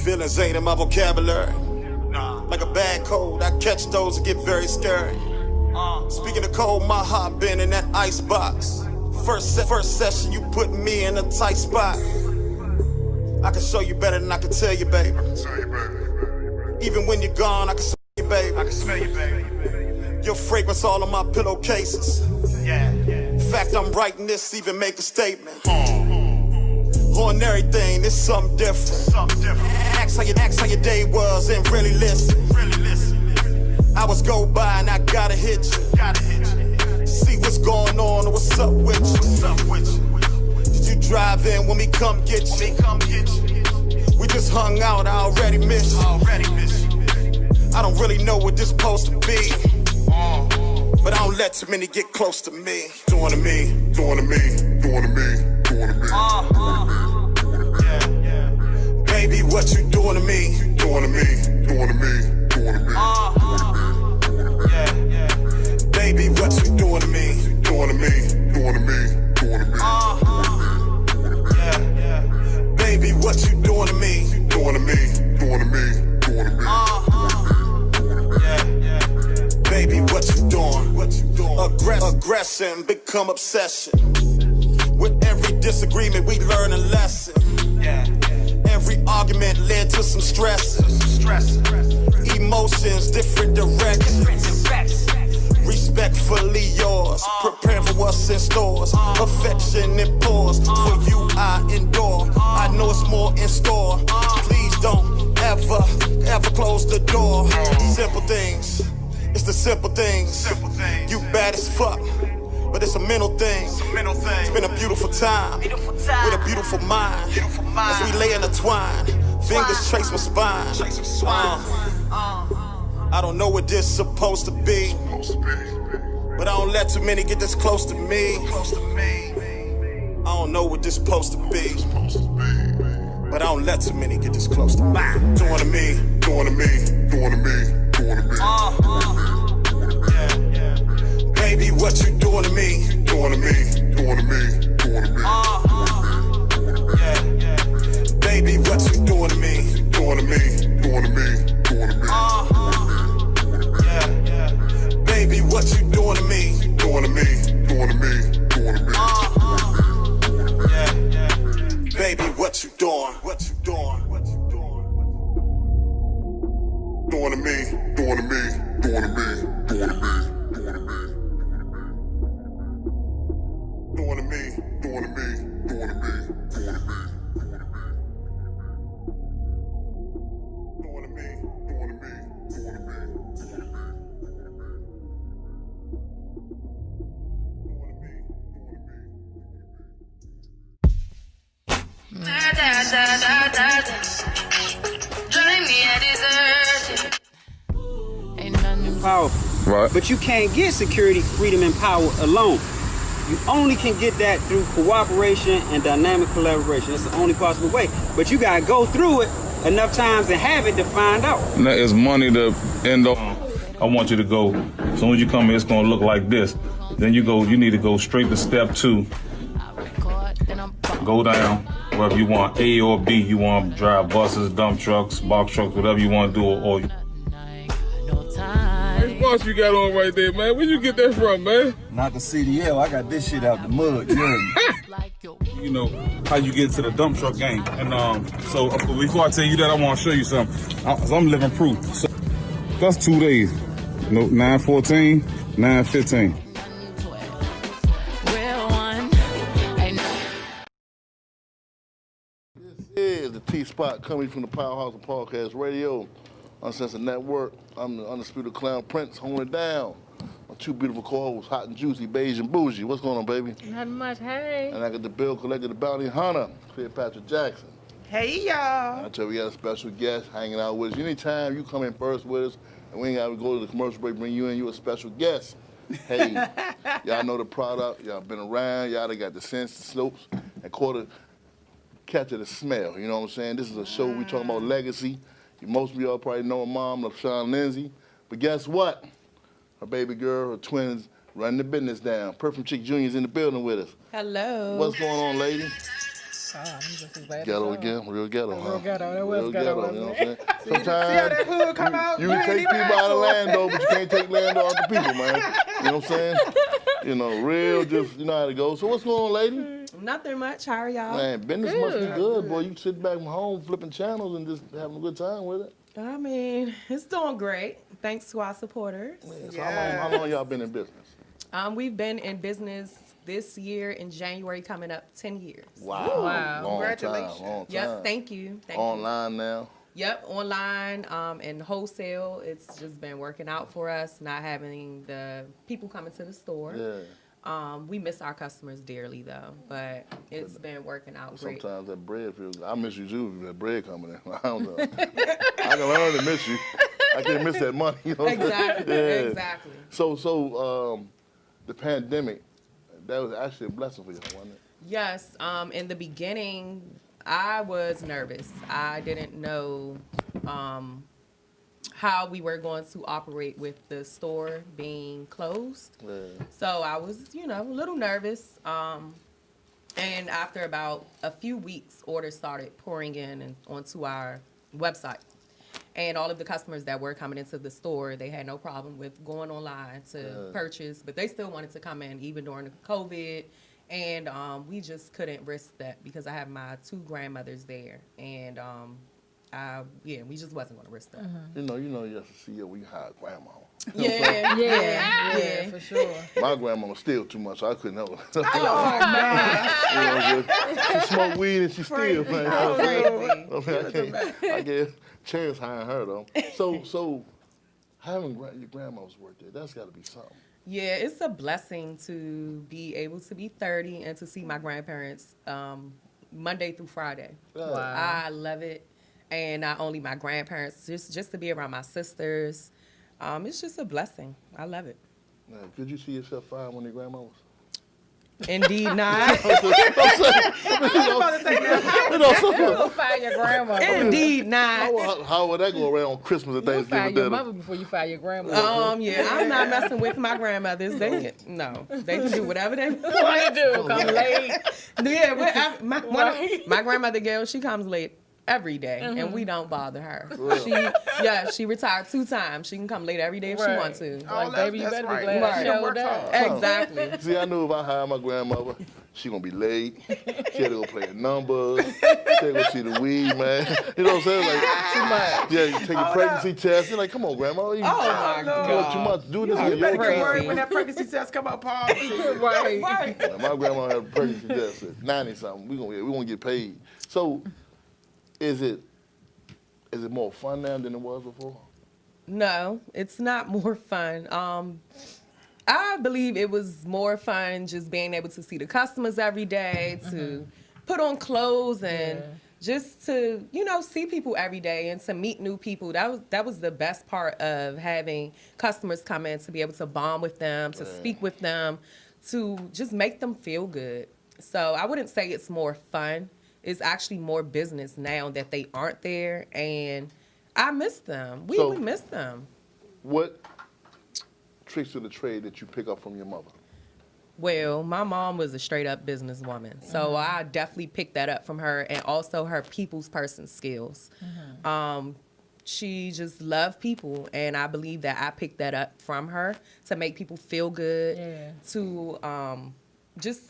Feelings ain't in my vocabulary. Like a bad cold, I catch those and get very scary. Speaking of cold, my heart been in that ice box. First session, you put me in a tight spot. I can show you better than I can tell you, baby. Even when you're gone, I can smell you, baby. I can smell you, baby. Your fragrance all on my pillowcases. In fact, I'm writing this, even make a statement. On everything, it's something different. Ask how your day was and really listen. I was go by and I gotta hit you. See what's going on and what's up with you. Did you drive in when we come get you? We just hung out, I already miss you. I don't really know what this supposed to be, but I don't let too many get close to me. Doing to me, doing to me, doing to me, doing to me. Baby, what you doing to me? Doing to me, doing to me, doing to me. Baby, what you doing to me? Doing to me, doing to me, doing to me. Baby, what you doing to me? Doing to me, doing to me, doing to me. Baby, what you doing? What you doing? Aggression become obsession. With every disagreement, we learn a lesson. Every argument led to some stress. Emotions, different directions. Respectfully yours, prepare for what's in stores. Affectionate pause, for you I endure. I know it's more in store. Please don't ever close the door. Simple things, it's the simple things. You bad as fuck, but it's a mental thing. It's been a beautiful time with a beautiful mind. As we lay intertwined, fingers trace my spine. I don't know what this is supposed to be, but I don't let too many get this close to me. I don't know what this is supposed to be, but I don't let too many get this close to me. Doing to me, doing to me, doing to me, doing to me. Baby, what you doing to me? Doing to me, doing to me, doing to me. Baby, what you doing to me? Doing to me, doing to me, doing to me. Baby, what you doing to me? Doing to me, doing to me, doing to me. Baby, what you doing? What you doing? What you doing? Doing to me, doing to me, doing to me, doing to me. Doing to me, doing to me, doing to me, doing to me. Doing to me, doing to me, doing to me. Ain't nothing powerful. Right. But you can't get security, freedom, and power alone. You only can get that through cooperation and dynamic collaboration. That's the only possible way. But you gotta go through it enough times and have it to find out. And that is money to end up. I want you to go, as soon as you come here, it's gonna look like this. Then you need to go straight to step 2. Go down, wherever you want, A or B. You want to drive buses, dump trucks, box trucks, whatever you want to do. Or Hey, boss, you got on right there, man. Where'd you get that from, man? Not the CDL. I got this shit out the mud. You know how you get to the dump truck game. And so before I tell you that, I want to show you something. I'm living proof. So that's 2 days. 9/14, 9/15. T-Spot coming from the Powerhouse of Podcast Radio, Uncensored Network. I'm the Undisputed Clown Prince, holding it down. My two beautiful co-hosts, Hot and Juicy, Beige and Bougie. What's going on, baby? Not much. Hey. And I got the Bill Collector, the Bounty Hunter, Cleopatra Jackson. Hey, y'all. I tell you, we got a special guest hanging out with us. Anytime you come in first with us, and we ain't got to go to the commercial break, bring you in, you a special guest. Hey, y'all know the product, y'all been around, y'all done got the sense, the slopes, and caught a catch of the smell, you know what I'm saying? This is a show we talking about legacy. Most of y'all probably know her mom, LaShawn Lindsay, but guess what? Her baby girl, her twins, running the business down. Perfume Chick Jr. is in the building with us. Hello. What's going on, lady? I'm just as bad Ghetto as again, real ghetto, huh? Real ghetto. That was Real ghetto, you know what I'm wasn't saying? See how that hood come out? You can take people out of Lando, but you can't take Lando out the people, man. You know what I'm saying? You know, real, just, you know how to go. So what's going on, lady? Nothing much. How are y'all? Man, business must be good, boy. You sit back from home flipping channels and just having a good time with it. I mean, it's doing great. Thanks to our supporters. Man, so how long y'all been in business? We've been in business this year in January, coming up 10 years. Wow. Wow. Long Congratulations. time, long time. Yep, thank you. Thank you. Online now. Yep, online and wholesale. It's just been working out for us, not having the people coming to the store. Yeah. We miss our customers dearly, though, but it's been working out great. Sometimes that bread feels, I miss you too, that bread coming in. I don't know. I can learn to miss you. I can't miss that money. You know what I'm saying? Exactly, Yeah. exactly. So the pandemic, that was actually a blessing for you, wasn't it? Yes, in the beginning, I was nervous. I didn't know how we were going to operate with the store being closed. Yeah. So I was, a little nervous. And after about a few weeks, orders started pouring in and onto our website. And all of the customers that were coming into the store, they had no problem with going online to purchase, but they still wanted to come in even during the COVID. And we just couldn't risk that because I have my two grandmothers there. And we just wasn't going to risk that. You know, you have to see it when you hire grandma. Yeah, for sure. My grandma was still too much, so I couldn't help her. Oh, man. She smoked weed and she still, man. Oh, crazy. I guess chance hiring her though. So having your grandma's work there, that's got to be something. Yeah, it's a blessing to be able to be 30 and to see my grandparents Monday through Friday. Wow. I love it. And not only my grandparents, just to be around my sisters. It's just a blessing. I love it. Now, could you see yourself firing one of your grandmas? Indeed not. Go find your grandma. Indeed not. How would that go around on Christmas and You Thanksgiving find your dinner? mother before you find your grandma. Yeah, I'm not messing with my grandmothers. They can do whatever they want What to do? Come late. Yeah, my grandmother Gail, she comes late every day, and we don't bother her. She retired 2 times. She can come late every day if she wants to. Like, baby, you better be glad Right. I showed up. Exactly. See, I knew if I hired my grandmother, she gonna be late. She had to go play the numbers. She had to go see the weed, man. You know what I'm saying? Like, you take a pregnancy test. You're like, come on, grandma. You my doing God. too much. Do this You in your better time. crazy. Worry when that pregnancy test come out, Paul. Right. My grandma had a pregnancy test at 90 something. We gonna get paid. So, is it more fun now than it was before? No, it's not more fun. I believe it was more fun just being able to see the customers every day, to put on clothes and just to, see people every day and to meet new people. That was the best part of having customers come in, to be able to bond with them, to speak with them, to just make them feel good. So I wouldn't say it's more fun. It's actually more business now that they aren't there, and I miss them. We miss them. What tricks of the trade that you pick up from your mother? Well, my mom was a straight up businesswoman, so I definitely picked that up from her, and also her people's person skills. She just loved people, and I believe that I picked that up from her to make people feel good, to just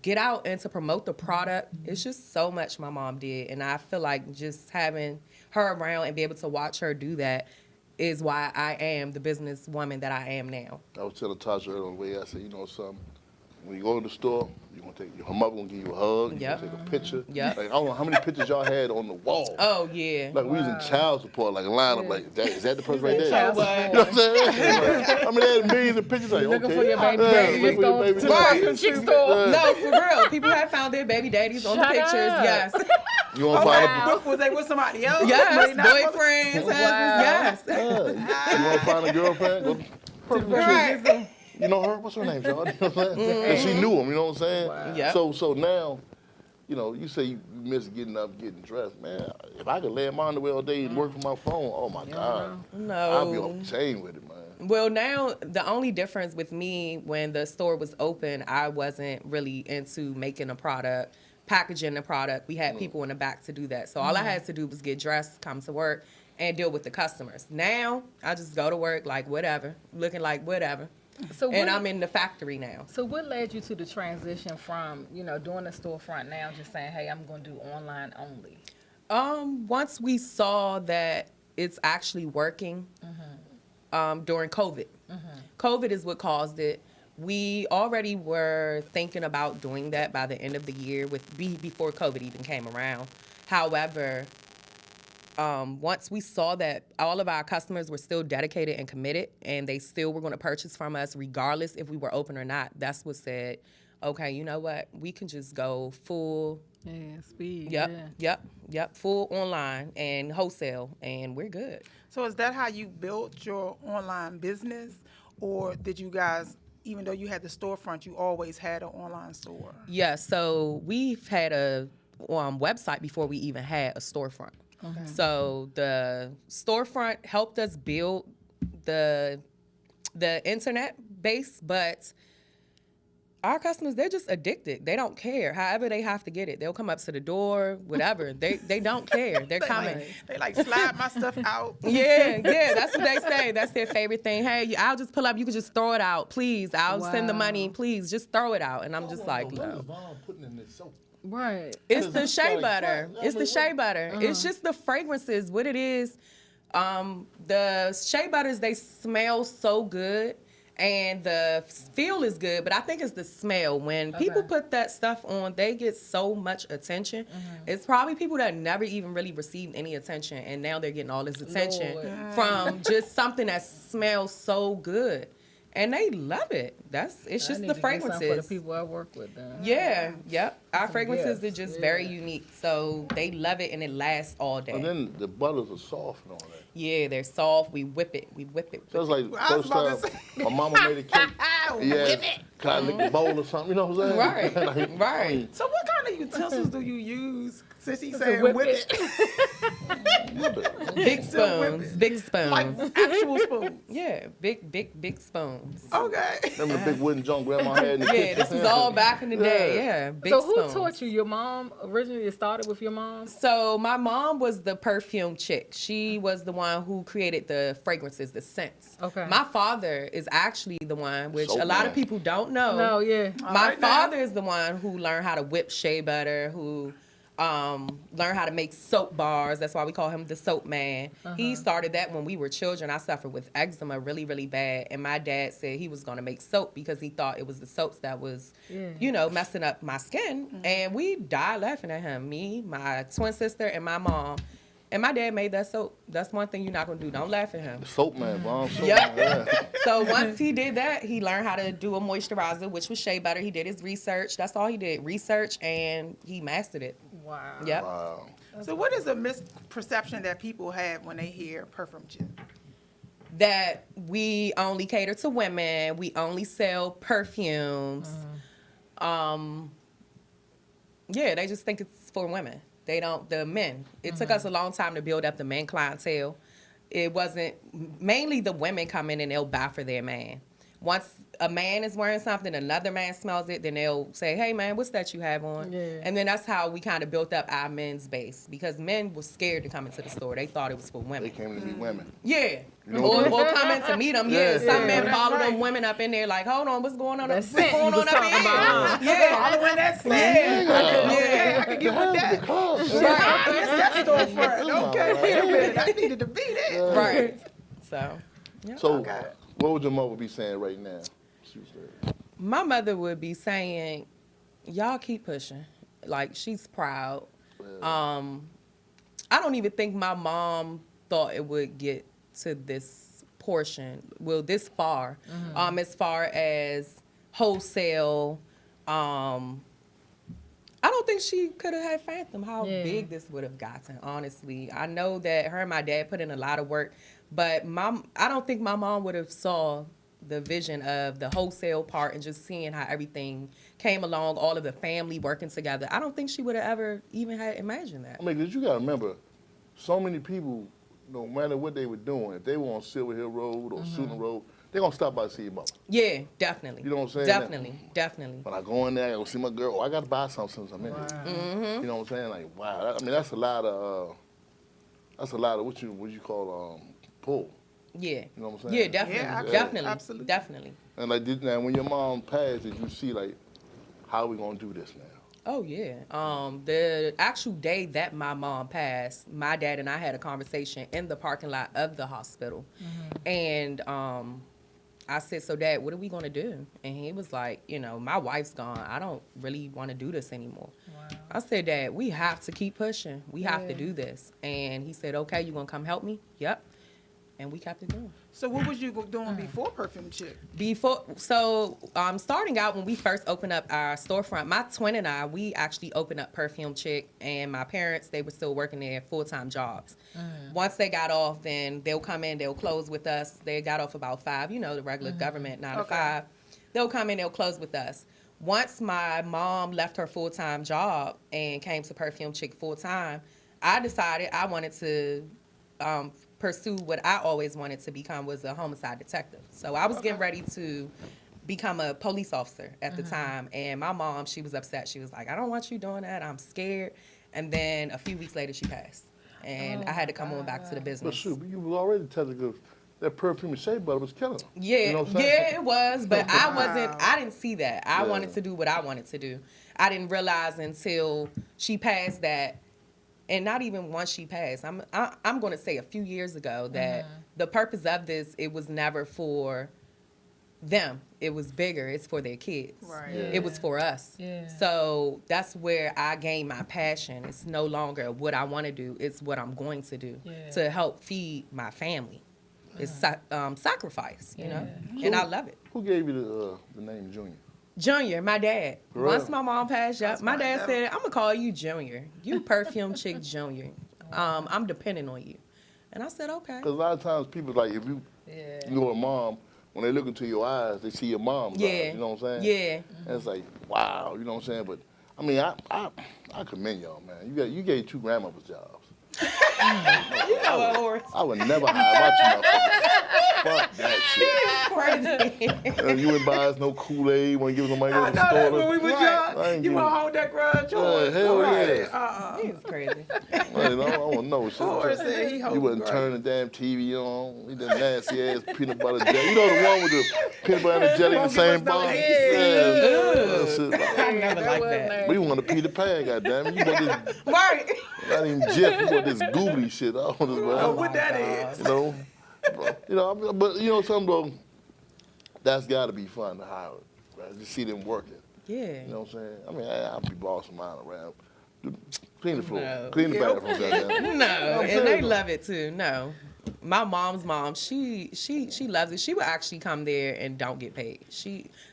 get out and to promote the product. It's just so much my mom did, and I feel like just having her around and be able to watch her do that is why I am the businesswoman that I am now. I was telling Tasha earlier on the way, I said, you know something? when you go to the store, her mother gonna give you a hug. Yep. You gonna take a picture. Yep. Like I don't know how many pictures y'all had on the wall. Oh yeah. Like we was in child support, like a lineup, like is that the person right there? Child You know what I'm saying? Like, I mean, they had millions of pictures. Like Looking okay, for your baby yeah, daddy. looking for your baby daddy. Right. Chick store. No, for real. People have found their baby daddies on the Shut pictures. up. Yes. You gonna find Was they with somebody else? Yes. They not Boyfriends, husbands. Yes. you wanna find a girlfriend? Go to the Right. You know her? What's her name, John? You know what I'm saying? And she knew him, you know what I'm saying? Wow. Yep. So now, you know, you say you miss getting up, getting dressed. Man, if I could lay in my underwear all day and work from my phone, oh my God. No. I'll be on the chain with it, man. Well, now the only difference with me when the store was open, I wasn't really into making a product, packaging the product. We had people in the back to do that. So all I had to do was get dressed, come to work, and deal with the customers. Now I just go to work like whatever, looking like whatever. So And I'm in the factory now. So what led you to the transition from, you know, doing the storefront now, just saying, hey, I'm going to do online only? Once we saw that it's actually working during COVID. COVID is what caused it. We already were thinking about doing that by the end of the year before COVID even came around. However, once we saw that all of our customers were still dedicated and committed and they still were going to purchase from us regardless if we were open or not, that's what said, okay, you know what? We can just go full. Yeah, speed. Yep. Full online and wholesale, and we're good. So is that how you built your online business? Or did you guys, even though you had the storefront, you always had an online store? Yeah, so we've had a website before we even had a storefront. Okay. So the storefront helped us build the internet base, but our customers, they're just addicted. They don't care. However they have to get it. They'll come up to the door, whatever. They don't care. They're coming. They like slide my stuff out. Yeah, that's what they say. That's their favorite thing. Hey, I'll just pull up. You can just throw it out, please. I'll send the money, please. Just throw it out. And I'm just like, What is no. Vaughn putting in this soap? Right. It's the shea like, butter. what? It's the shea butter. It's just the fragrances. What it is, the shea butters, they smell so good. And the feel is good, but I think it's the smell. When people put that stuff on, they get so much attention. It's probably people that never even really received any attention, and now they're getting all this attention from just something that smells so good. And they love it. It's just the fragrances. For the people I work with. Then. Yeah, yep. Our fragrances gifts, are just very unique. So they love it and it lasts all day. And then the butters are soft and all that. Yeah, they're soft. We whip it. So it's like I was first about time to my mama made a cake. Whip it. Can I lick the bowl or something? You know what I'm saying? Right, Like, right. So what kind of utensils do you use? Since he said whip whip it. Big spoons. Big spoons. Like actual spoons. Yeah, big spoons. Okay. Remember the big wooden junk grandma had in the Yeah, kitchen? this is all back in the day. Yeah, big So who spoons. taught you? Your mom originally? It started with your mom? So my mom was the perfume chick. She was the one who created the fragrances, the scents. Okay. My father is actually the one, which Soap a lot man. of people don't know. No, yeah. My right now. father is the one who learned how to whip shea butter, who learned how to make soap bars. That's why we call him the soap man. He started that when we were children. I suffered with eczema really, really bad. And my dad said he was going to make soap because he thought it was the soaps that was, messing up my skin. And we died laughing at him. Me, my twin sister, and my mom. And my dad made that soap. That's one thing you're not going to do. Don't laugh at him. Soap man, Vaughn. Soap Yep. man, yeah. So once he did that, he learned how to do a moisturizer, which was shea butter. He did his research. That's all he did, research, and he mastered it. Wow. Yep. Wow. So what is a misperception that people have when they hear perfume chick? That we only cater to women. We only sell perfumes. Yeah, they just think it's for women. They don't, the men. It took us a long time to build up the men clientele. It wasn't, mainly the women come in and they'll buy for their man. Once a man is wearing something, another man smells it, then they'll say, hey man, what's that you have on? Yeah. And then that's how we kind of built up our men's base, because men were scared to come into the store. They thought it was for They women. came to meet women. Yeah. know Or what come in to meet them. Yeah, Some men that's follow right. them women up in there like, hold on, what's going on? That's What's it. going You on was up in talking here? about, Yeah. Following that scent. Yeah. I can get with that. Right. I missed that storefront. Okay, wait a minute. I needed to be there. Right. So, yeah. So, Okay. what would your mother be saying right now? She was there. My mother would be saying, y'all keep pushing. Like, she's proud. I don't even think my mom thought it would get to this portion, well, this far, as far as wholesale. I don't think she could have had fathomed how big this would have gotten, honestly. I know that her and my dad put in a lot of work, but I don't think my mom would have saw the vision of the wholesale part and just seeing how everything came along, all of the family working together. I don't think she would have ever even had imagined that. I mean, 'cause you got to remember, so many people, no matter what they were doing, if they were on Silver Hill Road or Suitland Road, they're going to stop by to see your mother. Yeah, definitely. You know what I'm saying? Definitely. When I go in there, I go see my girl, oh, I got to buy something since I'm in here. You know what I'm saying? Like, wow. I mean, that's a lot of what you call pull. Yeah. You know what I'm saying? Yeah, definitely. Yeah, definitely. absolutely. Definitely. And like, now when your mom passed, did you see like, how are we going to do this now? Oh, yeah. The actual day that my mom passed, my dad and I had a conversation in the parking lot of the hospital. And I said, so Dad, what are we going to do? And he was like, you know, my wife's gone. I don't really want to do this anymore. Wow. I said, Dad, we have to keep pushing. We have to do this. And he said, okay, you going to come help me? Yep. And we kept it going. So what was you doing before Perfume Chick? Starting out when we first opened up our storefront, my twin and I, we actually opened up Perfume Chick, and my parents, they were still working there full-time jobs. Once they got off, then they'll come in, they'll close with us. They got off about 5, you know, the regular government 9 to 5. They'll come in, they'll close with us. Once my mom left her full-time job and came to Perfume Chick full-time, I decided I wanted to pursue what I always wanted to become, was a homicide detective. So I was getting ready to become a police officer at the time. And my mom, she was upset. She was like, I don't want you doing that. I'm scared. And then a few weeks later, she passed. And I had to come on back to the But business. shoot, you were already telling that perfume and shea butter was killing them. Yeah, You know what I'm saying? yeah, it was. But I didn't see that. I wanted to do what I wanted to do. I didn't realize until she passed that. And not even once she passed. I'm going to say a few years ago that the purpose of this, it was never for them. It was bigger. It's for their kids. Right. Yeah. It was for us. Yeah. So that's where I gained my passion. It's no longer what I want to do. It's what I'm going to do to help feed my family. It's sacrifice, you know, and I love it. Who gave you the name Junior? Junior, my dad. For Once real? my mom passed, my dad said, I'm going to call you Junior. You Perfume Chick Junior. I'm depending on you. And I said, okay. Because a lot of times people, like, if you know a mom, when they look into your eyes, they see your mom's eyes, you know what I'm saying? Yeah. And it's like, wow, you know what I'm saying? But, I mean, I commend y'all, man. You gave 2 grandmothers jobs. You know what, Horace? I would never hire my Fuck that shit. Crazy. You wouldn't buy us no Kool-Aid, you wouldn't give us no money to I the know that store. when we was I young. ain't You giving- want to hold that grudge? Hell yeah. He's crazy. I don't know. Horace said he You hold wouldn't grudge. turn the damn TV on. Eat that nasty ass peanut butter jelly. You know the one with the peanut butter and jelly in the same box? I never liked that. We want a Peter Pan, goddammit. You want this, Right. not even Jif, you want this googly shit. I want this, Oh, what that is? but you know something though, that's got to be fun to hire, right? Just see them working. Yeah. You know what I'm saying? I mean, I'll be bossing mine around. Clean the floor, No. clean the bathroom, goddamn. No, I'm and saying, they though. love it too. No, my mom's mom, she loves it. She would actually come there and don't get paid.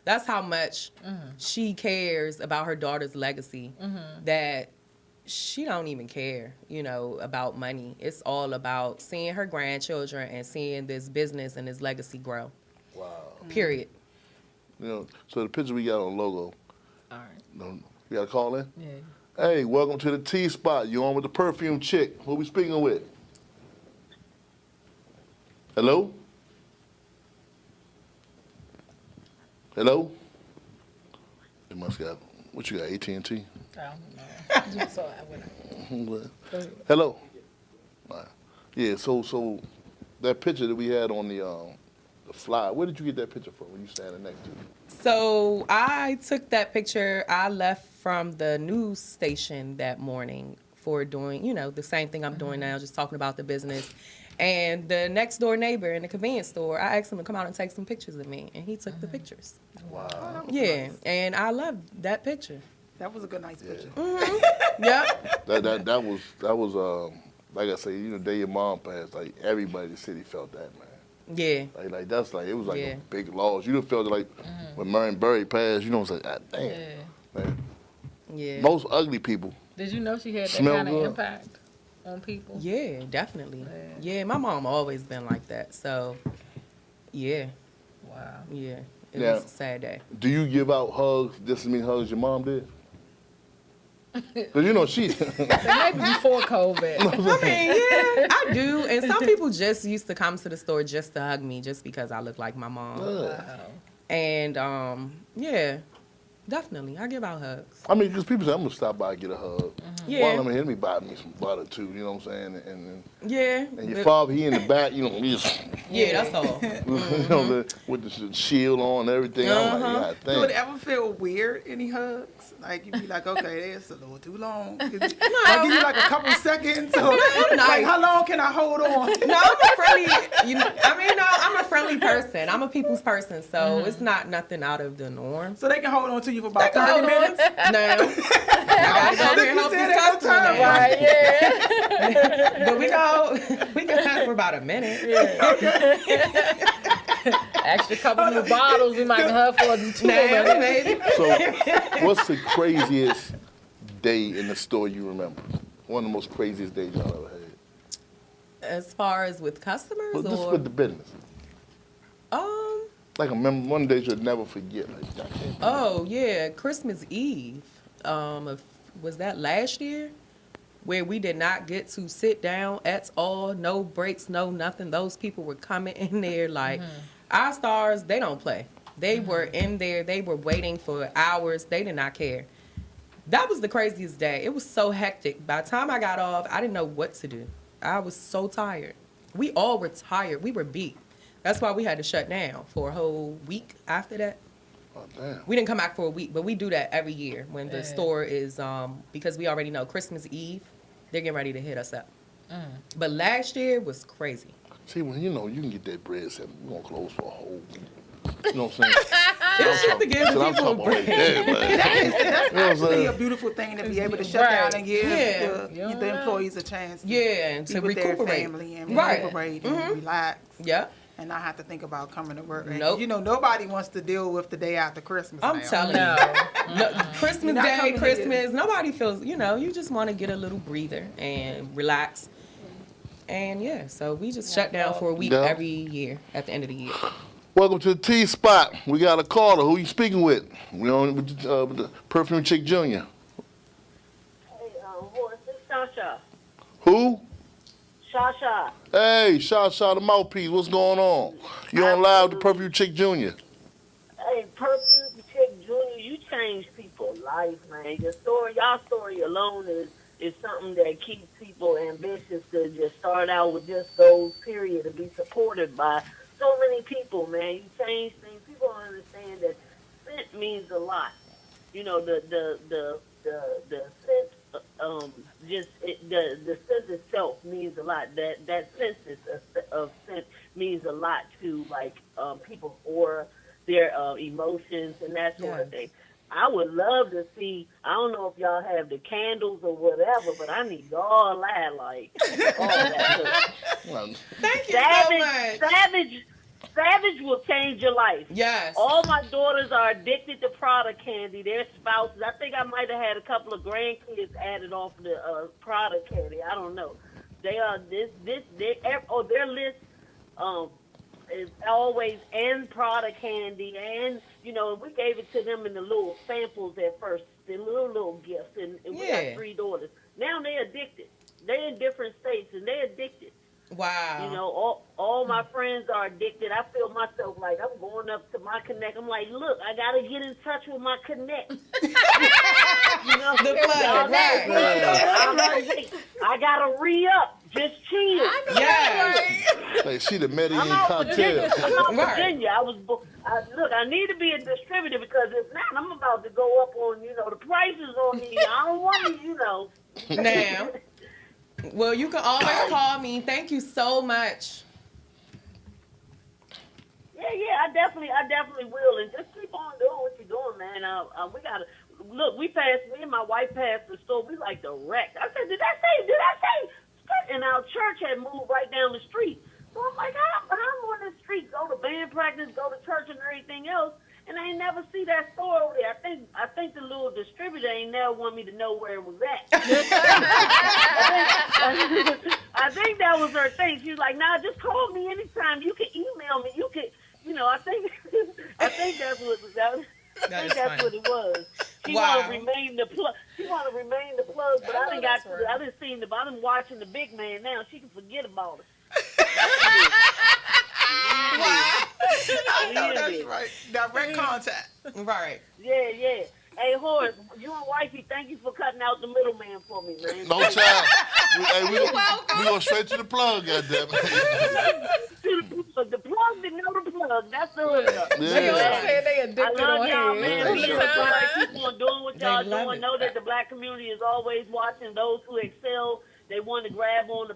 That's how much she cares about her daughter's legacy. That she don't even care, you know, about money. It's all about seeing her grandchildren and seeing this business and this legacy grow. Wow. Period. You know, so the picture we got on the logo. All right. You got to call in? Yeah. Hey, welcome to the T-Spot. You on with the Perfume Chick. Who we speaking with? Hello? Hello? It must got, what you got, AT&T? I don't know. So I went. Hello? All right. Yeah, so that picture that we had on the flyer, where did you get that picture from when you standing next to it? So I took that picture. I left from the news station that morning for doing, you know, the same thing I'm doing now, just talking about the business. And the next door neighbor in the convenience store, I asked him to come out and take some pictures of me, and he took the pictures. Wow. That was Yeah, nice. and I loved that picture. That was a good, nice picture. Yep. That was like I say, you know, the day your mom passed, like everybody in the city felt that, man. Yeah. Like that's like it was like Yeah. a big loss. You done felt it like when Marion Barry passed. You know, it's like, God damn, Yeah. man. Yeah. Most ugly people. Did you know she had that Smell kind of good. impact on people? Yeah, definitely. Yeah, my mom always been like that. So, yeah, Wow. yeah. It Yeah. was a sad day. Do you give out hugs just as many hugs your mom did? Cause you know she. Maybe before COVID. I mean, yeah, I do. And some people just used to come to the store just to hug me just because I look like my mom. Wow. And, yeah, definitely. I give out hugs. I mean, because people say I'm gonna stop by and get a hug. Yeah. Well, I'm gonna hit me buy me some butter too. You know what I'm saying? Yeah. And your father, he in the back. You know, he just. Yeah, that's all. You know, with the shield on and everything. I'm like, God Do it damn. ever feel weird, any hugs? Like, you be like, okay, that's a little too long. I give you like a couple seconds. So, like, how long can I hold on? No, I'm a friendly, I'm a friendly person. I'm a people's person, so it's not nothing out of the norm. So they can hold on to you for about They can 30 hold on. minutes? No. I gotta go there and help You this said at customer the time, now. Right, yeah. But we can have for about a minute. Extra couple new bottles, we might have for 2 Now, minutes. maybe. So, what's the craziest day in the store you remember? One of the most craziest days y'all ever had. As far as with customers Well, just or with the business. um Like one day you'll never forget. Like, God damn. oh yeah, Christmas Eve. Was that last year? Where we did not get to sit down at all, no breaks, no nothing. Those people were coming in there like our stars, they don't play. They were in there, they were waiting for hours, they did not care. That was the craziest day. It was so hectic. By the time I got off, I didn't know what to do. I was so tired. We all were tired. We were beat. That's why we had to shut down for a whole week after that. Oh, damn. We didn't come back for a week, but we do that every year when the store is, because we already know Christmas Eve, they're getting ready to hit us up. But last year was crazy. See, when you know you can get that bread, said we're going to close for a whole week. You know what I'm saying? It was just to give So the I'm people a talking about break. like that, man. You know what I'm Actually, a saying? beautiful thing to be able to shut Right. down and give Yeah. the employees a chance to Yeah, and be to with their recuperate. family and Right. recuperate and relax. Yeah, And not have to think about coming to work. And, Nope. you know, nobody wants to deal with the day after Christmas. I'm now. telling No. you. No, Christmas You're not Day, coming to Christmas, nobody feels, you just want to get a little breather and relax. And yeah, so we just shut down for a week Yeah. every year at the end of the year. Welcome to the T Spot. We got a caller. Who you speaking with? We on with the Perfume Chick Jr. Hey, this is Shasha. Who? Shasha. Hey, Shot the mouthpiece. What's going on? You on live with Perfume Chick Jr. Hey, Perfume Chick Jr., you changed people's life, man. Y'all story alone is something that keeps people ambitious to just start out with just goals, period, to be supported by so many people, man. You change things. People don't understand that scent means a lot. You know, the scent, the scent itself means a lot. That sense of scent means a lot to people's aura, their emotions, and that sort of thing. I would love to see. I don't know if y'all have the candles or whatever, but I need all that, all that. Thank you so much. Savage will change your life. Yes. All my daughters are addicted to Prada candy. Their spouses. I think I might have had a couple of grandkids added on for the Prada candy. I don't know. They are their list is always and Prada candy, and we gave it to them in the little samples at first, the little gifts, and we got 3 daughters. Now they're addicted. They're in different states, and they're addicted. Wow. All my friends are addicted. I feel myself like I'm going up to my Connect. I'm like, look, I got to get in touch with my Connect. The plug, right. I got to re-up. Just chill. Yes. Hey, she the Medellin I'm out Virginia. cocktail. I'm out Virginia. Look, I need to be a distributor because if not, I'm about to go up on, the prices on these. I don't want to, Now, Well, you can always call me. Thank you so much. Yeah, I definitely will, and just keep on doing what you're doing, man. We gotta look. Me and my wife passed the store. We like the wreck. I said, did I say? And our church had moved right down the street. So I'm like, I'm on the street, go to band practice, go to church, and everything else, and I ain't never see that store over there. I think the little distributor ain't never want me to know where it was at. I think that was her thing. She was like, nah, just call me anytime. You can email me. You can. I think that's what it was. She want to remain the plug. But I didn't see the. I'm watching the big man now. She can forget about it. I know that's right. Direct contact. Right. Yeah. Hey, Horace, you and wifey, thank you for cutting out the middleman for me, man. No child. We go straight to the plug, goddammit. The plug didn't know the plug. That's the hood. They all say they addicted I love on y'all, here. man. Keep on doing what y'all doing. Know that the black community is always watching. Those who excel, they want to grab on the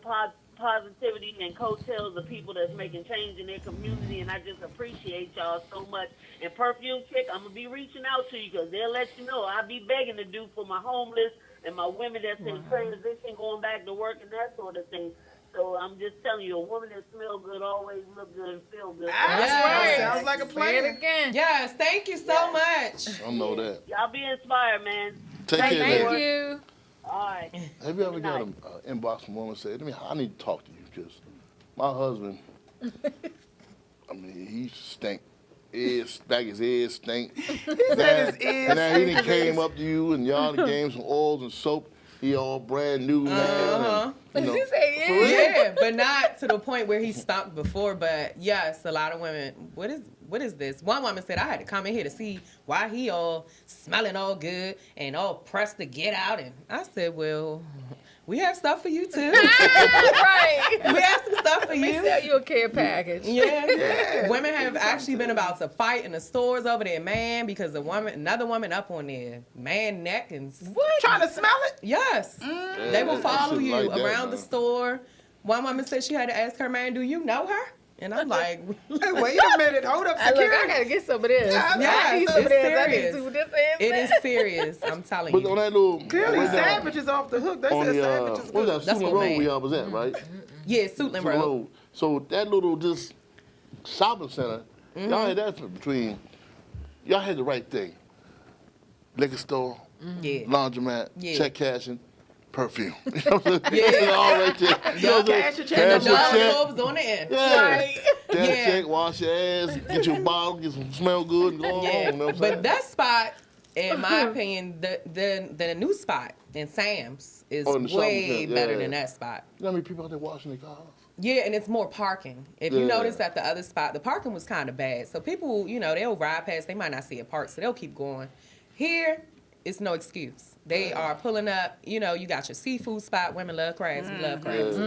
positivity and coattails of people that's making change in their community, and I just appreciate y'all so much. And Perfume Chick, I'm going to be reaching out to you because they'll let you know. I'll be begging to do for my homeless and my women that's in transition, going back to work and that sort of thing. So I'm just telling you, a woman that smells good always look good and feel good. That's right. Sounds like a plan. Say it again. Yes, thank you so much. I know that. Y'all be inspired, man. Take care, Thank man. you. All right. Have you ever got an inbox from a woman say, I need to talk to you because my husband, he stink. His ears stink. And then he done came up to you and y'all done gave him some oils and soap. He all brand new, man. And, yeah, but not to the point where he stopped before. But yes, a lot of women, what is this? One woman said, I had to come in here to see why he all smelling all good and all pressed to get out. And I said, well, we have stuff for you too. Right. We have some stuff for you. We sell you a care package. Yeah. Women have actually been about to fight in the stores over their man because another woman up on their man neck and trying to smell it. Yes. Yeah, they will follow shit you like that, around man. the store. One woman said she had to ask her man, do you know her? And I'm like, hey, wait a minute, hold up, security. I gotta get some of this. Yeah, I need some of this. I need to see what this is. It is serious. I'm telling But you. on that little... Clearly, Savage is off the hook. They on said the, Savage is what good. was that, Suitland Road where y'all was at, right? Yeah, Suitland Road. So that little just shopping center, y'all had that between, y'all had the right thing. Liquor store, laundromat, check cashing, perfume. You know what I'm saying? Yeah. All right there. You know what I'm saying? Cash your check. Cash your check. Was on the end. Yeah. Right. Cash check, wash your ass, get your bottle, get some smell good, and go on. You know what I'm saying? But that spot, in my opinion, the new spot in Sam's is way better than that spot. You know how many people out there washing their cars? Yeah, and it's more parking. If you notice at the other spot, the parking was kind of bad. So people, they'll ride past, they might not see a park, so they'll keep going. Here, it's no excuse. They are pulling up, you got your seafood spot. Women love crabs. We love crabs.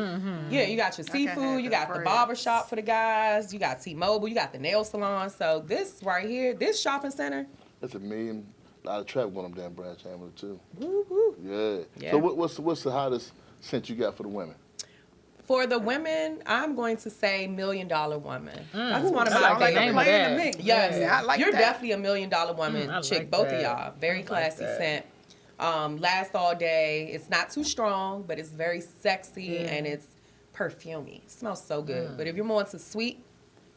Yeah, you got your seafood. You got the barber shop for the guys. You got T-Mobile. You got the nail salon. So this right here, this shopping center. That's a lot of traffic going up down Branch Hamilton too. Woo-hoo. Yeah. So what's the hottest scent you got for the women? For the women, I'm going to say $1 Million Woman. That's one of Sounds my like a plan to me. Yes, Yeah, I like you're that. definitely a $1 Million Woman chick. like Both that. of y'all, very classy scent. Lasts all day. It's not too strong, but it's very sexy and it's perfumey. It smells so good. But if you're more into sweet,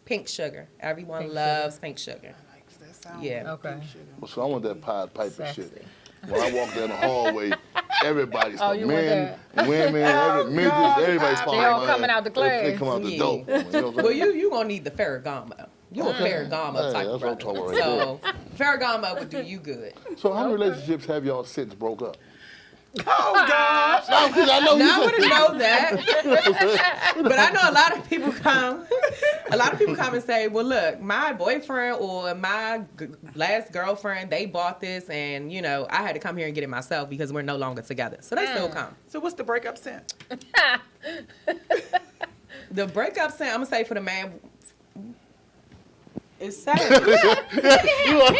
Pink Sugar. Everyone loves Pink Sugar. That sounds Yeah. Okay. Well, so I want that Pied Piper Sexy. shit. When I walk down the hallway, everybody's Oh, you want men, women, midgets, everybody's following They all my coming ass. out the class. They come out the Yeah. door. You know what I'm Well, saying? you gonna need the Ferragamo. You're a Ferragamo type that's of what I'm brother. talking about right So Ferragamo would do you good. So how many relationships have y'all since broke up? Oh, gosh. No, 'cause I know Now I you wouldn't know that. But I know a lot of people come and say, well, look, my boyfriend or my last girlfriend, they bought this and, I had to come here and get it myself because we're no longer together. So they still come. So what's the breakup scent? The breakup scent, I'm going to say for the man, it's sad. You want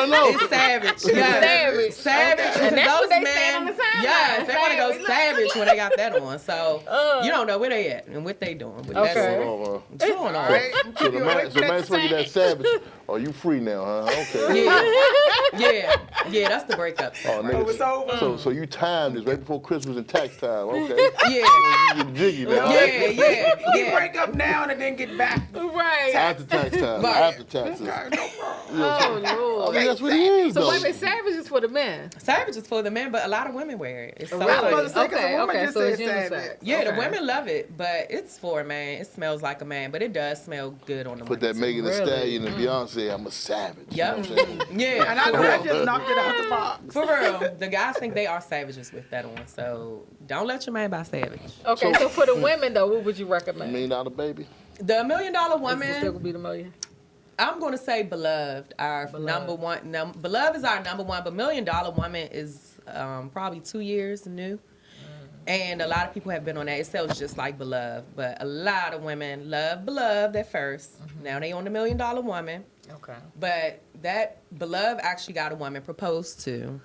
to know? It's savage. Yes. Savage. And that's what they Those saying on the timeline. yes, they want to go Savage. savage when they got that on. So you don't know where they at and what they doing. But Okay. that's going on. Right? So the man swing you that savage. Oh, you free now, huh? Okay. Yeah, that's the breakup. Oh, nigga. It's over. So you timed this right before Christmas and tax time. Okay. Yeah, You jiggy now. You break up now and then get back. Right. After tax time. Right. After taxes. Okay, no problem. Oh, Lord. I mean, that's what he is, So though. wait a minute, savage is for the men. Savage is for the men, but a lot of women wear it. It's so I was about to funny. say, 'cause a woman just so said it's savage. unisex. Yeah, Okay. the women love it, but it's for a man. It smells like a man, but it does smell good on the Put women. that Megan Thee Really? Stallion and Beyonce, I'm a savage. Yep. You know what I'm saying? Yeah, And I know I just knocked it out the box. for real. The guys think they are savages with that on, so don't let your man buy savage. Okay, so for the women though, what would you recommend? $1 million baby. The $1 Million Is it still Woman, gonna be the million? I'm going to say Beloved, our number one. Beloved is our number one, but $1 Million Woman is probably 2 years new. And a lot of people have been on that. It sells just like Beloved, but a lot of women love Beloved at 1st. Now they on the $1 Million Woman. Okay. But that Beloved actually got a woman proposed to.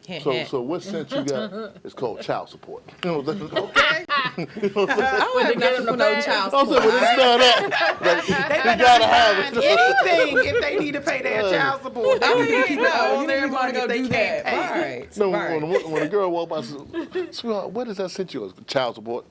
Hint, hint. So what sense you got? It's called child support. You know what I'm saying? Okay. I don't have nothing for no child I'm saying, support. when it's done that, like, you gotta have it. Anything if they need to pay their child support. They need to keep all you their need to money go if they do can't that. pay. Right. No, right. when a girl walk by, says, sweetheart, what does that sent you? Child support.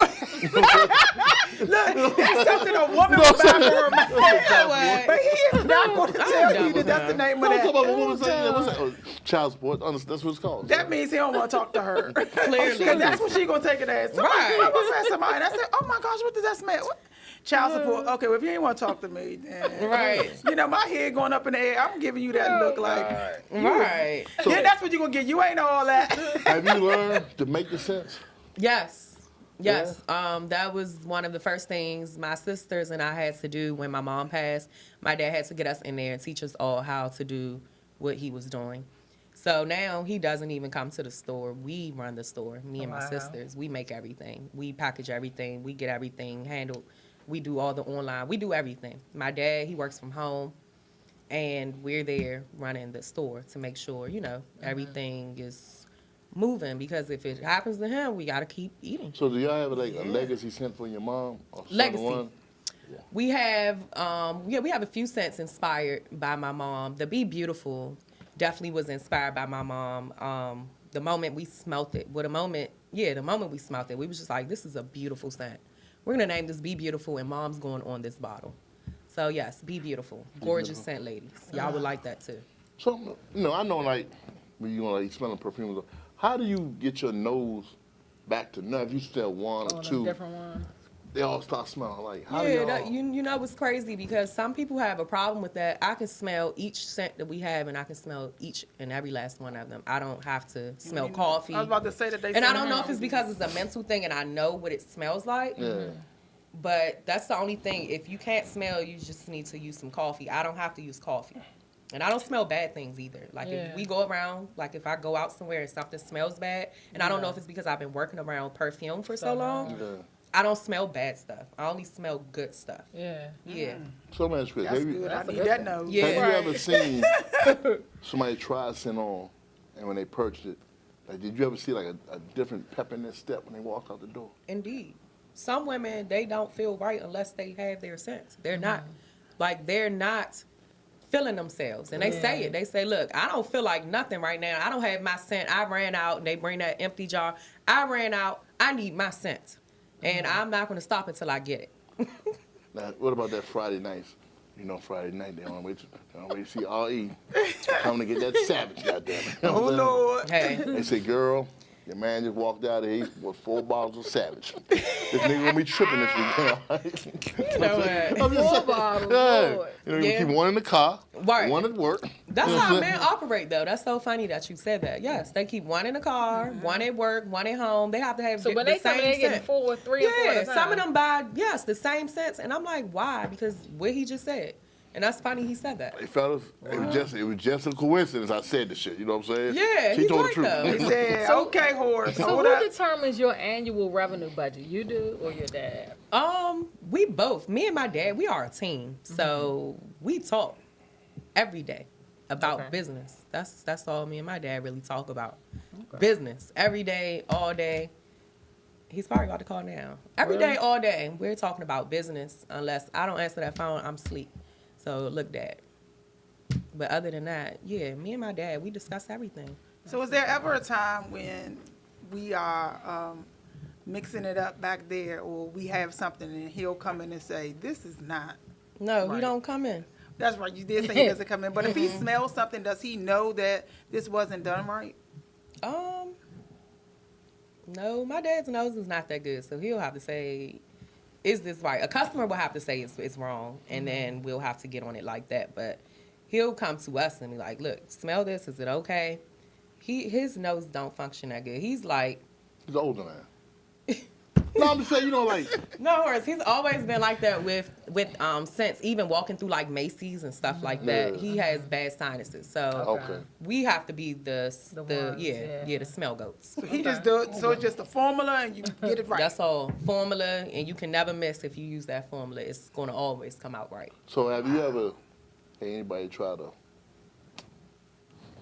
Look, it's something a woman will buy for a man. what? But he is not going to tell done you that with that's the him. name of I'm talking about that. a woman saying, yeah, what's that? Oh, child support. That's what it's called. That means he don't want to talk to her. Clearly. Because that's what she going to take it as. Somebody, Right. I was at somebody and I said, oh my gosh, what does that smell? What? Child support. Okay, well, if you ain't want to talk to me, then. Right. You know, my head going up in the air. I'm giving you that look like. Right. Yeah, that's what you going to get. You ain't all that. Have you learned to make the sense? Yes. Yes. That was one of the first things my sisters and I had to do when my mom passed. My dad had to get us in there and teach us all how to do what he was doing. So now he doesn't even come to the store. We run the store, me and my sisters. We make everything. We package everything. We get everything handled. We do all the online. We do everything. My dad, he works from home, and we're there running the store to make sure, you know, everything is moving, because if it happens to him, we got to keep eating. So do y'all have like a legacy scent for your mom? Or Legacy. someone? We have, we have a few scents inspired by my mom. The Be Beautiful definitely was inspired by my mom. The moment we smelt it, the moment we smelt it, we was just like, this is a beautiful scent. We're gonna name this Be Beautiful, and mom's going on this bottle. So yes, Be Beautiful, gorgeous scent, ladies. Y'all would like that too. So, you know, I know like when you like smelling perfumes, how do you get your nose back to none? If you smell one or two, Different one. they all start smelling like, how do Yeah, y'all? you know what's crazy, because some people have a problem with that. I can smell each scent that we have, and I can smell each and every last one of them. I don't have to smell coffee. I was about to say that they And I smell don't know if coffee. it's because it's a mental thing and I know what it smells like. Yeah. But that's the only thing. If you can't smell, you just need to use some coffee. I don't have to use coffee. And I don't smell bad things either. Like if we go around, like if I go out somewhere and something smells bad, and I don't know if it's because I've been working around perfume for so long, I don't smell bad stuff. I only smell good stuff. Yeah. Yeah. So let me ask you, That's have you, good. I need that nose. Yeah. have you ever seen somebody try a scent on, and when they purchased it, like, did you ever see like a different pep in their step when they walked out the door? Indeed. Some women, they don't feel right unless they have their scent. They're not, like, they're not feeling themselves. And they say it. They say, look, I don't feel like nothing right now. I don't have my scent. I ran out, and they bring that empty jar. I ran out. I need my scent. And I'm not going to stop until I get it. Now, what about that Friday nights? You know, Friday night, they don't wait to see R.E. coming to get that savage, goddammit. You know Oh, what I'm saying? Lord. Hey. They say, girl, your man just walked out of here with 4 bottles of Savage. This nigga gonna be tripping this weekend, all right? You know what? I'm just 4 saying. bottles, Yeah. Lord. You know, you Yeah. keep one in the car, Right. one at work. That's You know what how I'm men saying? operate, though. That's so funny that you said that. Yes, they keep one in the car, one at work, one at home. They have to have So the when they come in, same they getting scent. 4, 3 or 4 at Yeah, a time. some of them buy, the same scents. And I'm like, why? Because what he just said. And that's funny he said that. Hey, fellas, it was just a coincidence I said the shit, you know what I'm saying? Yeah, she he's told right, the though. He truth. said, okay, horse. So Hold who up. determines your annual revenue budget? You do or your dad? We both, me and my dad, we are a team. So we talk every day about business. That's all me and my dad really talk about. Business every day, all day. He's probably about to call now. Every day, all day, we're talking about business. Unless I don't answer that phone, I'm asleep. So look, Dad. But other than that, yeah, me and my dad, we discuss everything. So is there ever a time when we are mixing it up back there, or we have something and he'll come in and say, this is not No, right. he don't come in. That's right, you did say he doesn't come in. But if he smells something, does he know that this wasn't done right? No, my dad's nose is not that good, so he'll have to say, is this right? A customer will have to say it's wrong, and then we'll have to get on it like that. But he'll come to us and be like, look, smell this, is it okay? His nose don't function that good. He's like... He's older now. No, I'm just saying, you know, like... No, Horace, he's always been like that with since even walking through like Macy's and stuff like that. He has bad sinuses, so we have to be the smell goats. So he just do it, so it's just a formula and you get it right. That's all. Formula, and you can never miss if you use that formula. It's going to always come out right. So have you ever had anybody try to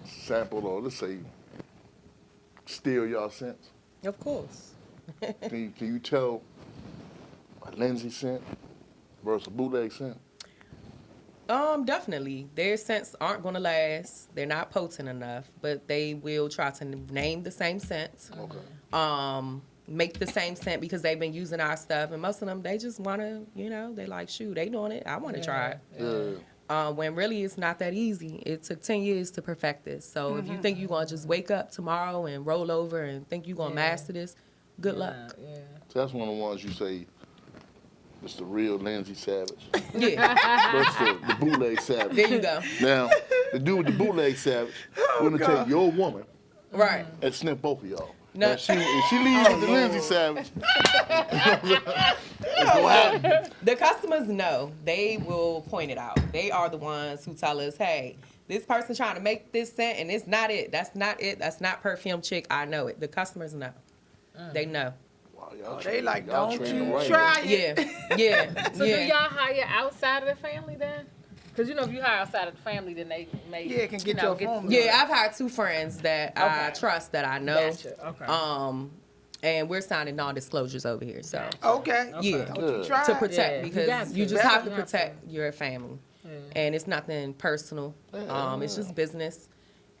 sample or, let's say, steal y'all scents? Of course. Can you tell a Lindsay scent versus a bootleg scent? Definitely. Their scents aren't going to last. They're not potent enough, but they will try to name the same scent. Okay. Make the same scent because they've been using our stuff, and most of them, they just want to, they like, shoot, they doing it. I want to try it. When really it's not that easy. It took 10 years to perfect this. So if you think you're going to just wake up tomorrow and roll over and think you're going to master this, good luck. So that's one of the ones you say, it's the real Lindsay Savage. Yeah. Versus the bootleg Savage. There you go. Now, the dude with the bootleg Savage, we're going to take your woman and sniff both of y'all. No. Now, if she leaves with the Lindsay Savage, it's going to happen. The customers know. They will point it out. They are the ones who tell us, hey, this person trying to make this scent and it's not it. That's not it. That's not Perfume Chick. I know it. The customers know. They know. Wow, they like, don't you right try it. Yeah. So do y'all hire outside of the family then? Because, if you hire outside of the family, then they may... Yeah, can get your phone. Yeah, I've hired 2 friends that I trust, that I know. Gotcha. Okay. And we're signing non-disclosures over here, so... Okay. Yeah, Don't you try to it. protect, because you just have to protect to. your family. And it's nothing personal. It's just business.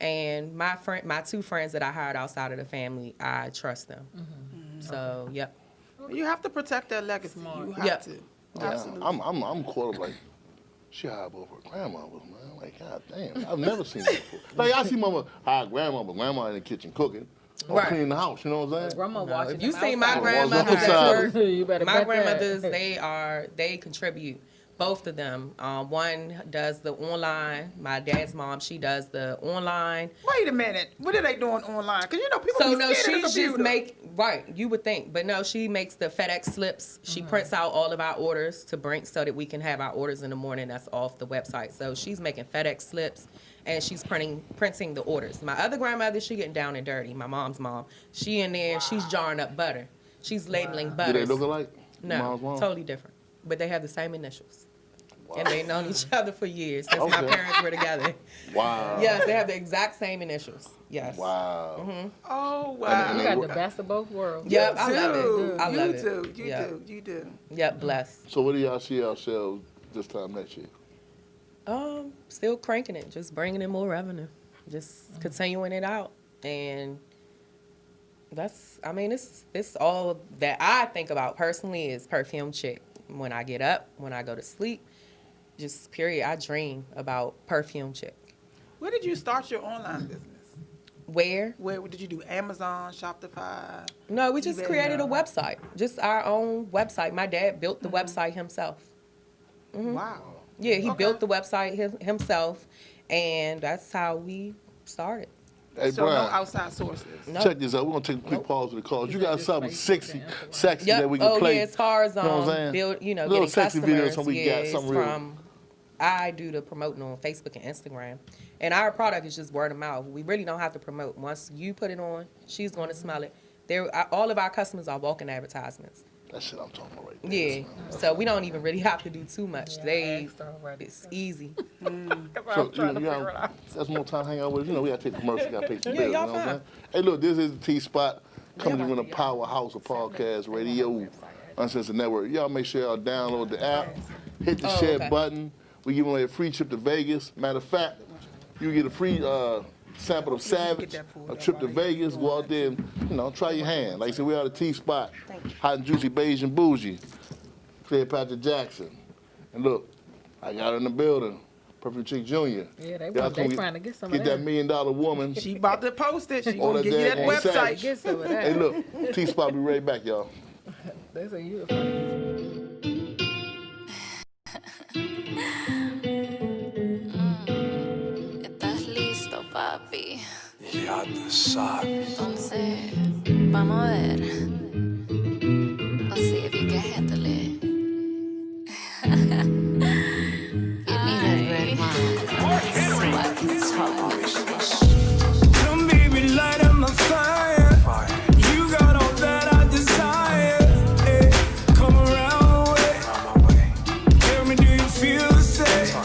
And my 2 friends that I hired outside of the family, I trust them. So, yep. You have to protect that legacy. You have to. Absolutely. I'm caught up like, she hired both her grandmothers, man. Like, God damn, I've never seen that before. Like, I see mama hire grandma, but grandma in the kitchen cooking or cleaning the house, you know what I'm saying? Grandma watching. If you see my grandmothers at work, my grandmothers, they contribute. Both of them. One does the online. My dad's mom, she does the online. Wait a minute. What are they doing online? Because people be scared of the computer. You would think, but no, she makes the FedEx slips. She prints out all of our orders to bring so that we can have our orders in the morning. That's off the website. So she's making FedEx slips and she's printing the orders. My other grandmother, she getting down and dirty. My mom's mom, she in there, she's jarring up butter. She's labeling butter. Do they look alike? No, totally different. But they have the same initials. Wow. And they've known each other for years since my parents were together. Wow. Yes, they have the exact same initials. Yes. Wow. Oh, wow. You got the best of both worlds. Yep, I love it. I love it. You do. Yep, blessed. So what do y'all see ourselves this time next year? Still cranking it, just bringing in more revenue, just continuing it out. And it's all that I think about personally is Perfume Chick. When I get up, when I go to sleep, just period, I dream about Perfume Chick. Where did you start your online business? Where did you do? Amazon, Shopify? No, we just created a website, just our own website. My dad built the website himself. Wow. Yeah, he built the website himself, and that's how we started. Hey, so Brian, no outside sources. Check this out. We're going to take a quick pause with the calls. You got something sexy that we can play. Yeah, as far as little getting sexy customers, videos, something we got, something real. I do the promoting on Facebook and Instagram. And our product is just word of mouth. We really don't have to promote. Once you put it on, she's going to smell it. All of our customers are walking advertisements. That shit I'm talking about right there. Yeah. So we don't even really have to do too much. It's easy. So, that's more time to hang out with us. You know, we got to take commercial, got to pay some bills. You know y'all what I'm saying? Hey, look, this is the T-Spot coming from the powerhouse of podcast radio, Uncensored Network. Y'all make sure y'all download the app, hit the share button. We giving away a free trip to Vegas. Matter of fact, you get a free sample of Savage, a trip to Vegas. Go out there and, you know, try your hand. Like I said, we are the T-Spot, hot and juicy, beige and bougie. Cleopatra Jackson. And look, I got her in the building. Perfect Chick Jr. Yeah, they trying to get some of that. Get that $1 million woman. She about to post it. She All gonna that give you that daggone website. Savage. Get some of that. Hey, look, T-Spot be right back, y'all. They say you. ¿Estás listo, papi? Ya tú sabes. Entonces, vamos a ver. Let's see if you can handle it. Give me that red wine so I can talk with you. Come baby, light up my fire. You got all that I desire. Hey, come around way. Tell me, do you feel the same?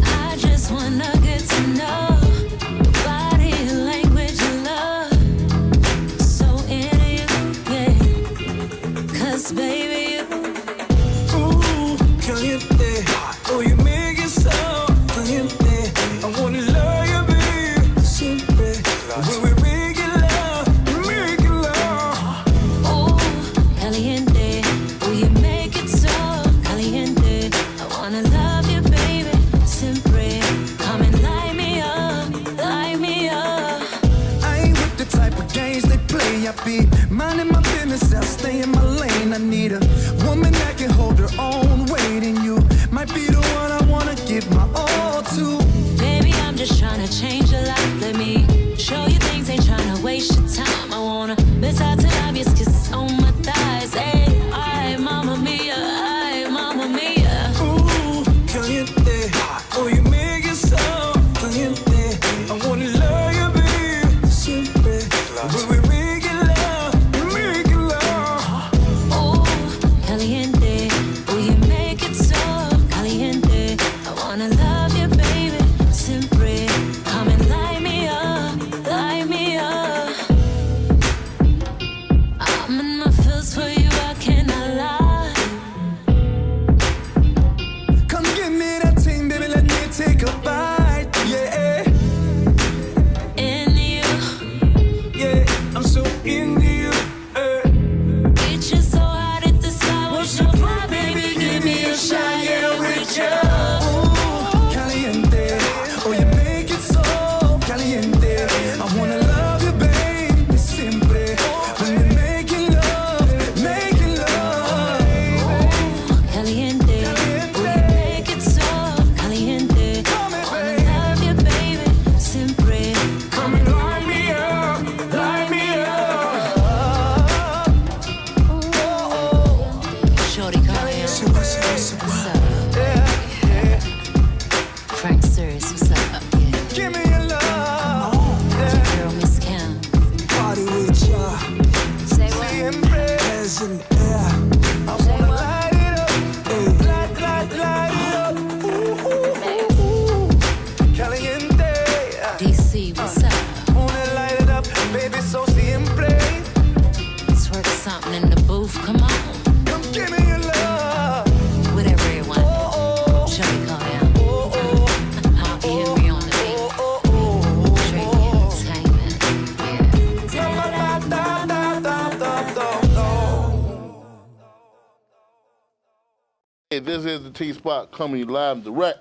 I just wanna get to know your body language and love. So into you, yeah. 'Cause baby, Ooh, caliente. Oh, you make it so caliente. I wanna love you, baby, siempre. When we make it love, oh, caliente. Oh, you make it so caliente. I wanna love you, baby, siempre. Come and light me up, light me up. I ain't with the type of games they play. I be minding my business, I'll stay in my lane. I need a woman that can hold her own weight, and you might be the one I wanna give my all to. Baby, I'm just trying to change your life. Let me show you things, ain't trying to waste your time. I wanna miss out to obvious kisses on my thighs. Hey, ay, mamma mia, Ooh, caliente. Oh, you make it so caliente. I wanna love you, baby, siempre. When we make it love, oh, caliente. Oh, you make it so caliente. I wanna love you, baby, siempre. Come and light me up, light me up. I'm in my feels for you, I cannot lie. come give me that thing, baby, let me take a bite. Yeah, In you, yeah, I'm so into you. it's just so hot at the sky. What's your pop, baby? Give me a shot, yeah, with you. Ooh, caliente. Oh, you make it so caliente. I wanna love you, baby, siempre. When we making love, Caliente, oh, you make it so caliente. I wanna love you, baby, siempre. come and light me up, light me up. Shorty, come here. What's up? Frank Serious, what's up? Yeah. Give me your love. Girl, Miss Kim. Party with ya. Say what? Siempre hands in the air. I wanna light it up. Hey, light it up. Ooh, caliente. DC, what's up? Wanna light it up, baby, so siempre. Twerk something in the booth, come on. Come give me your love. Whatever you want. Shorty, come here. Mark Henry on the beat. Drake Entertainment. Hey, this is the T-Spot coming live and direct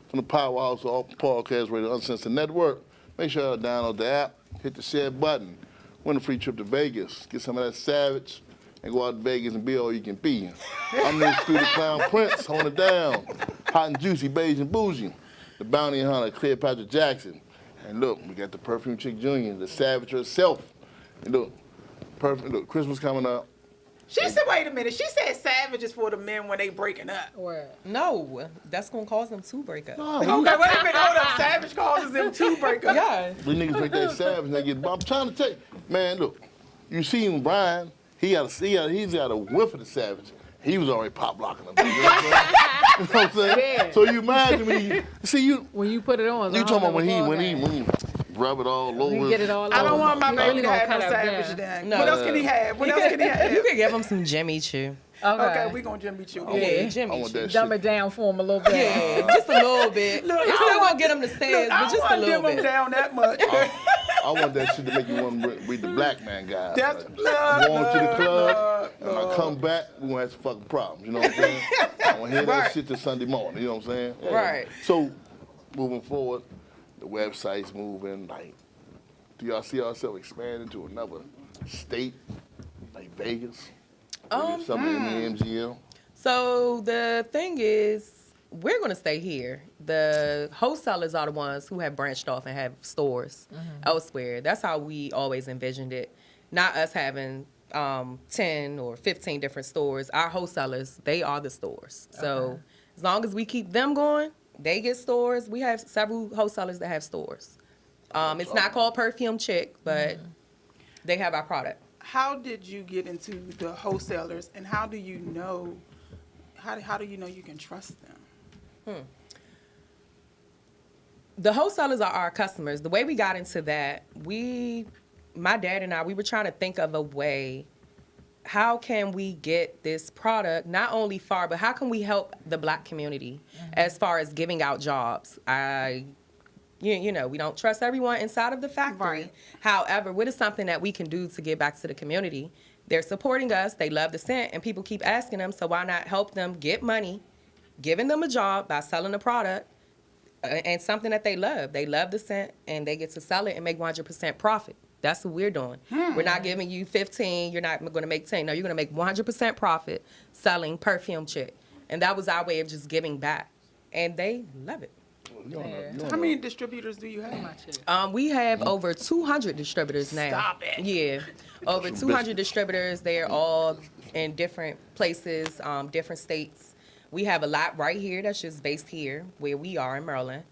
from the powerhouse of podcast radio, Uncensored Network. Make sure you download the app, hit the share button, win a free trip to Vegas, get some of that Savage, and go out to Vegas and be all you can be. I'm the Studio Clown Prince, holding it down. Hot and juicy, beige and bougie. The bounty hunter, Cleopatra Jackson. And look, we got the Perfume Chick Jr., the Savage herself. And look, Christmas coming up. She said, wait a minute. She said Savage is for the men when they breaking up. No, that's gonna cause them to break up. Okay, wait a minute. Hold up. Savage causes them to break up. Yeah. We niggas break that Savage and they get. I'm trying to tell you, man. Look, you seen Brian. he's got a whiff of the Savage. He was already pop locking them. You know what I'm saying? Yeah. So you imagine when you put it on. You talking about when he rub it all over. You get it all over. I don't want my He baby really to gonna have no cut up Savage down. then. No. What else can he have? What else can he have? You could give him some Jimmy Choo. Okay, we gonna Jimmy Choo. Yeah, I Jimmy want Choo. that Dumb shit. it down for him a little bit. Yeah, just a little bit. Look, You still gonna get him to stairs, I but just a don't little want to dim him bit. down that much. I want that shit to make you want to read the Black Man guy. That's Going to the club, and when I come back, we gonna have some fucking problems. You know what I'm saying? I want to hear that Right. shit till Sunday morning. You know what I'm saying? Yeah. Right. So, moving forward, the website's moving. Like, do y'all see yourself expanding to another state, like Vegas? Maybe something in the MGM. So the thing is, we're going to stay here. The wholesalers are the ones who have branched off and have stores elsewhere. That's how we always envisioned it. Not us having 10 or 15 different stores. Our wholesalers, they are the stores. So as long as we keep them going, they get stores. We have several wholesalers that have stores. It's not called Perfume Chick, but they have our product. How did you get into the wholesalers, and how do you know? How do you know you can trust them? The wholesalers are our customers. The way we got into that, my dad and I, we were trying to think of a way, how can we get this product not only far, but how can we help the Black community as far as giving out jobs? You know, we don't trust everyone inside of the factory. Right. However, what is something that we can do to give back to the community? They're supporting us. They love the scent, and people keep asking them, so why not help them get money, giving them a job by selling a product and something that they love. They love the scent, and they get to sell it and make 100% profit. That's what we're doing. We're not giving you 15. You're not going to make 10. No, you're going to make 100% profit selling Perfume Chick. And that was our way of just giving back. And they love it. How many distributors do you have? We have over 200 distributors now. Stop it. Yeah, over 200 distributors. They're all in different places, different states. We have a lot right here that's just based here where we are in Maryland.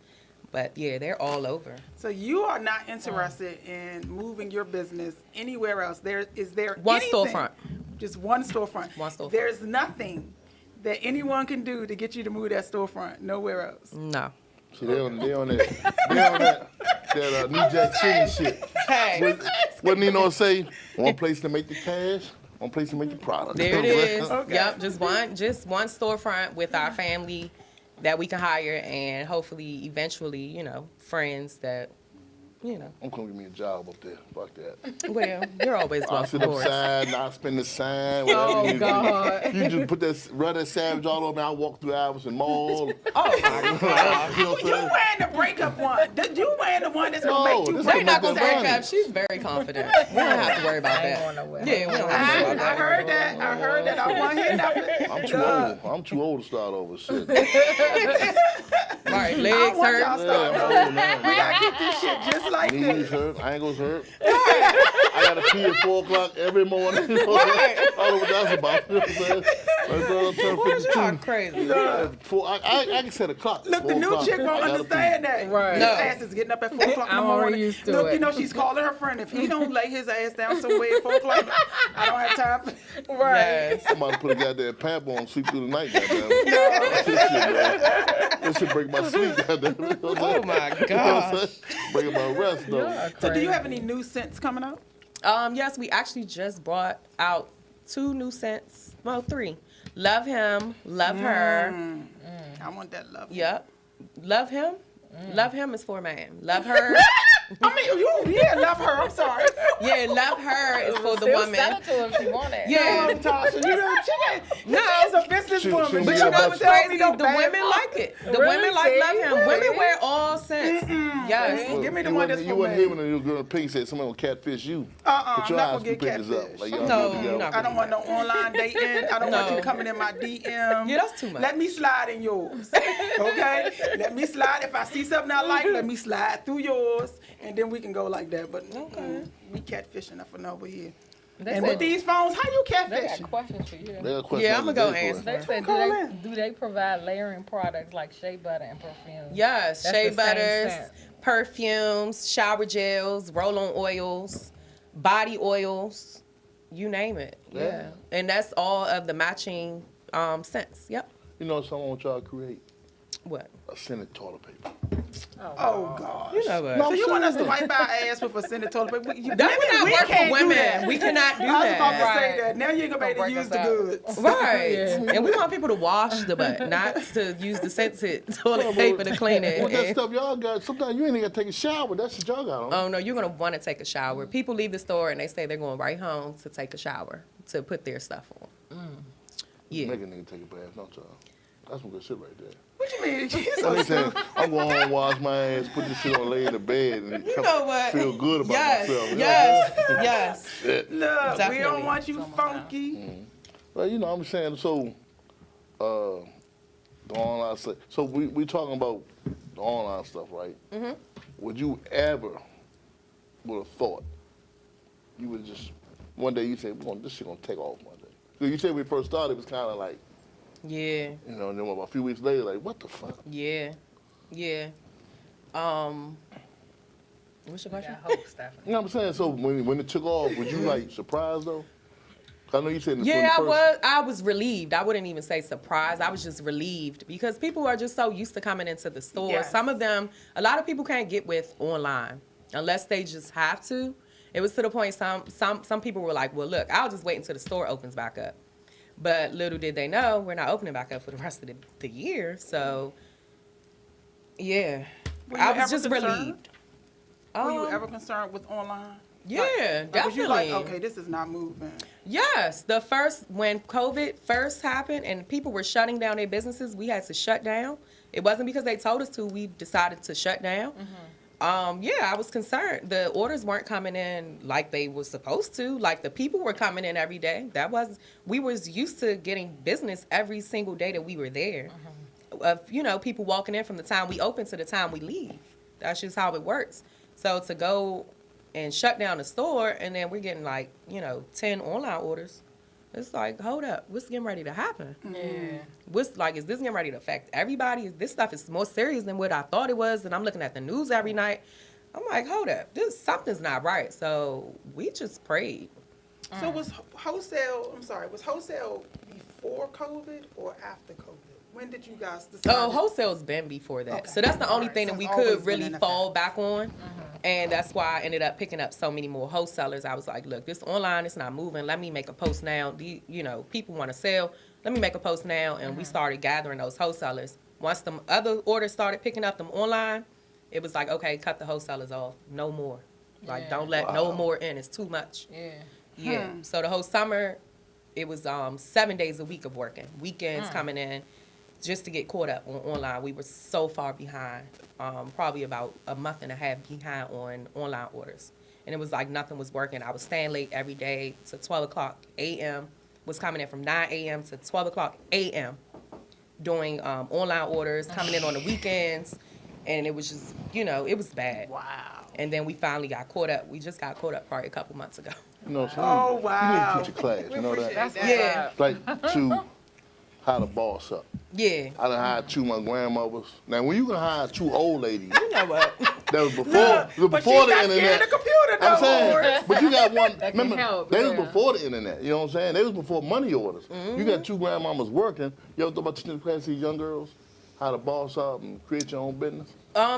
But yeah, they're all over. So you are not interested in moving your business anywhere else? Is there One anything- storefront. Just one storefront. One storefront. There's nothing that anyone can do to get you to move that storefront nowhere else. No. See, they on that New Jack City shit. Hey. What Nino say? One place to make the cash, one place to make the product. There it is. Okay. Yep, just one storefront with our family that we can hire, and hopefully, eventually, you know, friends that, you know. I'm gonna give me a job up there. Fuck that. Well, you're always I'll welcome. sit of course. upside, and I'll spin the sign. Oh, You God. You just put run that Savage all over me. I'll walk through Albertson Mall. Oh my God. You know what You I'm saying? wearing the breakup one. You wearing the one that's going to No, make you this break We're not gonna Make break that up. She's very confident. We don't have to worry about I ain't that. going nowhere. Yeah, we don't have to worry I about that. heard that. I heard that. I want to hear that. I'm too old. I'm too old to start over shit. All right, I legs want y'all hurt. start Yeah, over. I'm old now. We got to get this shit just like Knees this. hurt, ankles hurt. I got to pee at 4 o'clock every morning. You know I don't know what that's about. You know what I'm saying? My girl turned Y'all 52. crazy. I can set a clock. Look, the 4 new o'clock. chick I won't gotta understand that. Right. His No. ass is getting up at 4 o'clock in the I'm already morning. used to Look, it. you know, she's calling her friend. If he don't lay his ass down somewhere at 4 o'clock, I don't have time for Yes. I'm about to put a goddamn pamp on and sleep through the night, goddamn. That shit break my sleep, goddamn. Oh my gosh. Breaking my rest, though. So do you have any new scents coming out? Yes, we actually just brought out 2 new scents. Well, 3. Love Him, Love Her. I want that love. Yep. Love Him. Love Him is for a man. Love Her. I mean, love her. I'm sorry. Yeah, Love Her is for the Still woman. sell it to her if she want it. Yeah. No, Tasha, you know, she No. is a businesswoman. She- But Yeah, you know but what's tell me crazy? no The bad women fuck. like it. The Really? women like Love Him. See? Women wear all scents. Yes. Give me the You one that's wasn't- for You wasn't me. here when the little girl Pink said somebody will catfish you. I'm Put your not eyes gonna two get pictures up. catfish. Like y'all No, get together. you're not I don't want no online dating. I don't want No. you coming in my DM. Yeah, that's too much. Let me slide in yours. Okay? Let me slide. If I see something I like, let me slide through yours, and then we can go like that. But we catfishing up and over here. They And said- with these phones, how you They got catfishing? questions for you. They got questions Yeah, on I'ma the go day for answer. it. They said, Call in. do they provide layering products like shea butter and perfume? Yes, That's shea the same butters, scent. perfumes, shower gels, roll-on oils, body oils. You name it. Yeah. Yeah. And that's all of the matching scents. Yep. You know something I want y'all to create? What? A scented toilet paper. Oh, gosh. You know what? So you want us to wipe our ass with a scented toilet paper? That would not work for women. We cannot do I was about to that. say that. Now you ain't going to be able to use the goods. Right. And we want people to wash the butt, not to use the scented toilet paper to clean it. Well, that stuff y'all got, sometimes you ain't even got to take a shower. That's what y'all got on. Oh, no, you're going to want to take a shower. People leave the store and they say they're going right home to take a shower, to put their stuff on. Yeah. Make a nigga take a bath, don't y'all? That's some good shit right there. What you mean? So they saying, I'm going home, wash my ass, put this shit on, lay in the bed, and You know what? feel good about Yes, myself. yes. Shit. Look, we Definitely. don't want you funky. Well, you know, I'm saying, so, the online stuff. So we talking about the online stuff, right? Mm-hmm. Would you ever would have thought you would just, one day you say, this shit gonna take off one day? So you said when we first started, it was kind of like, Yeah. you know, and then a few weeks later, like, what the fuck? Yeah. Yeah. What's your question? Hope, Stephanie. You know what I'm saying? So when it took off, was you like surprised though? 'Cause I know you said in the Yeah, 21st. I was relieved. I wouldn't even say surprised. I was just relieved because people are just so used to coming into the store. Yes. Some of them, a lot of people can't get with online unless they just have to. It was to the point some people were like, well, look, I'll just wait until the store opens back up. But little did they know, we're not opening back up for the rest of the year. So, yeah, Were you I was ever just concerned? relieved. Were you ever concerned with online? Yeah, Was definitely. you like, okay, this is not moving? Yes, when COVID first happened and people were shutting down their businesses, we had to shut down. It wasn't because they told us to, we decided to shut down. Yeah, I was concerned. The orders weren't coming in like they were supposed to. Like the people were coming in every day. We was used to getting business every single day that we were there. Of, people walking in from the time we open to the time we leave. That's just how it works. So to go and shut down the store and then we're getting 10 online orders. It's like, hold up, what's getting ready to happen? Yeah. Is this getting ready to affect everybody? This stuff is more serious than what I thought it was. And I'm looking at the news every night. I'm like, hold up, something's not right. So we just prayed. So was wholesale before COVID or after COVID? When did you guys decide? Oh, wholesale's been before that. Okay. So that's the only Alright, thing so that we it's always could been really in fall back on. And that's why I ended up picking up so many more wholesalers. I was like, look, this online, it's not moving. Let me make a post now. People want to sell. Let me make a post now. And we started gathering those wholesalers. Once the other orders started picking up them online, it was like, okay, cut the wholesalers off. No more. Like, don't let no more in. It's too much. Yeah. Yeah. So the whole summer, it was 7 days a week of working. Weekends coming in. Just to get caught up on online. We were so far behind, probably about a month and a half behind on online orders. And it was like nothing was working. I was staying late every day to 12 o'clock a.m., was coming in from 9 a.m. to 12 o'clock a.m., doing online orders, coming in on the weekends. And it was just, it was bad. Wow. And then we finally got caught up. We just got caught up probably a couple months ago. So Oh, wow. You need to teach a class, you know that? That's Yeah. Like to how to boss up. Yeah. I done hired two of my grandmothers. Now, when you can hire two old ladies, You know what? that was before, But before she's the not scared internet. of the computer, though, I'm saying, Horace. but you got one. That can Remember, help, they was yeah. before the internet. You know what I'm saying? They was before money orders. You got two grandmamas working. You ever thought about teaching the class to these young girls how to boss up and create your own business?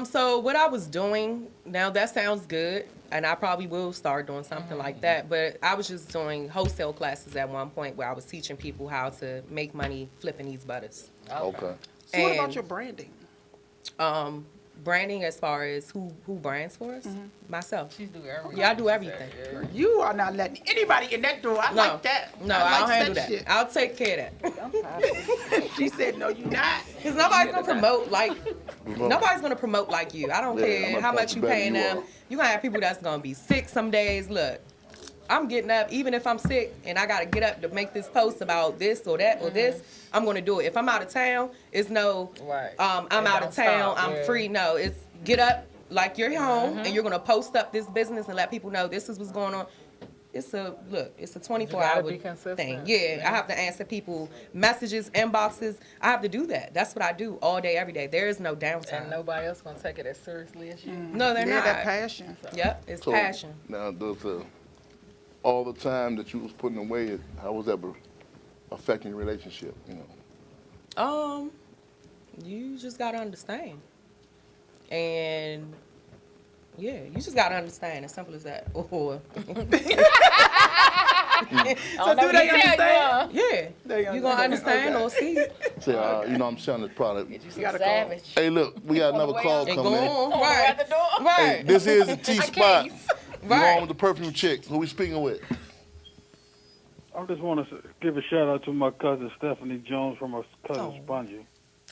So what I was doing, now that sounds good, and I probably will start doing something like that, but I was just doing wholesale classes at one point where I was teaching people how to make money flipping these butters. Okay. So what about And- your branding? Branding as far as who brands for us? Myself. She do everything. Yeah, I do everything. You are not letting anybody in that door. I No, like that. no, I I'll like handle that. shit. I'll take care of that. She said, no, you not. Because nobody's gonna promote like you. I don't Yeah, care I'm how a much you better paying you them. are. You gonna have people that's gonna be sick some days. Look, I'm getting up, even if I'm sick and I gotta get up to make this post about this or that or this, I'm gonna do it. If I'm out of town, it's no, Right. I'm It out don't of town, stop, I'm yeah. free. No, it's get up like you're home and you're gonna post up this business and let people know this is what's going on. It's a 24-hour be consistent. thing. Yeah, I have to answer people messages, inboxes. I have to do that. That's what I do all day, every day. There is no downtime. And nobody else gonna take it as seriously as you. No, they're Yeah, not. that passion. Yep, it's So, passion. Now, all the time that you was putting away, how was that affecting your relationship? You know. You just gotta understand, and yeah, you just gotta understand. As simple as that. Or So do they understand? Yeah, you gonna understand or see. Say, you know, I'm selling this product. You got a savage. Hey, look, we got another call And coming go in. on, right, right. Hey, this is the T-Spot. You Right. on with the perfume chick. Who we speaking with? I just want to give a shout out to my cousin Stephanie Jones from her cousin Spongy.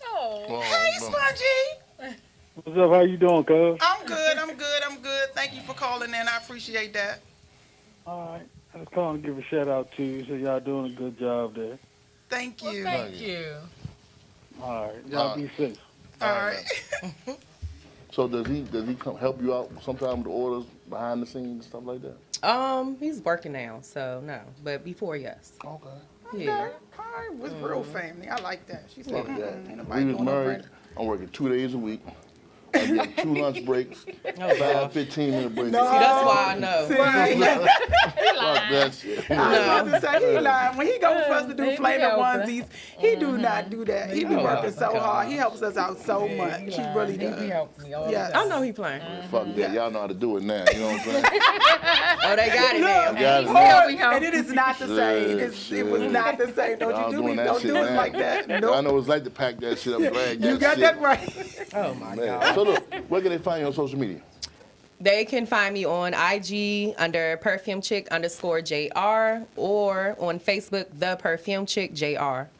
Oh, hey, Spongy. What's up? How you doing, cuz? I'm good. Thank you for calling in. I appreciate that. All right. I was calling to give a shout out to you. So y'all doing a good job there. Thank you. Thank you. All right. Y'all be safe. All right. So does he come help you out sometimes with the orders behind the scenes and stuff like that? He's working now, so no. But before, yes. Okay. Yeah. All right, was real family. I like that. She said, Fuck that. ain't nobody We was doing no married. I'm working 2 days a week. I get 2 lunch breaks, 5 15-minute breaks. See, that's why I know. Fuck that shit. I was about to say, he lying. When he goes for us to do flavor onesies, he do not do that. He be working so hard. He helps us out so much. He really does. He helps me all Yes. the time. I know he playing. Fuck that. Y'all know how to do it now. You know what I'm saying? Oh, they got it now. Got it now. Lord, and it is not the same. It was not the same. Don't Y'all you do doing me? that Don't shit do it now. like that. I Nope. know what it's like to pack that shit up. Drag You got shit. that right. Oh, my Man. God. So look, where can they find you on social media? They can find me on IG under perfumchick_JR or on Facebook, The Perfume Chick JR.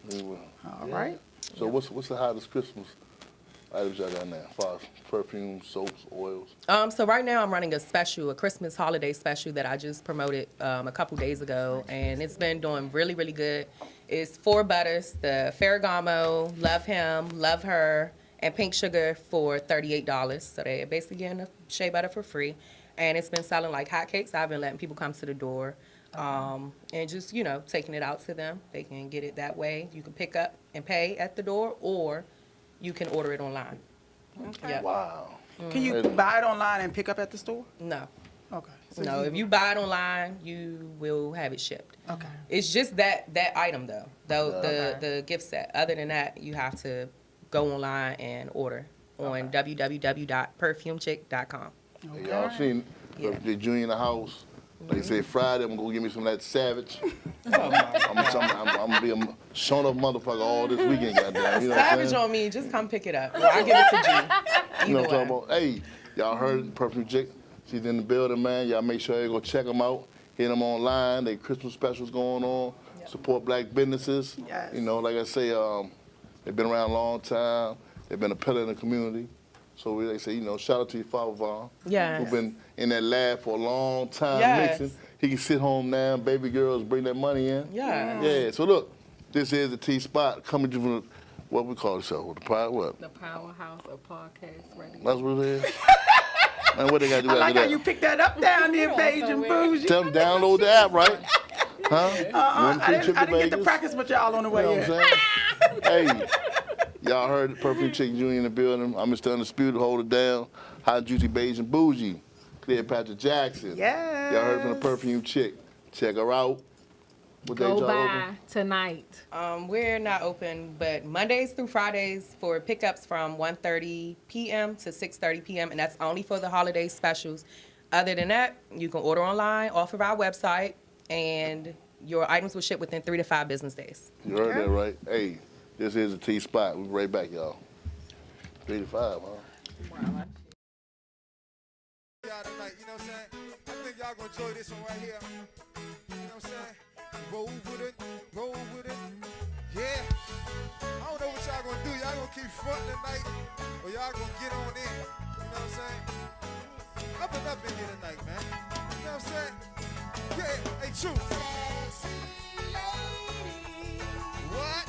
Very well. All right. So what's the hottest Christmas items y'all got now? As far as perfumes, soaps, oils. So right now I'm running a special, a Christmas holiday special that I just promoted a couple days ago, and it's been doing really, really good. It's 4 butters, the Ferragamo, Love Him, Love Her, and Pink Sugar for $38. So they're basically getting a shea butter for free. And it's been selling like hotcakes. I've been letting people come to the door and just, you know, taking it out to them. They can get it that way. You can pick up and pay at the door, or you can order it online. Okay. Yeah. Wow. Can you buy it online and pick up at the store? No. Okay. No, if you buy it online, you will have it shipped. Okay. It's just that item though, the gift set. Other than that, you have to go online and order on www.perfumechick.com. Hey, y'all seen the Junior in the house? Like you say, Friday, I'm gonna go give me some of that Savage. I'm gonna be a shown up motherfucker all this weekend, goddamn. You know what I'm Savage saying? on me, just come pick it up. Or I'll give it to G. You know what I'm Either talking about? Hey, y'all heard Perfume Chick? She's in the building, man. Y'all make sure you go check them out. Hit them online. They Christmas specials going on. Support black businesses. Yes. You know, like I say, they've been around a long time. They've been a pillar in the community. So they say, you know, shout out to your father, Vaughn. Yes. Who's been in that lab for a long time Yes. mixing. He can sit home now, baby girls bring that money in. Yeah. Yeah, so look, this is the T-Spot coming to you from, what we call ourselves, the what? The powerhouse of podcast radio. That's what it is. Man, what they got to do I after like how that? you picked that up down there, Paige and Bougie. Tell them download the app, right? Huh? I didn't get to practice with y'all on the way You know in. what I'm saying? Hey, y'all heard Perfume Chick Jr. in the building. I'm Mr. Undisputed, hold it down. Hot Juicy Beige and Bougie. Cleopatra Jackson. Yes. Y'all heard from the Perfume Chick. Check her out. What day Go y'all by open? tonight. We're not open, but Mondays through Fridays for pickups from 1:30 p.m. to 6:30 p.m., and that's only for the holiday specials. Other than that, you can order online off of our website, and your items will ship within 3 to 5 business days. You heard that right? Hey, this is the T-Spot. We'll be right back, y'all. 3 to 5, huh? Y'all tonight, you know what I'm saying? I think y'all gonna enjoy this one right here. You know what I'm saying? Roll with it, yeah. I don't know what y'all gonna do. Y'all gonna keep fronting tonight, or y'all gonna get on in. You know what I'm saying? Up and up in here tonight, man. You know what I'm saying? Yeah, hey, true. What?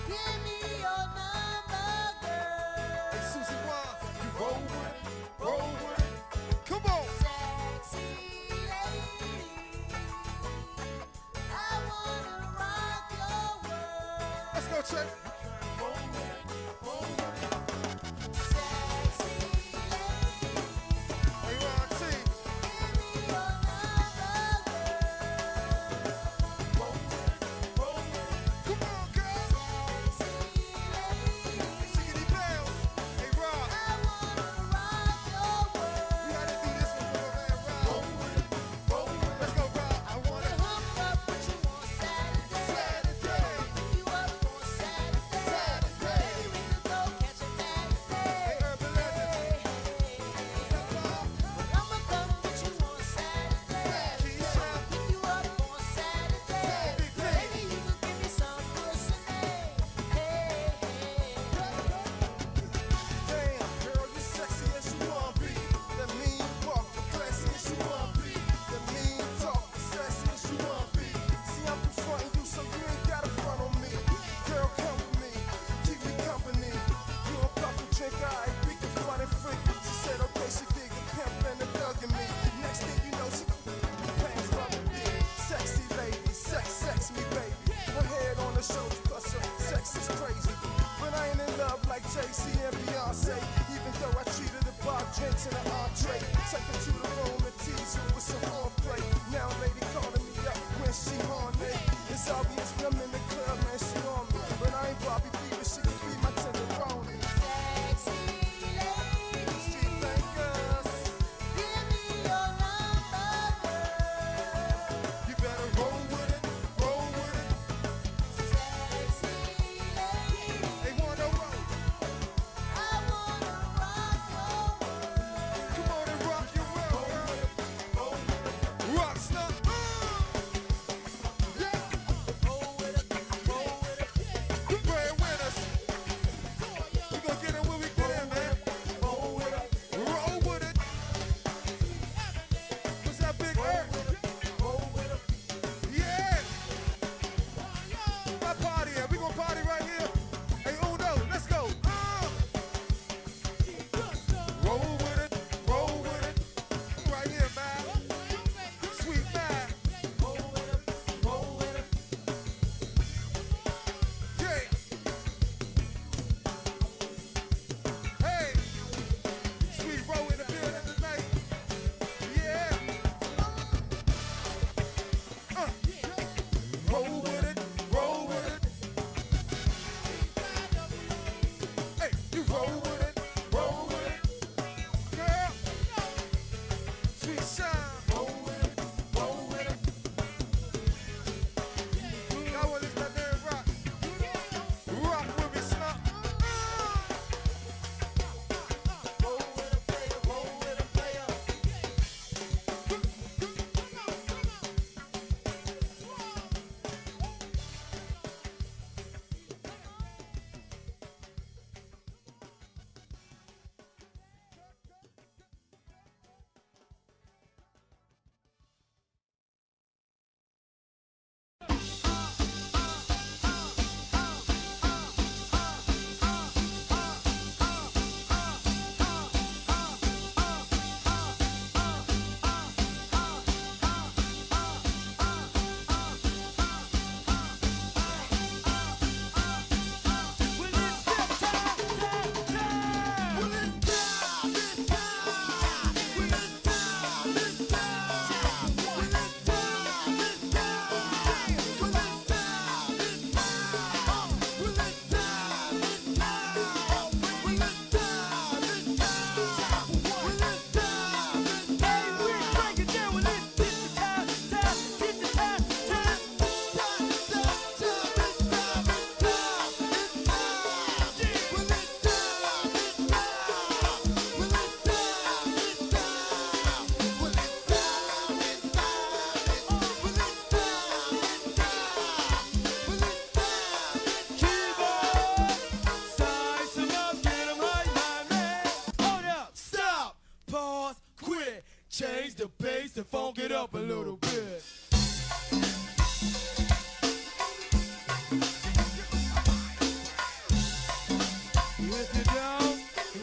Give me your number, girl. Hey, Susie Wan, you roll with it, roll with it. Come on. Let's go, Trey. Hey, Ron T. drinks and an entree. Take her to the room and tease her with some foreplay. Now lady calling me up when she horny. It's obvious when I'm in the club, man, she on me. But I ain't Bobby B, but she can be my tenderoni. Sexy ladies, street thinkers, give me your number. You better roll with it, roll with it. Sexy ladies, they wanna roll. I wanna rock your world. Come on and rock your world. Roll with it, rock stuff. Change the pace and funk it up a little bit.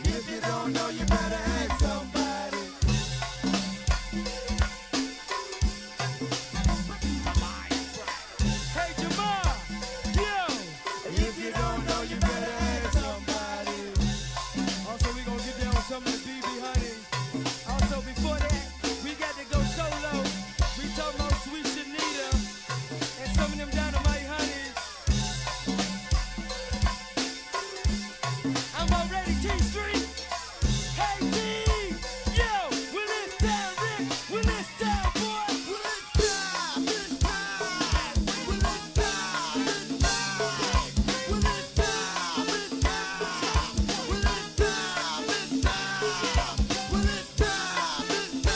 If you don't know, you better ask somebody. Hey Jamal, yo. If you don't know, you better ask somebody. Also, we gonna get down with some of the BB honeys. Also, before that, we got to go solo. We talking about Sweet Shanita and some of them Dynamite honeys. I'm already T Street. Hey D, yo, will this down, Rick? Will this down, boy? Will this down, this time? Will this down, this time? Will this down, this time? Will this down, this time? Will this down, this time?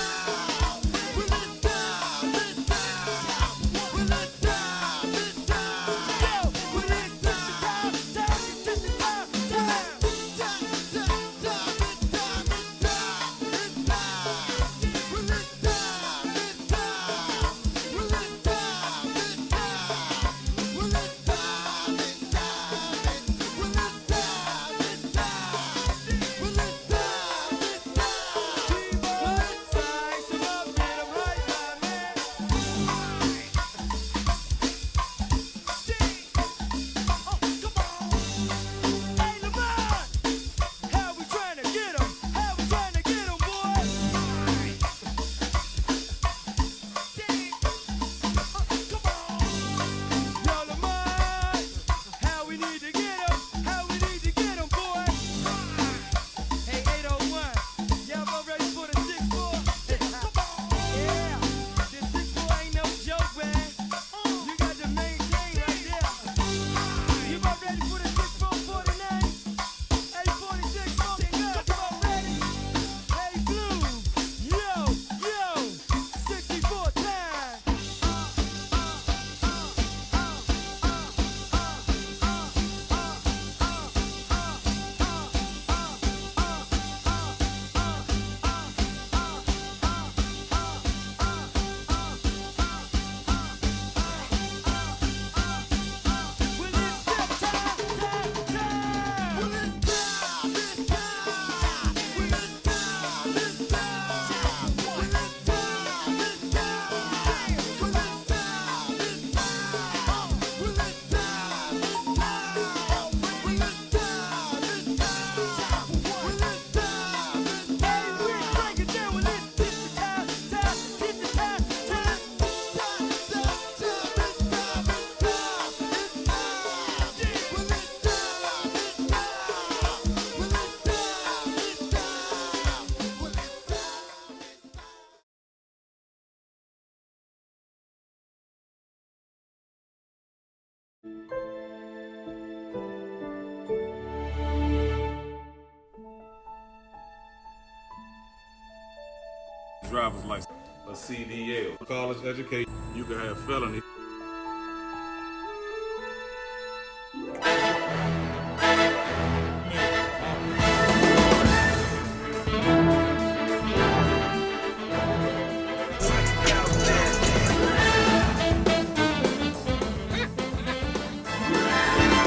Driver's license, a CDL, college education, you can have felony.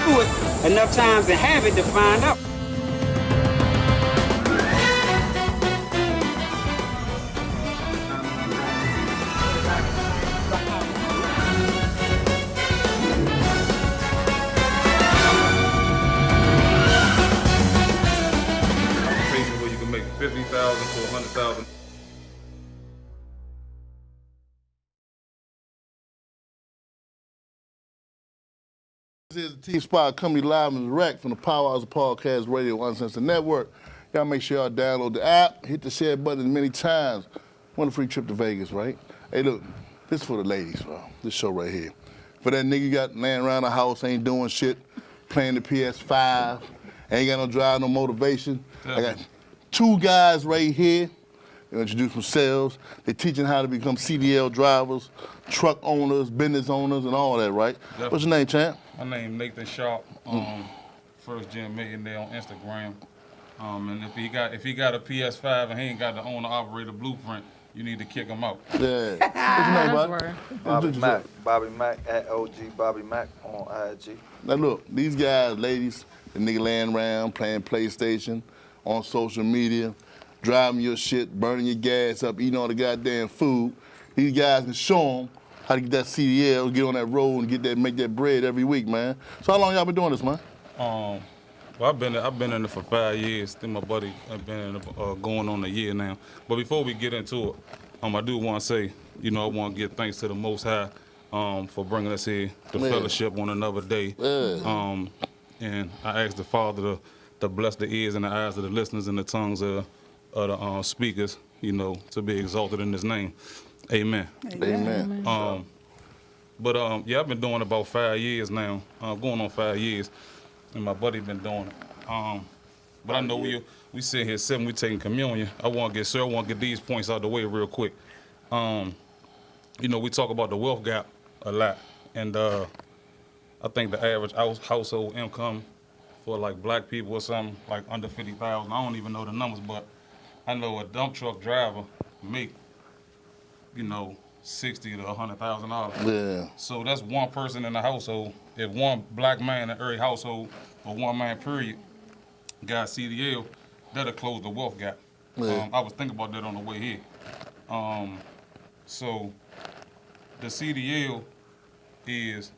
Do it enough times and have it to find out. Where you can make 50,000 to 100,000. This is the T-Spot coming live and direct from the Power Hours of Podcast Radio Uncensored Network. Y'all make sure y'all download the app, hit the share button many times. Want a free trip to Vegas, right? Hey, look, this is for the ladies, bro. This show right here. For that nigga you got laying around the house, ain't doing shit, playing the PS5, ain't got no drive, no motivation. I got two guys right here. They introduce themselves. They're teaching how to become CDL drivers, truck owners, business owners, and all that, right? Definitely. What's your name, champ? My name Nathan Sharp. First Gen Millionaire on Instagram. And if he got a PS5 and he ain't got the owner operator blueprint, you need to kick him out. Yeah. What's your name, Bobby Mack. Bobby Mack at OG Bobby Mack on IG. Now look, these guys, ladies, the nigga laying around playing PlayStation on social media, driving your shit, burning your gas up, eating all the goddamn food. These guys can show them how to get that CDL, get on that road and get that, make that bread every week, man. So how long y'all been doing this, man? Well, I've been in it for 5 years. Then my buddy I've been in it, going on a year now. But before we get into it, I do want to say, I want to give thanks to the Most High for bringing us here to fellowship on another day. And I ask the Father to bless the ears and the eyes of the listeners and the tongues of the speakers, to be exalted in His name. Amen. Amen. Yeah, I've been doing it about 5 years now, going on 5 years, and my buddy been doing it. But I know we sit here 7, we taking communion. I want to get these points out the way real quick. We talk about the wealth gap a lot, and I think the average household income for like black people or something like under 50,000. I don't even know the numbers, but I know a dump truck driver make, $60,000 to $100,000. Yeah. So that's one person in the household. If one black man in every household, or one man period, got CDL, that'll close the wealth gap. Yeah. I was thinking about that on the way here. So the CDL is,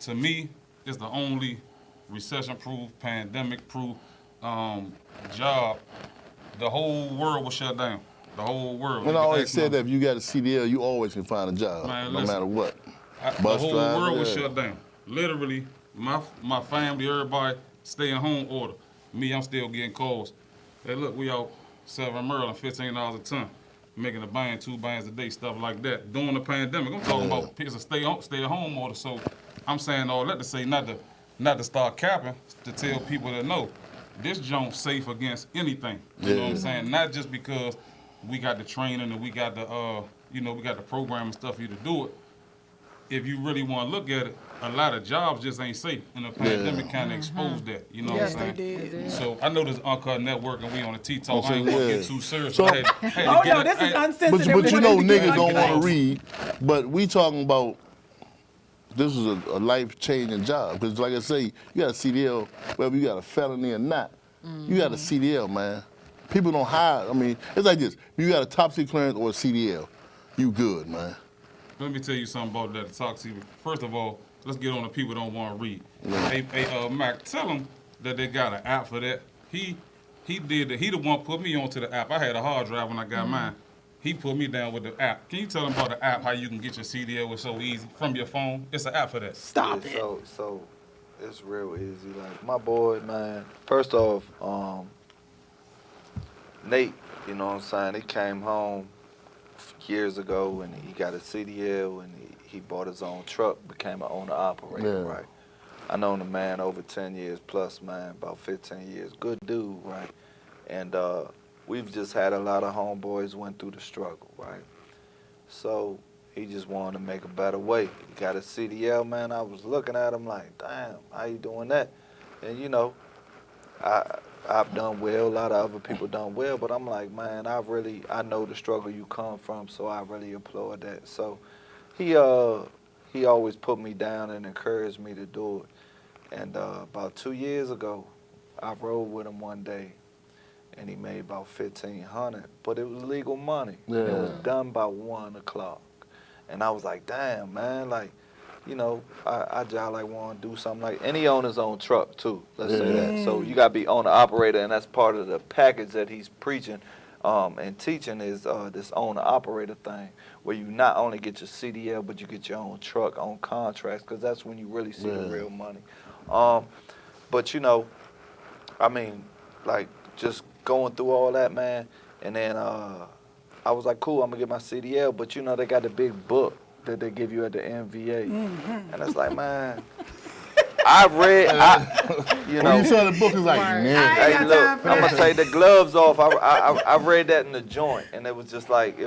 to me, is the only recession-proof, pandemic-proof job. The whole world was shut down. The whole world. And I always said that if you got a CDL, you always can find a job, Man, no listen, matter what. The whole world was shut down. Literally, my family, everybody, stay at home order. Me, I'm still getting calls. Hey, look, we out selling Maryland, $15 a ton, making a band, 2 bands a day, stuff like that. During the pandemic, I'm talking about it's a stay at home order. So I'm saying all that to say not to start capping, to tell people that no, this joint's safe against anything. You know what I'm saying? Not just because we got the training and we got the we got the program and stuff for you to do it. If you really want to look at it, a lot of jobs just ain't safe, and the pandemic kind of exposed that. You know what I'm saying? They did. So I know this Uncut Network, and we on the T-Talk. I ain't want to get too serious. So, this is unsensitive. But niggas don't want to read. But we talking about this is a life-changing job. Because like I say, you got a CDL, whether you got a felony or not, you got a CDL, man. People don't hide. I mean, it's like this. If you got a top secret clearance or a CDL, you good, man. Let me tell you something about that top secret. First of all, let's get on the people that don't want to read. Hey, Mac, tell them that they got an app for that. He the one put me onto the app. I had a hard drive when I got mine. He put me down with the app. Can you tell them about the app, how you can get your CDL with so easy from your phone? It's an app for that. Stop it. So it's real easy. Like my boy, man, first off, Nate, you know what I'm saying, he came home years ago and he got a CDL and he bought his own truck, became an owner-operator, right? I known the man over 10 years plus, man, about 15 years. Good dude, right? And we've just had a lot of homeboys went through the struggle, right? So he just wanted to make a better way. He got a CDL, man. I was looking at him like, damn, how you doing that? And, you know, I've done well. A lot of other people done well. But I'm like, man, I know the struggle you come from, so I really applaud that. So he always put me down and encouraged me to do it. And about 2 years ago, I rode with him one day, and he made about $1,500, but it was legal money. Yeah. It was done by 1 o'clock. And I was like, damn, man, like, you know, I just like want to do something like, and he owned his own truck too, let's say that. So you got to be owner operator, and that's part of the package that he's preaching and teaching is this owner operator thing, where you not only get your CDL, but you get your own truck, own contracts, because that's when you really see the real money. But, you know, I mean, like, just going through all that, man, and then I was like, cool, I'm going to get my CDL, but, you know, they got the big book that they give you at the MVA. And it's like, man, I read, you know. When you saw the book, it's like, man. Hey, look, I'm going to take the gloves off. I read that in the joint, and it was like,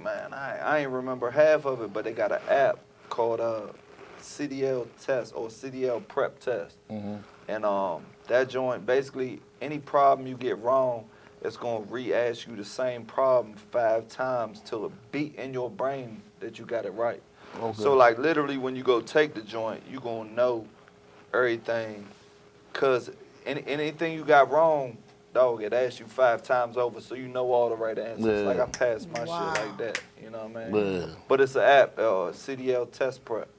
man, I ain't remember half of it, but they got an app called CDL Test or CDL Prep Test. And that joint, basically, any problem you get wrong, it's going to re-ask you the same problem 5 times till it beat in your brain that you got it right. Okay. So, like, literally, when you go take the joint, you going to know everything. Because anything you got wrong, dog, it asks you 5 times over, so you know all the right answers. Yeah. Like, I passed my shit like that, you know what I mean? Yeah. But it's an app, CDL Test Prep.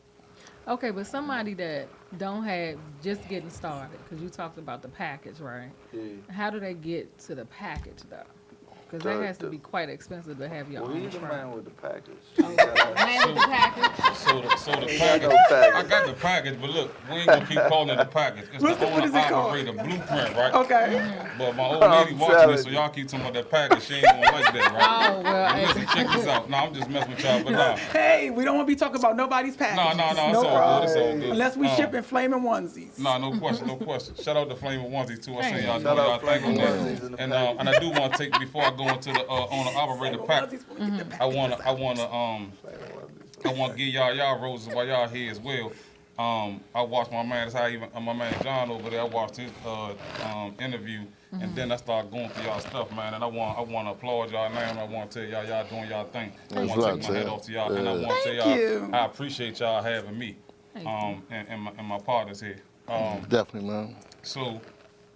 Okay, but somebody that don't have just getting started, because you talked about the package, right? Yeah. How do they get to the package though? Because that has to be quite expensive to have your Well, own he's the truck. man with the package. Man with the package. So the Ain't package, got no package. I got the package, but look, we ain't gonna keep calling it the package. It's What the is owner it called? operator blueprint, right? Okay. But my old lady I'm watching telling this, so you. y'all keep talking about that package. She ain't gonna like that, right? Oh, well, But listen, check this out. No, I'm just messing with y'all, but nah. Hey, we don't want to be talking about nobody's package. No, it's all good. It's all good. Unless we shipping flaming onesies. No question, no question. Shout out to Flaming Onesies too. I seen y'all Shout doing out y'all thing on Flaming Onesies in that. the And package. and I do want to take before I go into the owner operator pack. I wanna give y'all roses while y'all here as well. I watched my man, that's how even my man John over there. I watched his interview, and then I started going through y'all stuff, man. And I want to applaud y'all now. And I want to tell y'all doing y'all thing. I want to take my head off to y'all, and I want to tell y'all you. I appreciate y'all having me, and my partners here. Definitely, man. So,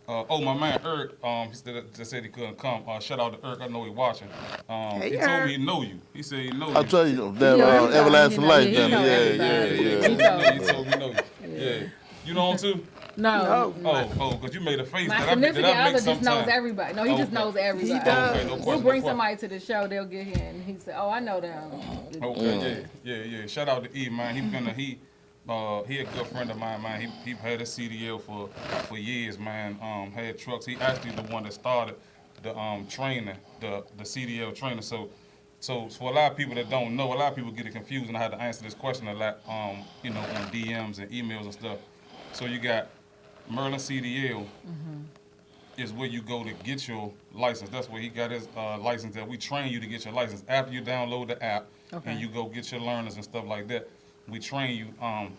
my man Eric, he said he couldn't come. Shout out to Eric, I know he watching. Hey, He told Eric. me he know you. He said he know you. I'll tell you, that knows everlasting life, he then. know Yeah, everybody. yeah. He told me he know you. Yeah. You know him too? No. Because you made a face My that I significant make other just knows sometimes. everybody. No, he just knows everybody. He does. Okay, no We'll question, bring no somebody to the show, they'll get here, and he said, oh, I know them. Okay, yeah. Shout out to E, man. He a good friend of mine, man. He had a CDL for years, man. Had trucks. He actually the one that started the training, the CDL training. So for a lot of people that don't know, a lot of people get it confused, and I had to answer this question a lot, on DMs and emails and stuff. So you got Merlin CDL is where you go to get your license. That's where he got his license. That we train you to get your license after you download the app and you go get your learners and stuff like that. We train you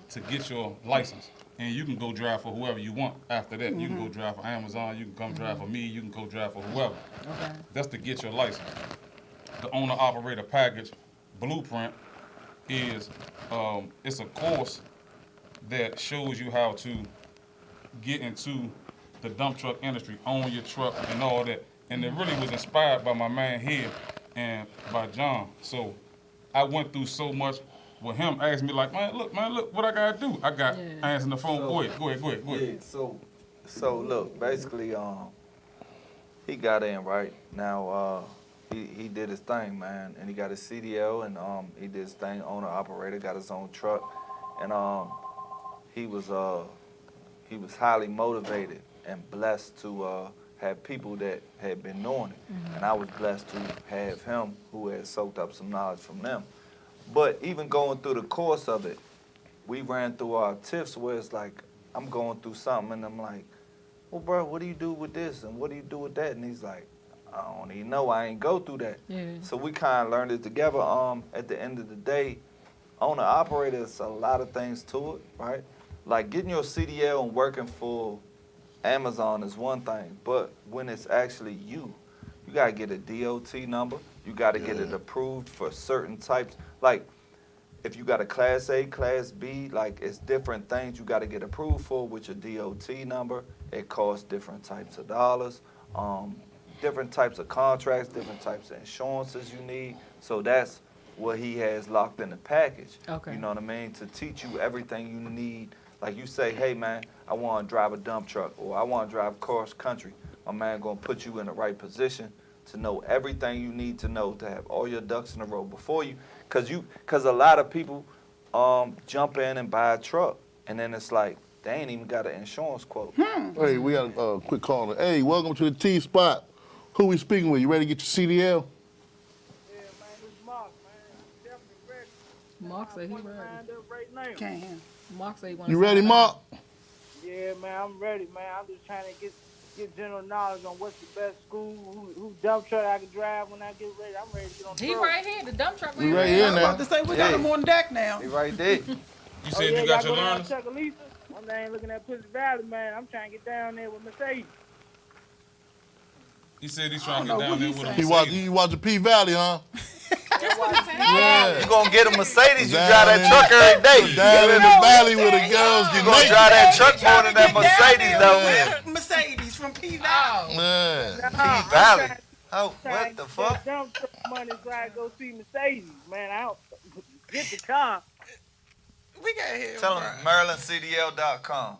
to get your license, and you can go drive for whoever you want after that. You can go drive for Amazon. You can come drive for me. You can go drive for whoever. Okay. That's to get your license. The owner operator package blueprint is it's a course that shows you how to get into the dump truck industry, own your truck and all that. And it really was inspired by my man here and by John. So I went through so much with him asking me like, man, look, what I gotta do? I got answering the phone. Go ahead. Yeah, so look, basically, he got in right now. He did his thing, man, and he got his CDL, and he did his thing. Owner operator, got his own truck, and he was highly motivated and blessed to have people that had been knowing it, and I was blessed to have him who had soaked up some knowledge from them. But even going through the course of it, we ran through our tips where it's like I'm going through something, and I'm like, well, bro, what do you do with this, and what do you do with that? And he's like, I don't even know. I ain't go through that. Yeah. So we kind of learned it together. At the end of the day, owner operator is a lot of things to it, right? Like getting your CDL and working for Amazon is one thing, but when it's actually you gotta get a DOT number. You gotta get it approved for certain types. Like if you got a Class A, Class B, like it's different things you gotta get approved for with your DOT number. It costs different types of dollars, different types of contracts, different types of insurances you need. So that's what he has locked in the package. Okay. You know what I mean? To teach you everything you need. Like you say, hey man, I want to drive a dump truck or I want to drive cross country. My man gonna put you in the right position to know everything you need to know to have all your ducks in a row before you. Cause a lot of people jump in and buy a truck and then it's like they ain't even got an insurance quote. Hey, we got a quick caller. Hey, welcome to the T-Spot. Who we speaking with? You ready to get your CDL? Mark said he ready. Right now. Can. Mark said he wants. You ready, Mark? Yeah, man, I'm ready, man. I'm just trying to get general knowledge on what's the best school, who dump truck I can drive when I get ready. I'm ready to get on the He road. right here, the dump truck. We right here I'm now. about to say we got him on deck now. He right there. You said you got your learners? I'm down looking at Pussy Valley, man. I'm trying to get down there with Mercedes. He said he's trying to get down there with him. You watch the P-Valley, huh? You gonna get a Mercedes, you drive that truck every day. Down in the valley where the girls get You gonna drive that truck more than that Mercedes though. Mercedes from P-Valley. P-Valley. Oh, what the fuck? Dump truck money so I go see Mercedes, man. I don't get the car. We got here. Tell them MarylandCDL.com.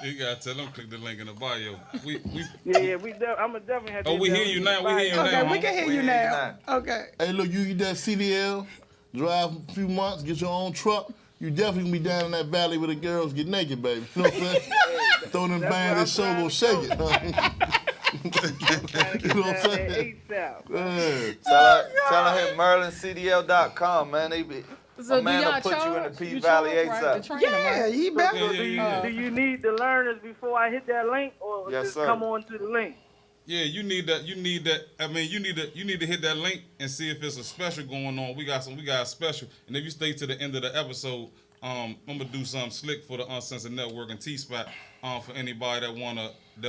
You gotta tell them click the link in the bio. I'ma definitely have to. Oh, we hear you now. We hear you now. Okay, we can hear you now. Okay. Hey, look, you get that CDL, drive a few months, get your own truck. You definitely gonna be down in that valley where the girls get naked, baby. You know what I'm saying? Throw them bands, this show gonna shake it. You know what I'm saying? Tell them hit MarylandCDL.com, man. They be. So a man will put you in the P-Valley ASAP. Yeah, he better. Do you need the learners before I hit that link, or just come on to the link? Yeah, you need that. I mean, you need to hit that link and see if it's a special going on. We got a special, and if you stay to the end of the episode, I'm gonna do something slick for the Uncensored Network and T-Spot for anybody that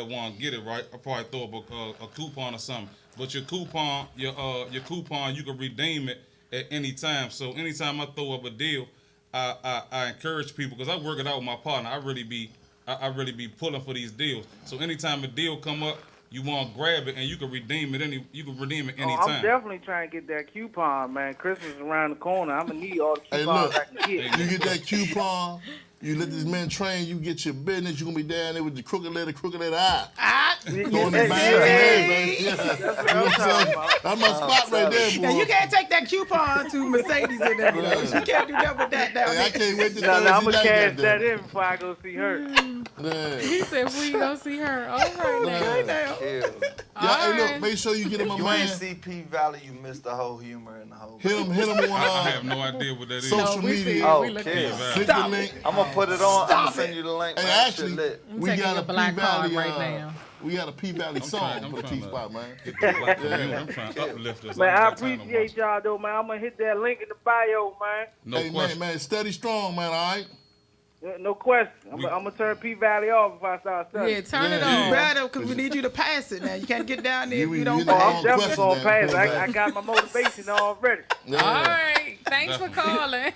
wanna get it right. I'll probably throw up a coupon or something. But your coupon, you can redeem it at any time. So anytime I throw up a deal, I encourage people because I work it out with my partner. I really be pulling for these deals. So anytime a deal come up, you want to grab it and you can redeem it anytime. I'm definitely trying to get that coupon, man. Christmas is around the corner. I'm gonna need all the coupons I can get. You get that coupon. You let this man train, you get your business, you're going to be down there with the crooked letter eye. Throwing the band baby. You know what I'm saying? That's my spot right there, boy. Now, you can't take that coupon to Mercedes in there. You can't do that with that down there. I can't wait to I'm going to cash that in before I go see her. He said we go see her. All right now. Hey, look, make sure you get him a You man. ain't see P-Valley, you missed the whole humor in the whole. Hit him on I have no idea what that is. social media. Okay. Click the link. I'm gonna put it on. I'm gonna send you the link. Hey, Man. actually, Shit lit. we got a P-Valley right now. We got a P-Valley song for the T-Spot, man. I'm trying to uplift us. Man, I appreciate y'all, though, man. I'm going to hit that link in the bio, man. Hey, man, study strong, man, all right? No question. I'm going to turn P-Valley off if I start studying. Yeah, turn it on. You better, because we need you to pass it now. You can't get down there if you don't Oh, I'm pass. definitely going to pass. I got my motivation already. All right. Thanks for calling.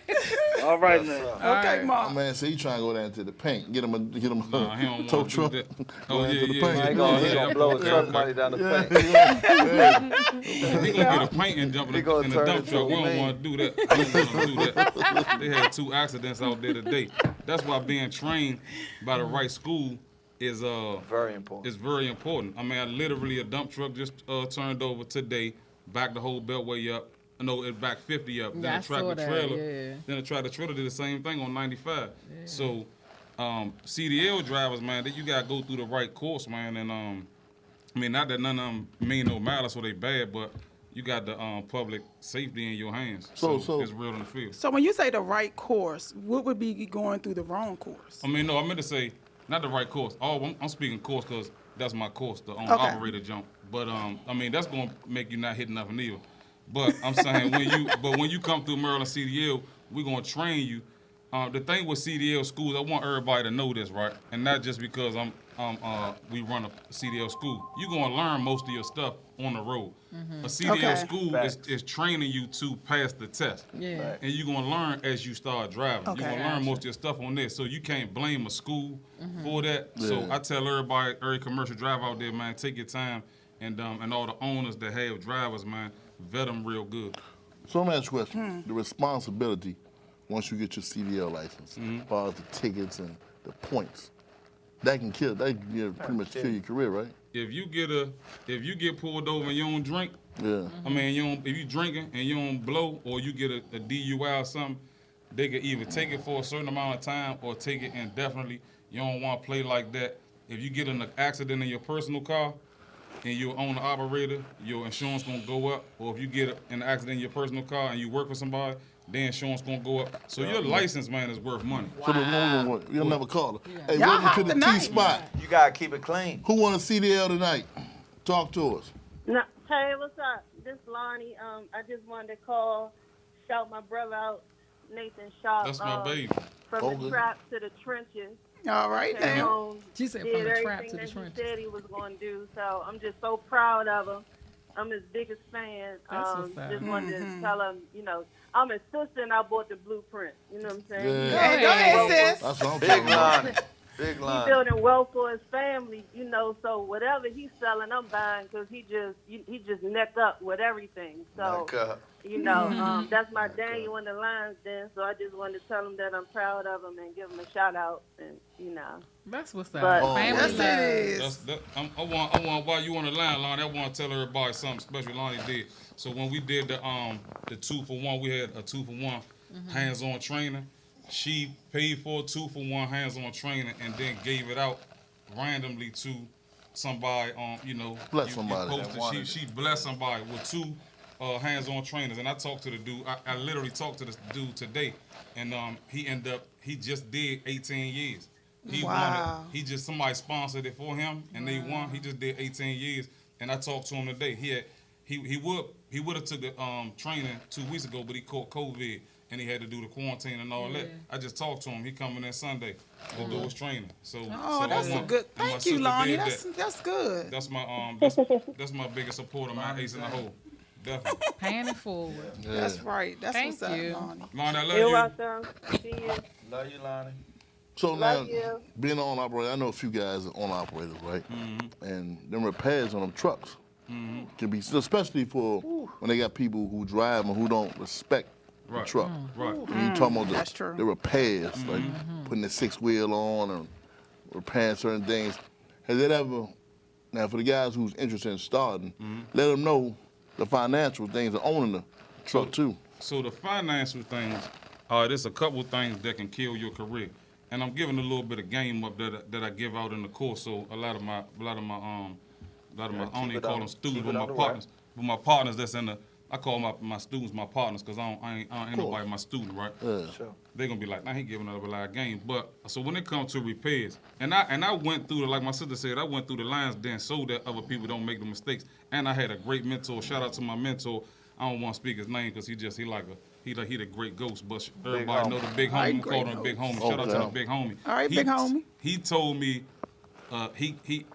All right, now. Okay, Mom. Man, so he trying to go down to the paint. Get him a he don't tow want to truck. do that. Go Oh, down yeah, to the yeah. paint. He gonna blow his truck money down the paint. He gonna get a paint and jump in the dump truck. We don't want to do that. We don't want to do that. They had 2 accidents out there today. That's why being trained by the right school is very important. It's very important. I mean, literally a dump truck just turned over today, backed the whole beltway up. No, it backed 50 up. Then Yeah, a tractor I saw that, trailer. yeah. Then a tractor trailer did the same thing on 95. So CDL drivers, man, you gotta go through the right course, man. And I mean, not that none of them mean no malice or they bad, but you got the public safety in your hands. So- So it's real in the field. So when you say the right course, what would be going through the wrong course? I mean, no, I meant to say not the right course. I'm speaking course because that's my course, the Okay. operator jump. But I mean, that's gonna make you not hit nothing either. But I'm saying when you come through Maryland CDL, we're gonna train you. The thing with CDL schools, I want everybody to know this, right? And not just because we run a CDL school. You're gonna learn most of your stuff on the road. A CDL Okay. school is training you to pass the test. Yeah. Right. And you're gonna learn as you start driving. Okay. You're gonna learn most of your stuff on this. So you can't blame a school for that. So I tell everybody, every commercial driver out there, man, take your time and all the owners that have drivers, man, vet them real good. So let me ask you a question. The responsibility once you get your CDL license, as far as the tickets and the points, that can pretty much kill your career, right? If you get pulled over and you don't drink, Yeah. I mean, if you drinking and you don't blow or you get a DUI or something, they could either take it for a certain amount of time or take it indefinitely. You don't want to play like that. If you get in an accident in your personal car and you're on the operator, your insurance gonna go up. Or if you get in an accident in your personal car and you work for somebody, their insurance gonna go up. So your license, man, is worth money. So the woman, you'll never call her. Hey, Y'all welcome hot to the tonight. T-Spot. You gotta keep it clean. Who won a CDL tonight? Talk to us. No, hey, what's up? This Lonnie. I just wanted to call, shout my brother out, Nathan Sharp. That's my baby. From Okay. the trap to the trenches. All right, Came now. home, She said did from the trap everything to the that trenches. he said he was going to do. So I'm just so proud of him. I'm his biggest fan. That's what's up. Just wanted to tell him, I'm his sister and I bought the blueprint. You know what I'm saying? Yeah. Hey, go ahead, sis. That's what I'm Big talking about. line. Big He's line. building wealth for his family, so whatever he's selling, I'm buying because he just neck up with everything. So, Neck up. that's my Daniel in the lines then. So I just wanted to tell him that I'm proud of him and give him a shout out. And That's what's up. But- Family Yes, love. it is. I want while you on the line, Lonnie, I want to tell everybody something special Lonnie did. So when we did the 2-for-1, we had a 2-for-1 hands-on training. She paid for a 2-for-1 hands-on training and then gave it out randomly to somebody on, Bless somebody. posted. She blessed somebody with 2 hands-on trainers. And I talked to the dude. I literally talked to this dude today, and he just did 18 years. He Wow. won it. Somebody sponsored it for him, and they won. He just did 18 years, and I talked to him today. He would have took the training 2 weeks ago, but he caught COVID, and he had to do the quarantine and all that. I just talked to him. He coming in Sunday to do his training. So, Oh, so that's I a want- good. and my Thank sister you, Lonnie. did that. That's good. That's my that's my biggest supporter, man. Ace in the hole, definitely. Paying it forward. That's right. That's Thank what's you. up, Lonnie. Lonnie, I love you're you. welcome. See you. Love you, Lonnie. So now, Love you. being on operator, I know a few guys that are on operators, right? And them repairs on them trucks can be, especially for when they got people who drive and who don't respect the Right. truck. Right. And you talking about That's true. the repairs, like putting the 6-wheel on and repairing certain things. Has it ever, now for the guys who's interested in starting, let them know the financial things of owning the truck too. So the financial things, there's a couple things that can kill your career, and I'm giving a little bit of game up that I give out in the course. So a lot of my I don't even call them students, but my partners that's in the, I call my students my partners because I ain't nobody my student, right? Sure. They're gonna be like, nah, he giving up a lot of game. But so when it comes to repairs, and I went through like my sister said, I went through the lines then so that other people don't make the mistakes. And I had a great mentor. Shout out to my mentor. I don't want to speak his name because he the great ghost. But everybody know the big All right, homie. We call great him big ghost. homie. Shout out to the Okay. big homie. All right, big homie. He told me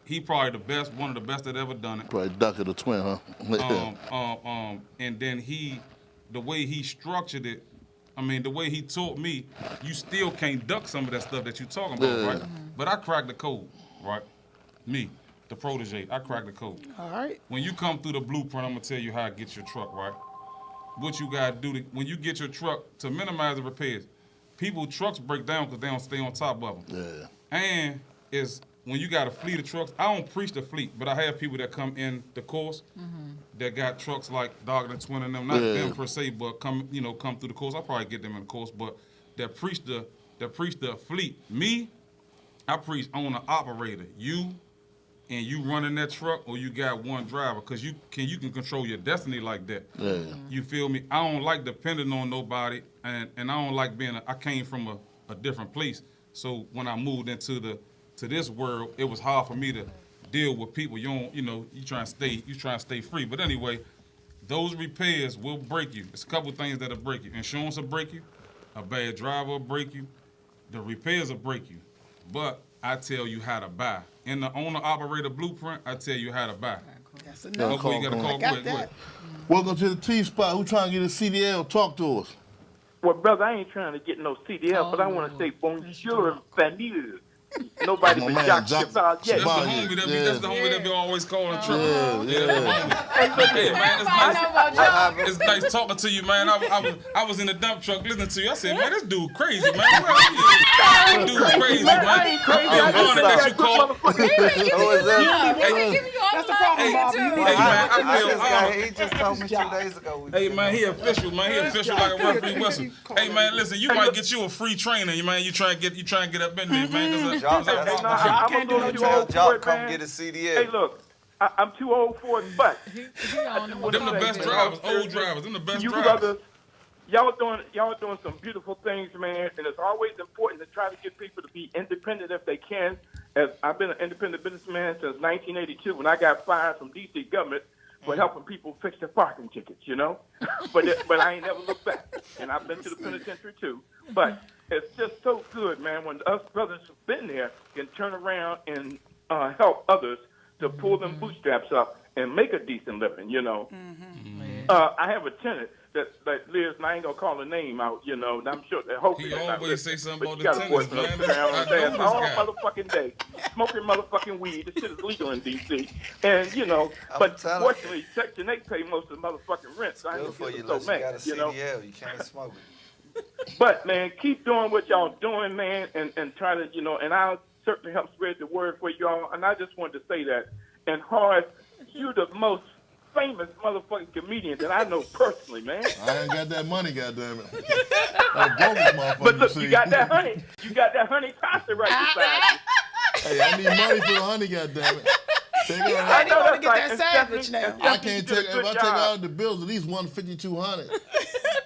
he probably the best, one of the best that ever done it. Probably Duck of the Twin, huh? And then the way he structured it, I mean, the way he taught me, you still can't duck some of that stuff that you're talking about, Yeah. right? But I cracked the code, right? Me, the protege, I cracked the code. All right. When you come through the blueprint, I'm gonna tell you how to get your truck, right? What you gotta do when you get your truck to minimize the repairs. Trucks break down because they don't stay on top of them. Yeah. And when you got a fleet of trucks, I don't preach the fleet, but I have people that come in the course that got trucks like Dog and Twin and them, not them per se, but come through the course. I probably get them in the course, but that preach the fleet. Me, I preach owner operator. You, and you running that truck, or you got one driver, because you can control your destiny like that. Yeah. You feel me? I don't like depending on nobody, and I don't like being. I came from a different place, so when I moved into this world, it was hard for me to deal with people. You try and stay free. But anyway, those repairs will break you. It's a couple things that'll break you. Insurance will break you. A bad driver will break you. The repairs will break you. But I tell you how to buy. In the owner-operator blueprint, I tell you how to buy. That's enough. Oh, you got to call. Go ahead. Welcome to the T-Spot. Who trying to get a CDL? Talk to us. Well, brother, I ain't trying to get no CDL, but I want to say bonjour, famille. Nobody My but man, Jacques Jacques Chevalier. That's the homie that's the homie that be always calling trouble. Yeah. Hey man, it's nice talking to you, man. I was in the dump truck listening to you. I said, man, this dude crazy, man. This dude crazy, man. I ain't crazy. I feel honored that you called. That's the problem, Bobby. Hey man, I feel honored. He just told me 2 days ago. Hey man, he official, man. He official like a referee whistle. Hey man, listen, you might get you a free trainer, man. You try and get up in there, man. I'm gonna go too old for it, man. Get a CDL. Hey, look, I'm too old for it, but Them the best drivers, old drivers. Them the best you drivers. brothers, y'all doing some beautiful things, man. And it's always important to try to get people to be independent if they can. As I've been an independent businessman since 1982, when I got fired from D.C. government for helping people fix their parking tickets, you know. But I ain't never looked back, and I've been to the penitentiary too. But it's just so good, man, when us brothers who've been there can turn around and help others to pull them bootstraps up and make a decent living, you know. I have a tenant that lives, and I ain't gonna call her name out, you know, and I'm sure that hopefully He always say something about the tenants, tenants, man. man. All motherfucking day, smoking motherfucking weed. This shit is legal in D.C. And, you know, but fortunately, Section 8 pay most of the motherfucking rent, so I ain't gonna get so mad, you know. You can't smoke it. But, man, keep doing what y'all doing, man, and try to, you know, and I'll certainly help spread the word for y'all. And I just wanted to say that. And Horace, you're the most famous motherfucking comedian that I know personally, man. I ain't got that money, goddammit. I'm bogus, motherfucker. But look, see. you got that honey pasta right beside you. Hey, I need money for the honey, goddammit. Take it I out. know want to that's get that right. savage now. I can't take if I take out the bills at least 150-200.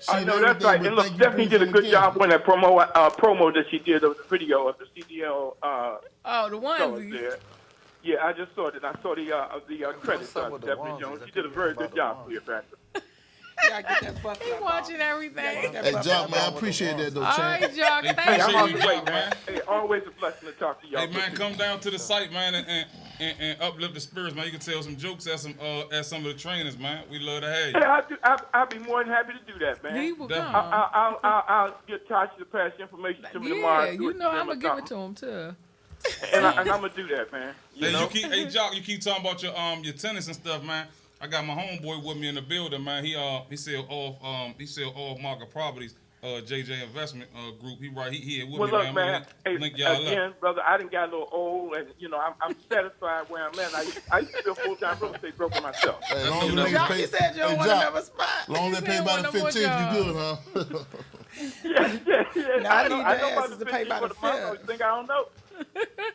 I know that's right. And look, Stephanie did a good job when that promo that she did of the video of the CDL. The onesie. There. Yeah, I just saw it. I saw the credits on Stephanie Jones. She did a very good job for you, Patrick. He watching everything. Hey, Jock, man, I appreciate that, though, All champ. right, Jock, Hey, thank appreciate you. you, Jock, man. Hey, always a blessing to talk to y'all. Hey man, come down to the site, man, and uplift the spirits, man. You can tell some jokes at some of the trainers, man. We love to have you. Hey, I'll be more than happy to do that, man. He will come. I'll get Tasha to pass the information to me tomorrow. Yeah, you know I'm gonna give it to him too. And I'm gonna do that, man. Hey, Jock, you keep talking about your tennis and stuff, man. I got my homeboy with me in the building, man. He sell off market properties. JJ Investment Group. He here with Well, me, look, man. Hey, Link y'all again, up. brother, I done got a little old, and you know, I'm satisfied where I'm at. I used to be a full-time real estate broker myself. Hey, long as they pay, said you don't want another spot. Long as they pay by the 15th, you good, huh? Yeah. Now, I need know their about asses the to pay by 15th the for month. I 5th. think I don't know.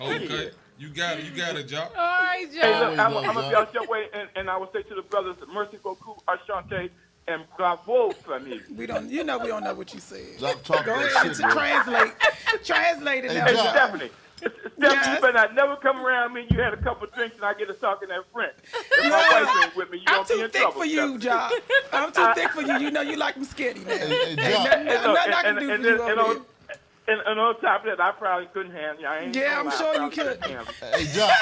Okay. You got it, Jock. All right, Jock. Hey, look, I'm gonna be out your way, and I will say to the brothers, merci beaucoup, Ashante, and bravo, famille. We don't know what you said. Jock talk Go that ahead shit, and bro. translate it Hey, now. Hey, Jock. Stephanie. Yes. You better not never come around me. You had a couple drinks and I get to talking that French. If my wife ain't with me, you I'm gonna be too in thick trouble. for you, Jock. I'm too thick for you. You know you like them skinny, man. Hey, Ain't Jock. nothing I can do for you over here. And on top of that, I probably couldn't handle you. I ain't Yeah, gonna I'm lie, sure I you probably could. couldn't handle you. Hey, Jock,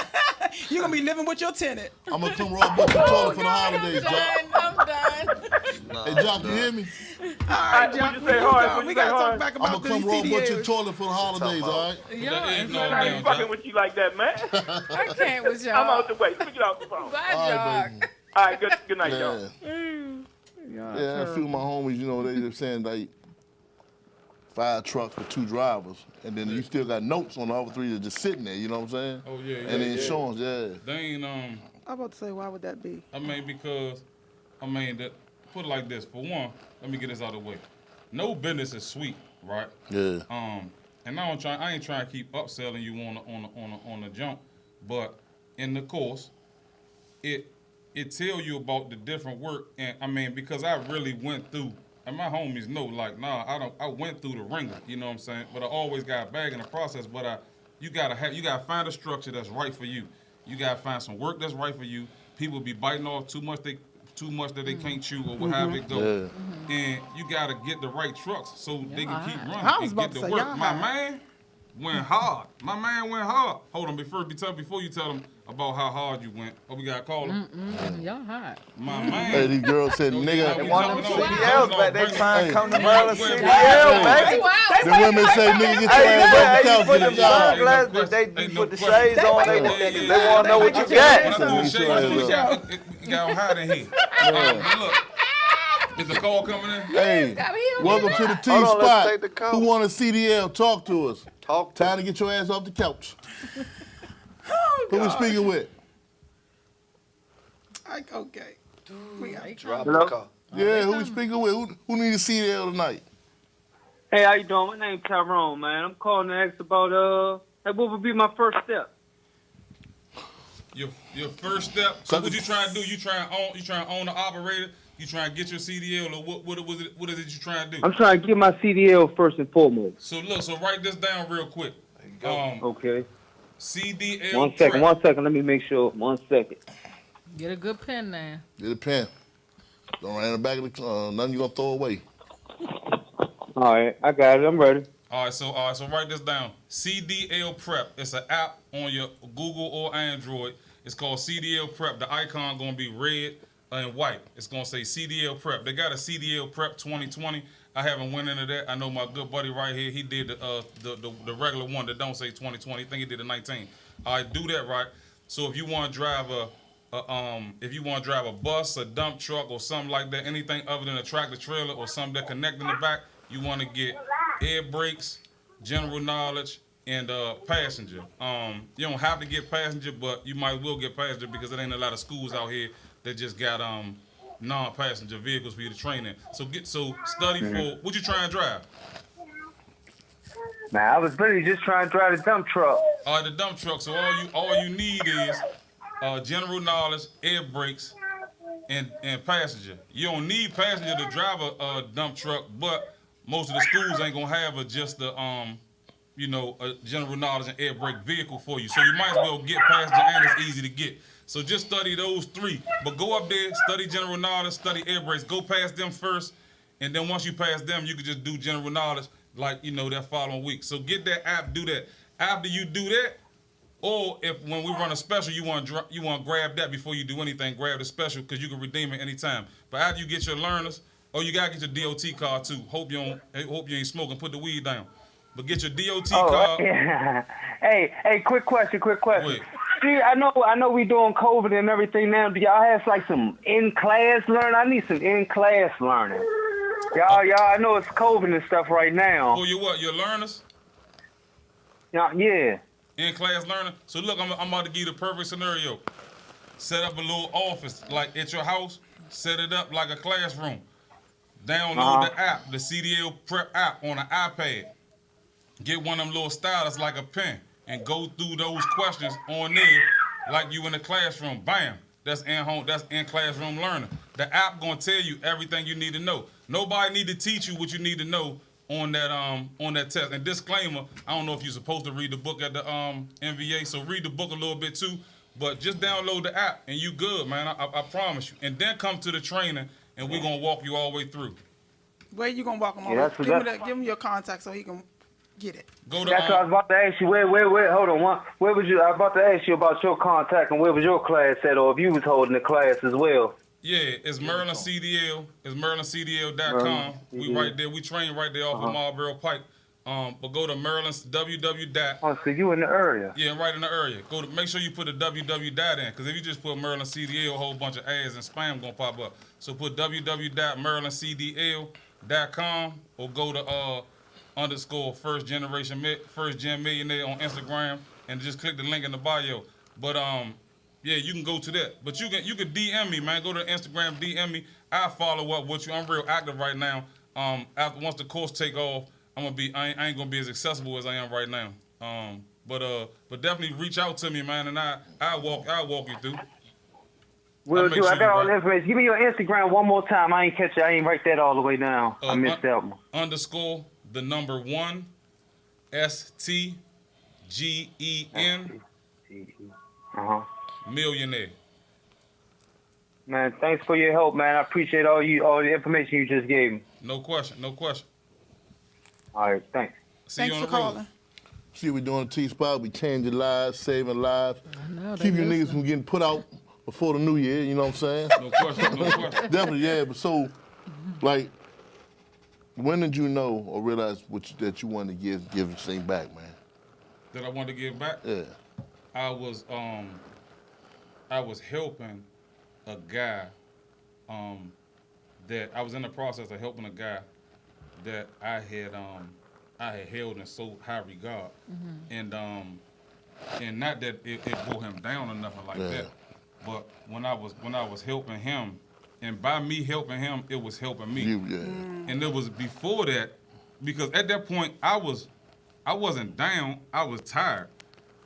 You're going to be living with your tenant. I'm going to come roll up your toilet for the holidays, Jock. I'm done. Hey, Jock, you hear me? All right, Jock. What'd you say, Hard? We got to talk back I'm about going to come roll up your CDLs. toilet for the holidays, all right? I ain't fucking with you like that, man. I can't with y'all. I'm out the way. Let me get off the phone. Bye, All right, Jock. baby. All right, good night, y'all. Yeah, a few of my homies, you know, they just saying like 5 trucks for 2 drivers, and then you still got notes on the other 3 that's just sitting there. You know what I'm saying? Oh yeah. And the insurance, They ain't I'm about to say, why would that be? that put it like this. For one, let me get this out of the way. No business is sweet, right? Yeah. And I ain't trying to keep upselling you on the jump, but in the course, it tell you about the different work, and I mean, because I really went through, and my homies know, like, nah, I went through the ringer, you know what I'm saying? But I always got a bag in the process. But you gotta find a structure that's right for you. You gotta find some work that's right for you. People be biting off too much that they can't chew or whatever it go. And you gotta get the right trucks so they can keep running I was and about get to the say, work. y'all My high. man went hard. My man went hard. Hold on, before you tell them about how hard you went. Oh, we got to call him. Y'all hot. My man. Hey, these girls said nigga. They want them CDLs back. They trying to come to Hey. Maryland Hey. CDL, Hey. baby. The women say, nigga, get your Hey, ass off the you couch, put get them a job. sunglasses, they put the shades on, they want to know what you got. When I do shades, we got them hot in here. But look, is the call coming in? Hey, welcome to the T Hold on, let's spot. take the call. Who want a CDL? Talk to us. Time to get your ass off the couch. Who we speaking with? Okay. Drop Hello? the call. Yeah, who we speaking with? Who need a CDL tonight? Hey, how you doing? My name's Tyrone, man. I'm calling to ask about what would be my first step? Your first step. So what you trying to do? You trying to own the operator? You trying to get your CDL, or what is it you trying to do? I'm trying to get my CDL first and foremost. So look, write this down real quick. Okay. CDL. One second. prep. Let me make sure. 1 second. Get a good pen now. Get a pen. Don't write in the back of the nothing you gonna throw away. All right, I got it. I'm ready. All right, so write this down. CDL Prep. It's an app on your Google or Android. It's called CDL Prep. The icon gonna be red and white. It's gonna say CDL Prep. They got a CDL Prep 2020. I haven't went into that. I know my good buddy right here. He did the regular one that don't say 2020. I think he did the 19. All right, do that right. So if you want to drive a bus, a dump truck, or something like that, anything other than a tractor trailer or something that connect in the back, you want to get air brakes, general knowledge, and passenger. You don't have to get passenger, but you might well get passenger because there ain't a lot of schools out here that just got non-passenger vehicles for you to train in. So study for what you trying to drive. Man, I was really just trying to drive the dump truck. All right, the dump truck. So all you need is general knowledge, air brakes, and passenger. You don't need passenger to drive a dump truck, but most of the schools ain't gonna have just a general knowledge and air brake vehicle for you. So you might as well get passenger, and it's easy to get. So just study those three. But go up there, study general knowledge, study air brakes. Go past them first, and then once you pass them, you can just do general knowledge that following week. So get that app, do that. After you do that, or if when we run a special, you want to grab that before you do anything, grab the special because you can redeem it anytime. But after you get your learners, you gotta get your DOT card too. Hope you ain't smoking. Put the weed down. But get your DOT card. Yeah. Hey, quick question. Wait. See, I know we doing COVID and everything now. Do y'all have like some in-class learning? I need some in-class learning. Y'all, I know it's COVID and stuff right now. Oh, your learners? Yeah. In-class learner. So look, I'm about to give you the perfect scenario. Set up a little office like at your house. Set it up like a classroom. Download the app, the CDL Prep app on an iPad. Get one of them little stylus like a pen and go through those questions on there like you in the classroom. Bam. That's in classroom learning. The app gonna tell you everything you need to know. Nobody need to teach you what you need to know on that test. And disclaimer, I don't know if you're supposed to read the book at the NVA, so read the book a little bit too. But just download the app and you good, man. I promise you. And then come to the training and we're gonna walk you all the way through. Where you gonna walk him on? Yeah, Give him your contact so he can get it. That's what I was about to ask you. Where? Hold on. Where was you? I was about to ask you about your contact and where was your class at, or if you was holding the class as well. Yeah, it's Maryland CDL. It's MarylandCDL.com. We right there. We train right there off of Marlboro Pike. But go to Maryland's www. Oh, so you in the area? Yeah, right in the area. Make sure you put a www in, because if you just put Maryland CDL, a whole bunch of ads and spam gonna pop up. So put www.marylandcdl.com or go to _ first gen millionaire on Instagram and just click the link in the bio. But yeah, you can go to that. But you can DM me, man. Go to Instagram, DM me. I follow up with you. I'm real active right now. Once the course take off, I ain't gonna be as accessible as I am right now. But definitely reach out to me, man, and I'll walk you through. Will do. I got all the right. information. Give me your Instagram one more time. I ain't catch it. I ain't write that all the way down. I missed that one. _ the number 1 STGEN millionaire. Man, thanks for your help, man. I appreciate all the information you just gave me. No question. All right, thanks. See you on the road. See what we doing at T-Spot. We changing lives, saving lives. know, Keep they your niggas listen. from getting put out before the new year, you know what I'm saying? No question. Definitely, yeah. But so, like, when did you know or realize that you wanted to give something back, man? That I wanted to give back? Yeah. I was helping a guy that I was in the process of helping a guy that I had held in so high regard, and not that it brought him down or nothing like that, but when I was helping him, and by me helping him, it was helping me. And it was before that, because at that point I wasn't down, I was tired.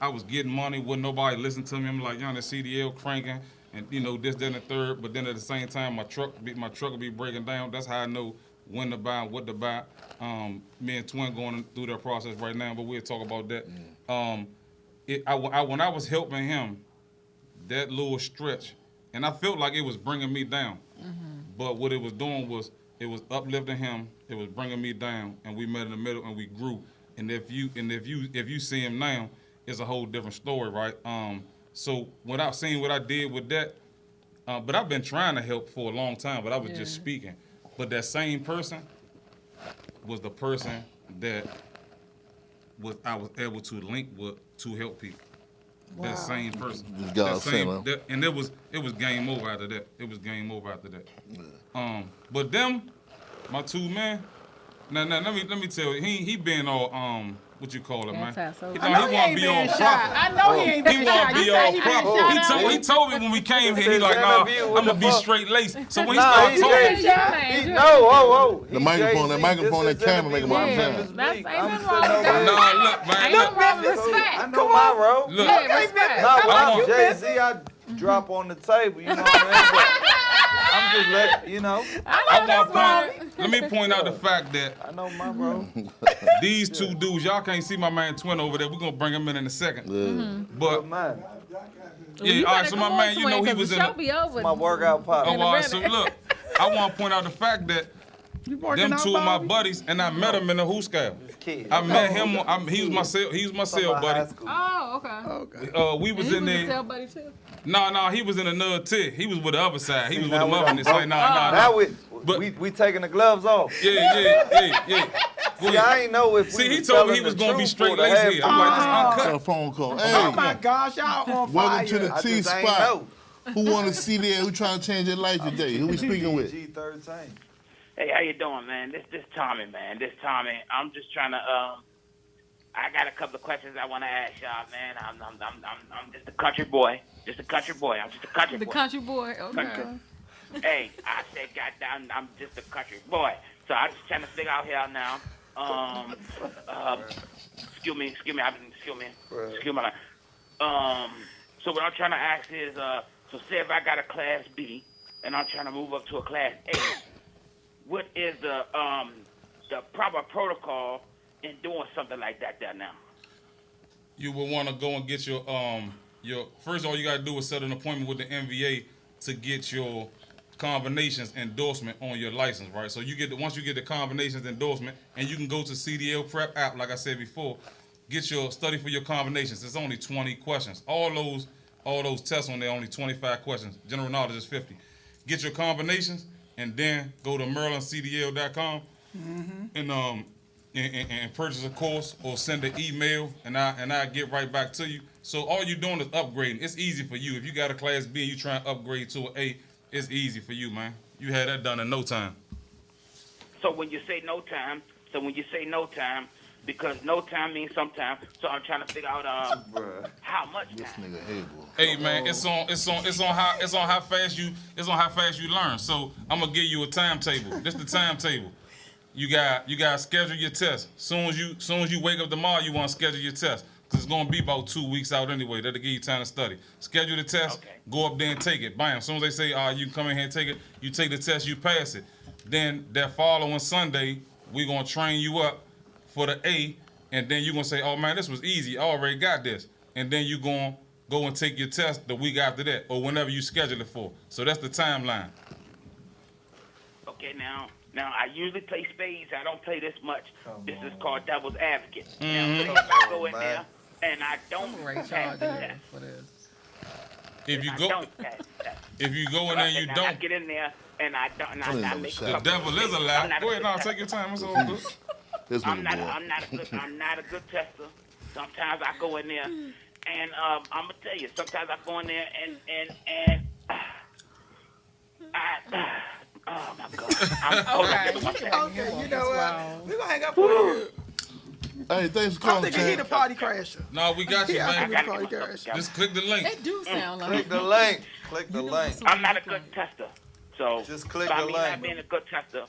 I was getting money, wouldn't nobody listen to me. I'm like, the CDL cranking, and this, that, and the third. But then at the same time, my truck will be breaking down. That's how I know when to buy and what to buy. Me and Twin going through that process right now, but we'll talk about that. When I was helping him, that little stretch, and I felt like it was bringing me down. But what it was doing was it was uplifting him. It was bringing me down, and we met in the middle, and we grew. And if you see him now, it's a whole different story, right? So without seeing what I did with that, but I've been trying to help for a long time, but I was just speaking. But that same person was the person that I was able to link with to help people. Wow. That same person. And it was game over after that. It was game over after that. Yeah. But them, my two men. Now let me tell you, he been all what you call it, man. He want to be all proper. I know he ain't been He want to shy. be You all say he been proper. shy. He told me when we came here, he like, nah, I'm gonna be straight laced. So when he Nah, started he's talking, Jay-Z. Whoa. The microphone, that camera make him all That's ain't nothing wrong with that. nah, look, man, Ain't nothing wrong with respect. I know my role. Look. Yeah, respect. Nah, when I'm Jay-Z, I drop on the table, you know what I mean? But I'm just letting, let me point out the fact that I know my role. these two dudes, y'all can't see my man Twin over there. We're gonna bring him in a second. But man. yeah, all right, so my man, he was in my workout partner. Oh, all right, so look, I want to point out the fact that them two of my buddies, and I met him in the Who Scale. I met him. He was my cell buddy. Oh, okay. We was And in he there. was a cell buddy too. No, he was in another tier. He was with the other side. He was with the Now mother. And it's like, nah. Now we taking the gloves off. Yeah. See, I ain't know if he told me he was gonna be straight lazy here. I'm like, this uncut. Phone call. Hey, Oh my gosh, y'all on fire. welcome to the I just ain't T-Spot. know. Who want to see there? Who trying to change their life today? Who we speaking with? G13. Hey, how you doing, man? This Tommy, man. This Tommy. I'm just trying to. I got a couple of questions I want to ask y'all, man. I'm just a country boy. I'm just a country boy. The country boy. Okay. Hey, I said, goddamn, I'm just a country boy. So I'm just trying to figure out here now. Excuse me. So what I'm trying to ask is, so say if I got a Class B and I'm trying to move up to a Class A, what is the proper protocol in doing something like that there now? You will want to go and get your first of all, you got to do is set an appointment with the NVA to get your combinations endorsement on your license, right? So once you get the combinations endorsement, and you can go to CDL Prep app, like I said before, get your study for your combinations. It's only 20 questions. All those tests on there, only 25 questions. General knowledge is 50. Get your combinations, and then go to MerlinCDL.com and purchase a course or send an email, and I get right back to you. So all you're doing is upgrading. It's easy for you. If you got a Class B and you try and upgrade to an A, it's easy for you, man. You had that done in no time. So when you say no time, because no time means sometime, so I'm trying to figure out how much time. Hey man, it's on how fast you learn. So I'm gonna give you a timetable. This is the timetable. You got to schedule your test. Soon as you wake up tomorrow, you want to schedule your test. Cause is going to be about 2 weeks out anyway. That'll give you time to study. Schedule the test, go up there and take it. Bam. As soon as they say, you can come in here and take it, you take the test, you pass it. Then that following Sunday, we're going to train you up for the A, and then you're going to say, oh, man, this was easy. I already got this. And then you're going to go and take your test the week after that or whenever you schedule it for. So that's the timeline. Okay, now I usually play spades. I don't play this much. This is called devil's advocate. Now, so if I go in there and I don't pass the test, If you go in there and you I don't, get in there and I don't. And I make the devil is alive. Go ahead, now take your time. It's all good. I'm not a good tester. Sometimes I go in there and I'm gonna tell you. Sometimes I go in there and oh my God. Okay, you know what? We're gonna hang up for you. Hey, thanks for I'm calling, thinking he the party crasher. No, we got you, man. I party crasher. Just click the link. They do sound like Click the link. Click the link. I'm not a good tester. So just click by the me link. not being a good tester,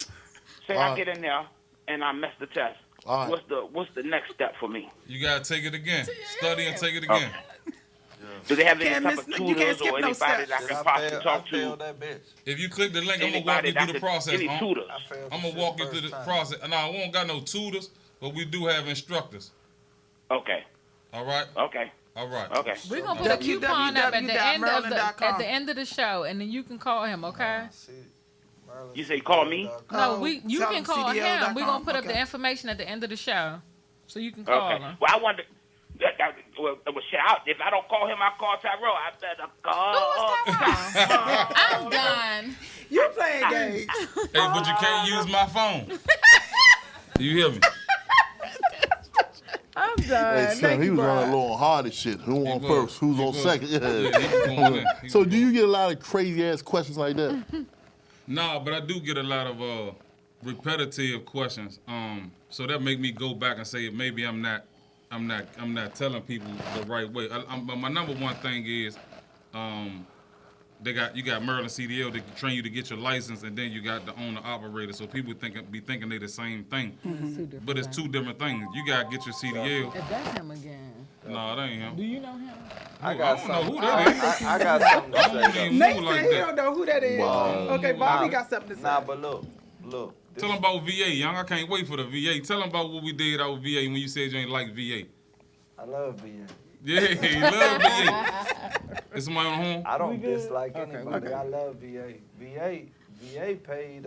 say I get in there and I mess the test. All right. What's the next step for me? You gotta take it again. Study and take it again. Do they have any Can't type of miss- you can't tutors skip or no anybody steps. that I can possibly talk to? That bitch. If you click the link, I'm gonna walk Anybody you through that the could- process. any tutors? I'm gonna walk you through the process. No, we don't got no tutors, but we do have instructors. Okay. All right. Okay. All right. Okay. We're gonna put a coupon up at the end of the show, and then you can call him. Okay. You say call me? No, you tell can him call him. CDL.com. We're gonna put up the Okay. information at the end of the show, so you can call Okay. him. Well, I wonder. Well, shout. If I don't call him, I call Tyrell. I better call. I'm done. You playing games? Hey, but you can't use my phone. You hear me? I'm done. Hey, Sam, he was running a little hard as shit. Who on first? Who's on second? Yeah, he was going in. So, do you get a lot of crazy ass questions like that? Nah, but I do get a lot of repetitive questions. So that make me go back and say maybe I'm not telling people the right way. But my number one thing is, you got Maryland CDL that can train you to get your license, and then you got the owner operator. So people be thinking they the same thing, but it's two different things. You gotta get your CDL. If that's him again. No, that ain't him. Do you know him? I don't know who that is. I got something to I don't say. even Nate move said like he that. don't know who that is. Wow. Okay, Bobby Nah, got something to say. Nah, but look. Tell them about VA, young. I can't wait for the VA. Tell them about what we did out with VA when you said you ain't like VA. I love VA. Yeah, you love VA. Is somebody on home? I don't dislike anybody. I love VA. VA paid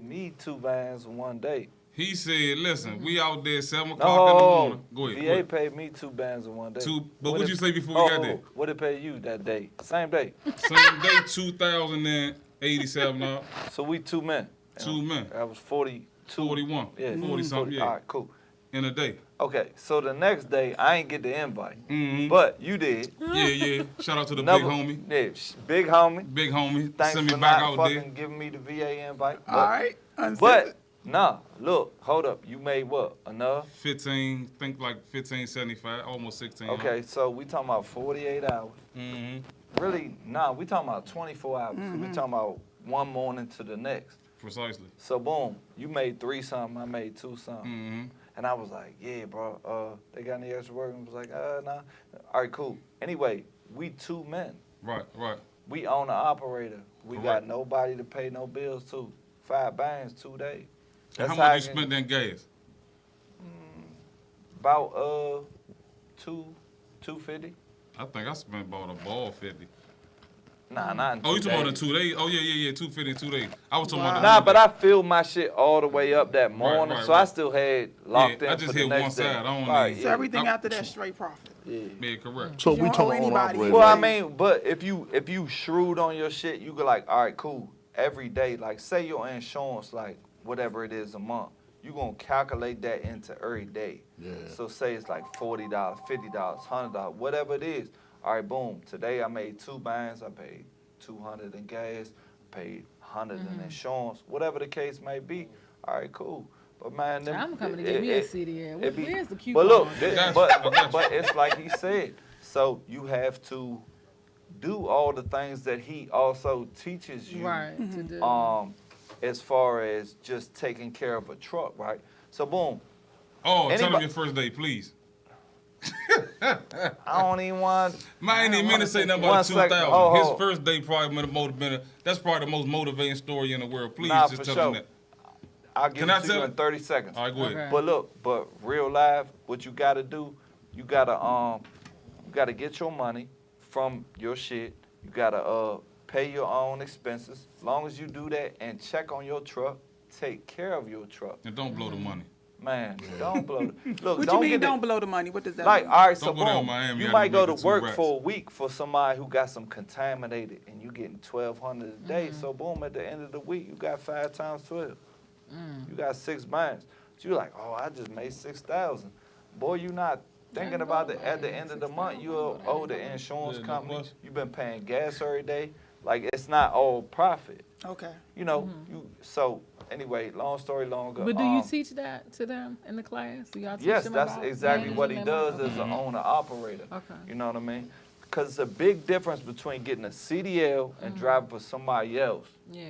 me 2 bands in one day. He said, listen, we out there 7 o'clock in the morning. Go ahead. VA paid me 2 bands in one day. But what'd you say before we got there? What did it pay you that day? Same day. Same day, 2,087. So we 2 men. 2 men. That was 42. 41. Yeah. 40 something, yeah. All right, cool. In a day. Okay, so the next day, I ain't get the invite. Mm-hmm. But you did. Yeah. Shout out to the Another- big homie. Yeah, big homie. Big homie. Thanks Send me for back not out fucking there. giving me the VA invite. All right. But, nah, look, hold up. You made what? Enough? 15, think like 1575, almost 16. Okay, so we talking about 48 hours. Mm-hmm. Really, nah, we talking about 24 hours. We talking about one morning to the next. Precisely. So boom, you made 3 something, I made 2 something. Mm-hmm. And I was like, yeah, bro, they got any extra work? And I was like, nah. All right, cool. Anyway, we 2 men. Right. We own an operator. We Correct. got nobody to pay no bills to. 5 bands, 2 days. And how I much you can- spent in gas? About $250. I think I spent about a ball 50. Nah, not in 2 Oh, you talking about in days. 2 days? Oh, yeah, 250 in 2 days. I was talking about Nah, but I filled my shit all the way up that morning, right, so I right. still had locked Yeah, I in just for the hit next one day. side. I don't Right, need- So everything I- after that straight profit. Yeah, correct. So You we don't talking owe on anybody operator. Well, I mean, but if you shrewd on your shit, you could like, all right, cool. Every day, like say your insurance, like whatever it is a month, you gonna calculate that into every day. Yeah. So say it's like $40, $50, $100, whatever it is. All right, boom. Today I made 2 bands. I paid $200 in gas, paid $100 in insurance, whatever the case may be. All right, cool. But man, them, I'm coming to get me a CDL. Where's the coupon? But look, I got you. but it's like he said. So you have to do all the things that he also teaches you. Right, to do. As far as just taking care of a truck, right? So boom. Oh, tell them Anybody- your first day, please. I don't even want. I ain't even mean to say nothing about 2000. His first day probably would have been that's probably the most motivating story in the world. Please Nah, just for tell him sure. that. I'll give Can I it to tell you it? in 30 seconds. All right, go ahead. Okay. But look, but real life, what you gotta do, you gotta get your money from your shit. You gotta pay your own expenses. As long as you do that and check on your truck, take care of your truck. And don't blow the money. Man, don't blow. Look, What don't you mean get don't blow the money? What does that like, mean? all right, so Don't go down boom, Miami, you I might make go it to 2 work racks. for a week for somebody who got some contaminated, and you getting $1,200 a day. Mm-hmm. So boom, at the end of the week, you got 5 times 12. You got 6 bands. So you're like, oh, I just made 6,000. Boy, you not thinking about it. At the end of the month, you owe the insurance Yeah, no company. question. You've been paying gas every day. Like, it's not all profit. Okay. You know, so anyway, long story longer. But do you teach that to them in the class? Do y'all teach Yes, them that's about exactly what he managing their does money? as an owner-operator. Okay. You know what I mean? Because it's a big difference between getting a CDL and driving for somebody else Yeah.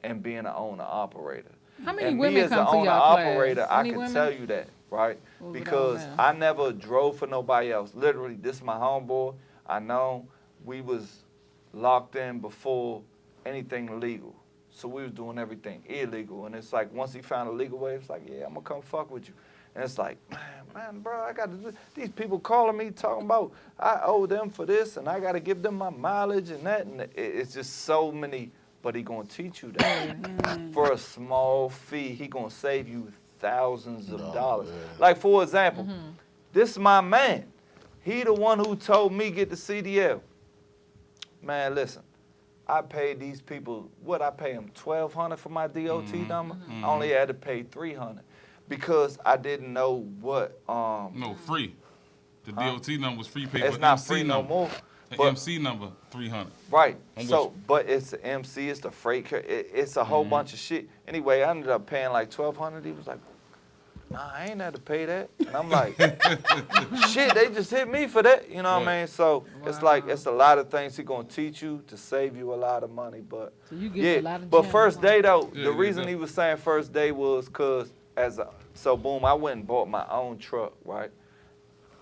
and being an owner-operator. How many and women me as come an to y'all class? owner-operator, I Any can women? tell you that, right? What was it Because on there? I never drove for nobody else. Literally, this is my homeboy. I know we was locked in before anything legal. So we was doing everything illegal. And it's like, once he found a legal way, it's like, yeah, I'm gonna come fuck with you. And it's like, man, bro, I got to do, these people calling me talking about I owe them for this and I got to give them my mileage and that. And it's just so many, but he gonna teach you that. For a small fee, he gonna save you thousands of dollars. Like, for example, this is my man. He the one who told me get the CDL. Man, listen. I paid these people, I pay them $1,200 for my DOT number? I only had to pay $300 because I didn't know what. No, free. The DOT number was free. Pay It's for not MC free no number. more. The but- MC number, 300. Right. I'm So, with you. but it's the MC, it's the freight car, it's a whole bunch of shit. Anyway, I ended up paying like $1,200. He was like, nah, I ain't had to pay that. And I'm like, shit, they just hit me for that. You know what I mean? So it's like, it's a lot of things he gonna teach you to save you a lot of money. But So you get yeah, a lot of but gems, first huh? day though, Yeah, the yeah, reason yeah. he was saying first day was cause so boom, I went and bought my own truck, right?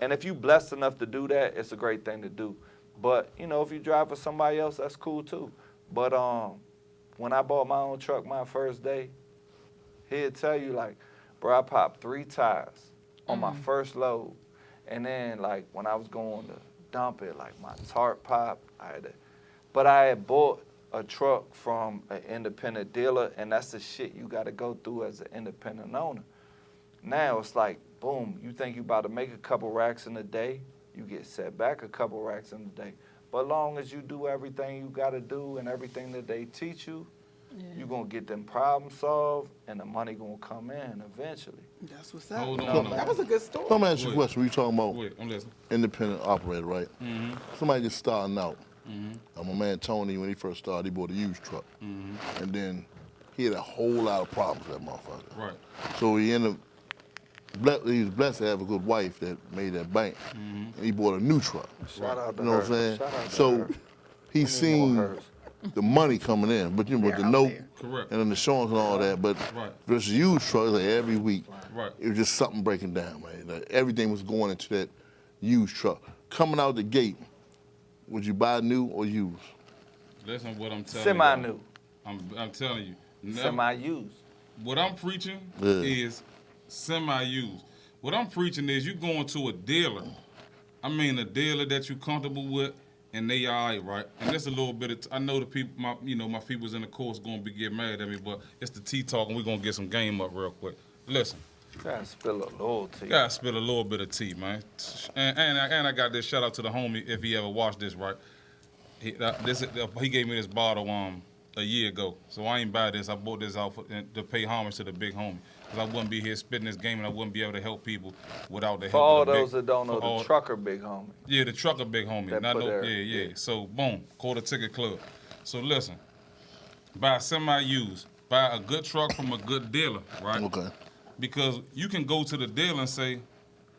And if you blessed enough to do that, it's a great thing to do. But you know, if you drive for somebody else, that's cool too. But when I bought my own truck my first day, he'd tell you like, bro, I popped 3 tires on my first load. And then like when I was going to dump it, like my tarp popped, but I had bought a truck from an independent dealer, and that's the shit you gotta go through as an independent owner. Now it's like, boom, you think you about to make a couple racks in a day, you get set back a couple racks in a day. But long as you do everything you gotta do and everything that they teach you, you're gonna get them problems solved and the money gonna come in eventually. That's what's up. Hold on. That was a good story. Let me ask you a question. We talking about Wait, I'm listening. independent operator, right? Mhm. Somebody just starting out. Mhm. My man Tony, when he first started, he bought a used truck. Mhm. And then he had a whole lot of problems with that motherfucker. Right. So he ended up, he was blessed to have a good wife that made that bank. And he bought a new truck. Shout out to You know what I'm her. saying? Shout out to So her. he's We need more seen hers. the money coming in, but you know, with the note Correct. and the insurance and all that, but Right. versus used trucks, like every week, Right. it was just something breaking down, man. Like everything was going into that used truck. Coming out the gate, would you buy new or used? Listen what I'm telling Semi-new. you. I'm telling you. Never- Semi-used. What I'm preaching Yeah. is semi-used. What I'm preaching is you going to a dealer. I mean a dealer that you comfortable with, and they all right. And there's a little bit of I know the people, my people's in the course going to get mad at me, but it's the tea talk, and we're gonna get some game up real quick. Listen. Gotta spill a little tea. Gotta spill a little bit of tea, man. And I got this shout out to the homie if he ever watched this, right? He gave me this bottle a year ago, so I ain't buy this. I bought this out to pay homage to the big homie, because I wouldn't be here spitting this game and I wouldn't be able to help people without the For help all of the those big, that don't know, for the all- trucker big homie. Yeah, the trucker big homie. That Not put no, there, yeah. So boom, Quarter Ticket Club. So listen, buy semi-used, buy a good truck from a good dealer, right? Okay. Because you can go to the dealer and say,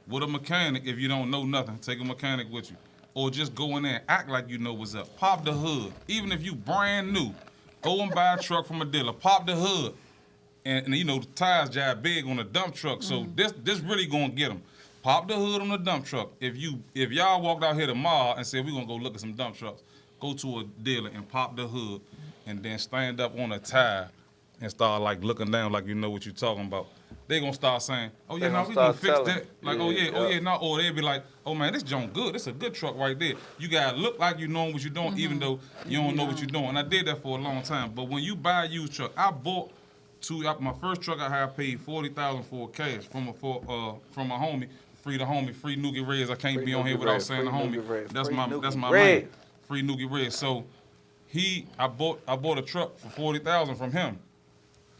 with a mechanic, if you don't know nothing, take a mechanic with you. Or just go in there and act like you know what's up. Pop the hood. Even if you brand new, go and buy a truck from a dealer. Pop the hood. And you know, the tires jive big on a dump truck, so this really gonna get them. Pop the hood on the dump truck. If y'all walked out here tomorrow and said we're gonna go look at some dump trucks, go to a dealer and pop the hood, and then stand up on a tire and start like looking down like you know what you're talking about. They gonna start saying, oh yeah, no, we gonna fix that. Like, oh yeah, no. Or they'll be like, oh man, this joint good. This a good truck right there. You gotta look like you know what you're doing, even though you don't know what you're doing. And I did that for a long time. But when you buy a used truck, I bought my first truck I had paid $40,000 for cash from a homie. Free the homie, free Noogie Reds. I can't be on here without saying the homie. That's my man. Free Noogie Reds. So I bought a truck for $40,000 from him.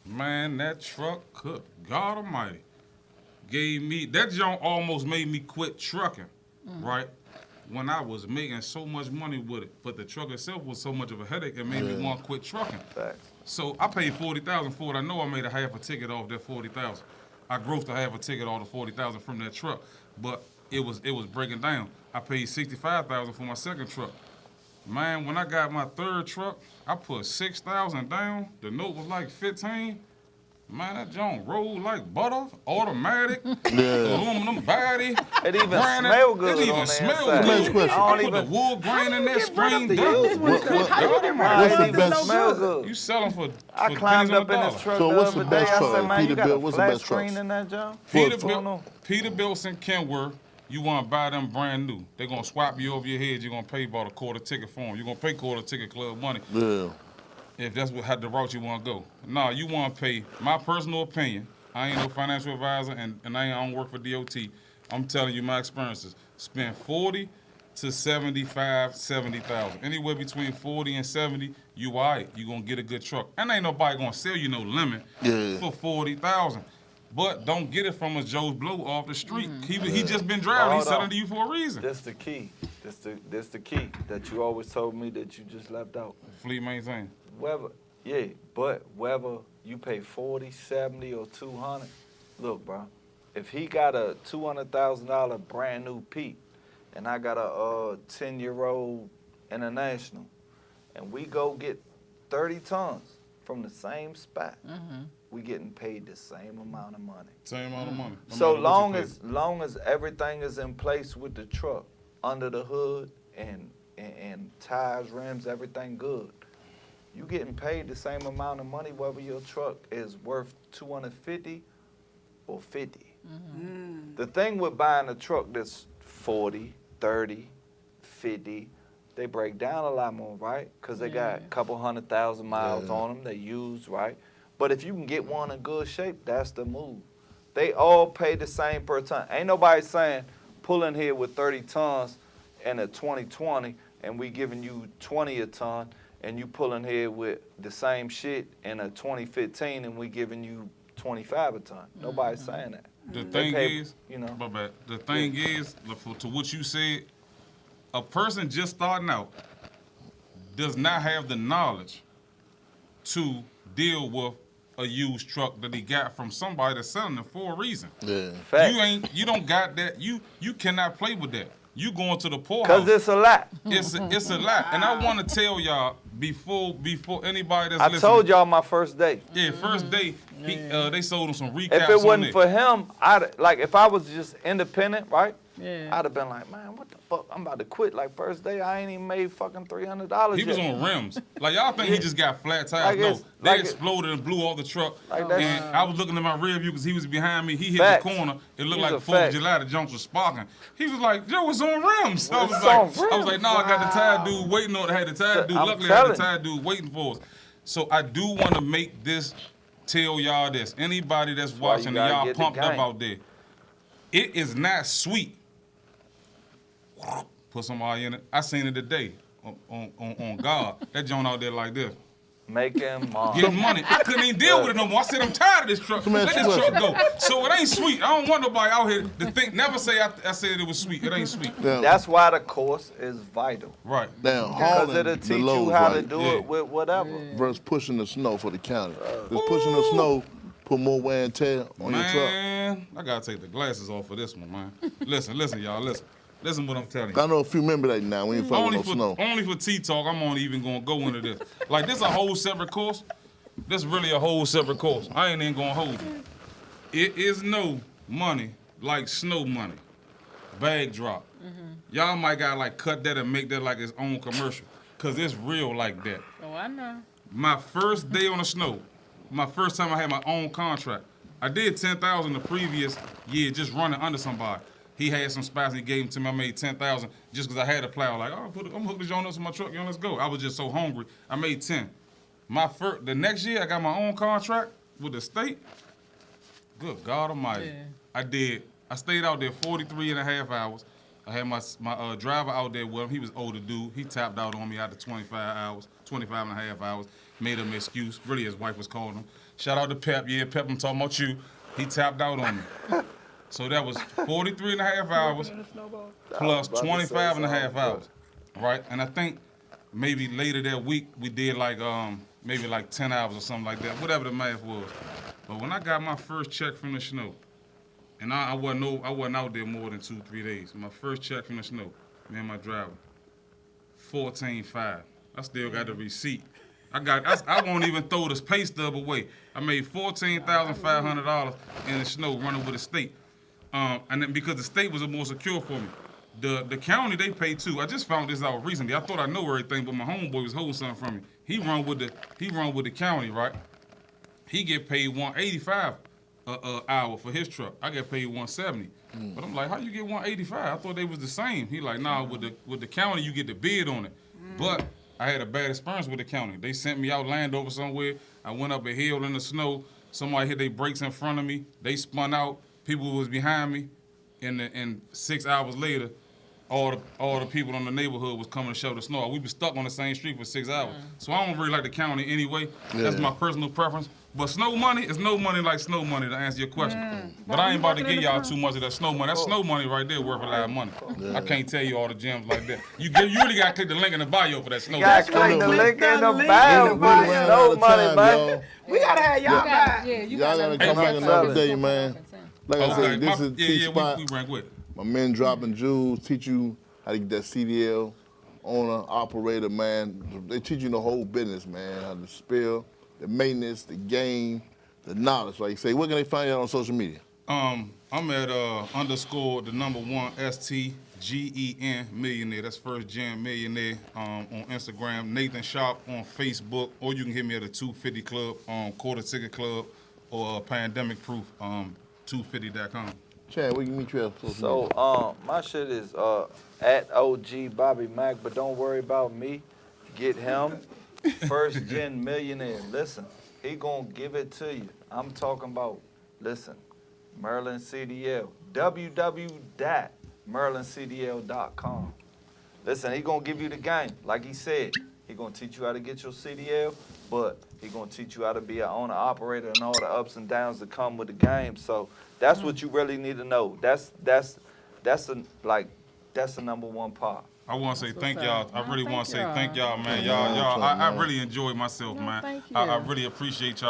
Man, that truck, good God Almighty, that junk almost made me quit trucking, right? When I was making so much money with it, but the truck itself was so much of a headache, it made me want to quit trucking. So I paid $40,000 for it. I know I made a half a ticket off that $40,000. I grossed a half a ticket off the $40,000 from that truck, but it was breaking down. I paid $65,000 for my second truck. Man, when I got my third truck, I put $6,000 down. The note was like $15,000. Man, that junk rolled like butter, automatic, aluminum body. It even smell good. It even smell good. I put the wool grain in there, screened up. What's the best truck? You selling for I climbed up in this truck the other day. I said, man, you got a flat screen in that junk? Peterbilt and Kenworth, you want to buy them brand new. They're going to swap you over your head. You're going to pay about a quarter ticket for them. You're going to pay quarter ticket club money. Yeah. If that's the route you want to go. Nah, you want to pay, my personal opinion, I ain't no financial advisor and I don't work for DOT. I'm telling you my experiences. Spend 40 to 75, 70,000. Anywhere between 40 and 70, you all right. You going to get a good truck. And ain't nobody going to sell you no lemon for 40,000. But don't get it from a Joe's Blow off the street. He just been driving. He's selling to you for a reason. That's the key. That's the key that you always told me that you just left out. Fleet maintain. Whether you pay 40, 70, or 200, look, bro, if he got a $200,000 brand new Pete, and I got a 10-year-old International, and we go get 30 tons from the same spot, we getting paid the same amount of money. Same amount of money. So long as everything is in place with the truck, under the hood and tires, rims, everything good, you getting paid the same amount of money whether your truck is worth $250 or $50. The thing with buying a truck that's 40, 30, 50, they break down a lot more, right? Because they got a couple 100,000 miles on them, they used, right? But if you can get one in good shape, that's the move. They all pay the same per ton. Ain't nobody saying pull in here with 30 tons in a 2020 and we giving you 20 a ton, and you pulling here with the same shit in a 2015 and we giving you 25 a ton. Nobody's saying that. The thing is, to what you said, a person just starting out does not have the knowledge to deal with a used truck that he got from somebody that's selling it for a reason. You don't got that. You cannot play with that. You going to the poorhouse. Because it's a lot. It's a lot. And I want to tell y'all, before anybody that's listening. I told y'all my first day. Yeah, first day, they sold him some recaps. If it wasn't for him, if I was just independent, right? I'd have been like, man, what the fuck? I'm about to quit. Like, first day, I ain't even made fucking $300 He was on rims. Like, y'all think he just got flat tires. They exploded and blew off the truck. And I was looking at my rear view because he was behind me. He hit the corner. It looked like 4th of July. The jumps was sparking. He was like, Joe, it's on rims. I was like, no, I got the tire dude waiting on it. I had the tire dude. Luckily, I had the tire dude waiting for us. So I do want to make this, tell y'all this. Anybody that's watching and y'all pumped up out there, it is not sweet. Put somebody in it. I seen it today on God. That joint out there like this. Making money. Getting money. I couldn't even deal with it no more. I said, I'm tired of this truck. Let this truck go. So it ain't sweet. I don't want nobody out here to think, never say I said it was sweet. It ain't sweet. That's why the course is vital. Right. Now, because it'll teach you how to do it with whatever. Versus pushing the snow for the county. Just pushing the snow put more wear and tear on your truck. Man, I got to take the glasses off for this one, man. Listen, y'all, listen. Listen what I'm telling you. I know a few remember that now. We ain't fucking with no snow. Only for T-Talk, I'm only even going to go into this. Like, this a whole separate course. This really a whole separate course. I ain't even going to hold you. It is no money like snow money. bag drop. Y'all might gotta like cut that and make that like its own commercial, cause it's real like that. Oh, I know. My first day on the snow, my first time I had my own contract. I did 10,000 the previous year just running under somebody. He had some spots, he gave them to me. I made 10,000 just because I had a plow. Like, oh, I'm hooking this on up in my truck. Let's go. I was just so hungry. I made 10. The next year, I got my own contract with the state. Good God Almighty. Yeah. I stayed out there 43 and a half hours. I had my driver out there with him. He was older dude. He tapped out on me after 25 and a half hours. Made him an excuse. Really, his wife was calling him. Shout out to Pep. Yeah, Pep, I'm talking about you. He tapped out on me. So that was 43 and a half hours plus 25 and a half hours, right? And I think maybe later that week we did like maybe like 10 hours or something like that, whatever the math was. But when I got my first check from the snow, and I wasn't out there more than 2-3 days. My first check from the snow, me and my driver, $14,500. I still got the receipt. I won't even throw this pay stub away. I made $14,500 in the snow running with the state. And then because the state was more secure for me. The county, they pay too. I just found this out recently. I thought I know everything, but my homeboy was holding something from me. He run with the county, right? He get paid $185 an hour for his truck. I get paid $170. But I'm like, how you get $185? I thought they was the same. He like, nah, with the county, you get the bid on it. But I had a bad experience with the county. They sent me out Landover somewhere. I went up a hill in the snow. Somebody hit their brakes in front of me. They spun out. People was behind me. And 6 hours later, all the people in the neighborhood was coming to shovel the snow. We been stuck on the same street for 6 hours. So I don't really like the county anyway. Yeah. That's my personal preference. But snow money is no money like snow money, to answer your question. But I ain't about to give y'all too much of that snow money. That snow money right there worth a lot of money. Yeah. I can't tell you all the gems like that. You really got to click the link in the bio for that snow money. You got to click the link in the bio for snow money, man. We got to have y'all back. Y'all got to come back another day, man. Like I said, this is T-Spot. We rank with. My men dropping jewels, teach you how to get that CDL, owner, operator, man. They teach you the whole business, man. How to spill, the maintenance, the game, the knowledge. Like you say, where can they find you on social media? I'm at _ the number 1 STGEN millionaire. That's First Gen Millionaire on Instagram. Nathan Sharp on Facebook, or you can hit me at the 250 Club, Quarter Ticket Club, or Pandemic Proof, 250.com. Chad, where you meet you at? So my shit is at OG Bobby Mack, but don't worry about me. Get him. First Gen Millionaire. Listen, he gonna give it to you. I'm talking about, listen, Merlin CDL. www.merlincdl.com. Listen, he gonna give you the game. Like he said, he gonna teach you how to get your CDL, but he gonna teach you how to be an owner operator and all the ups and downs that come with the game. So that's what you really need to know. That's the number one part. I want to say thank y'all. I really want to say thank y'all, man. Y'all. I really enjoyed myself, man. I really appreciate y'all.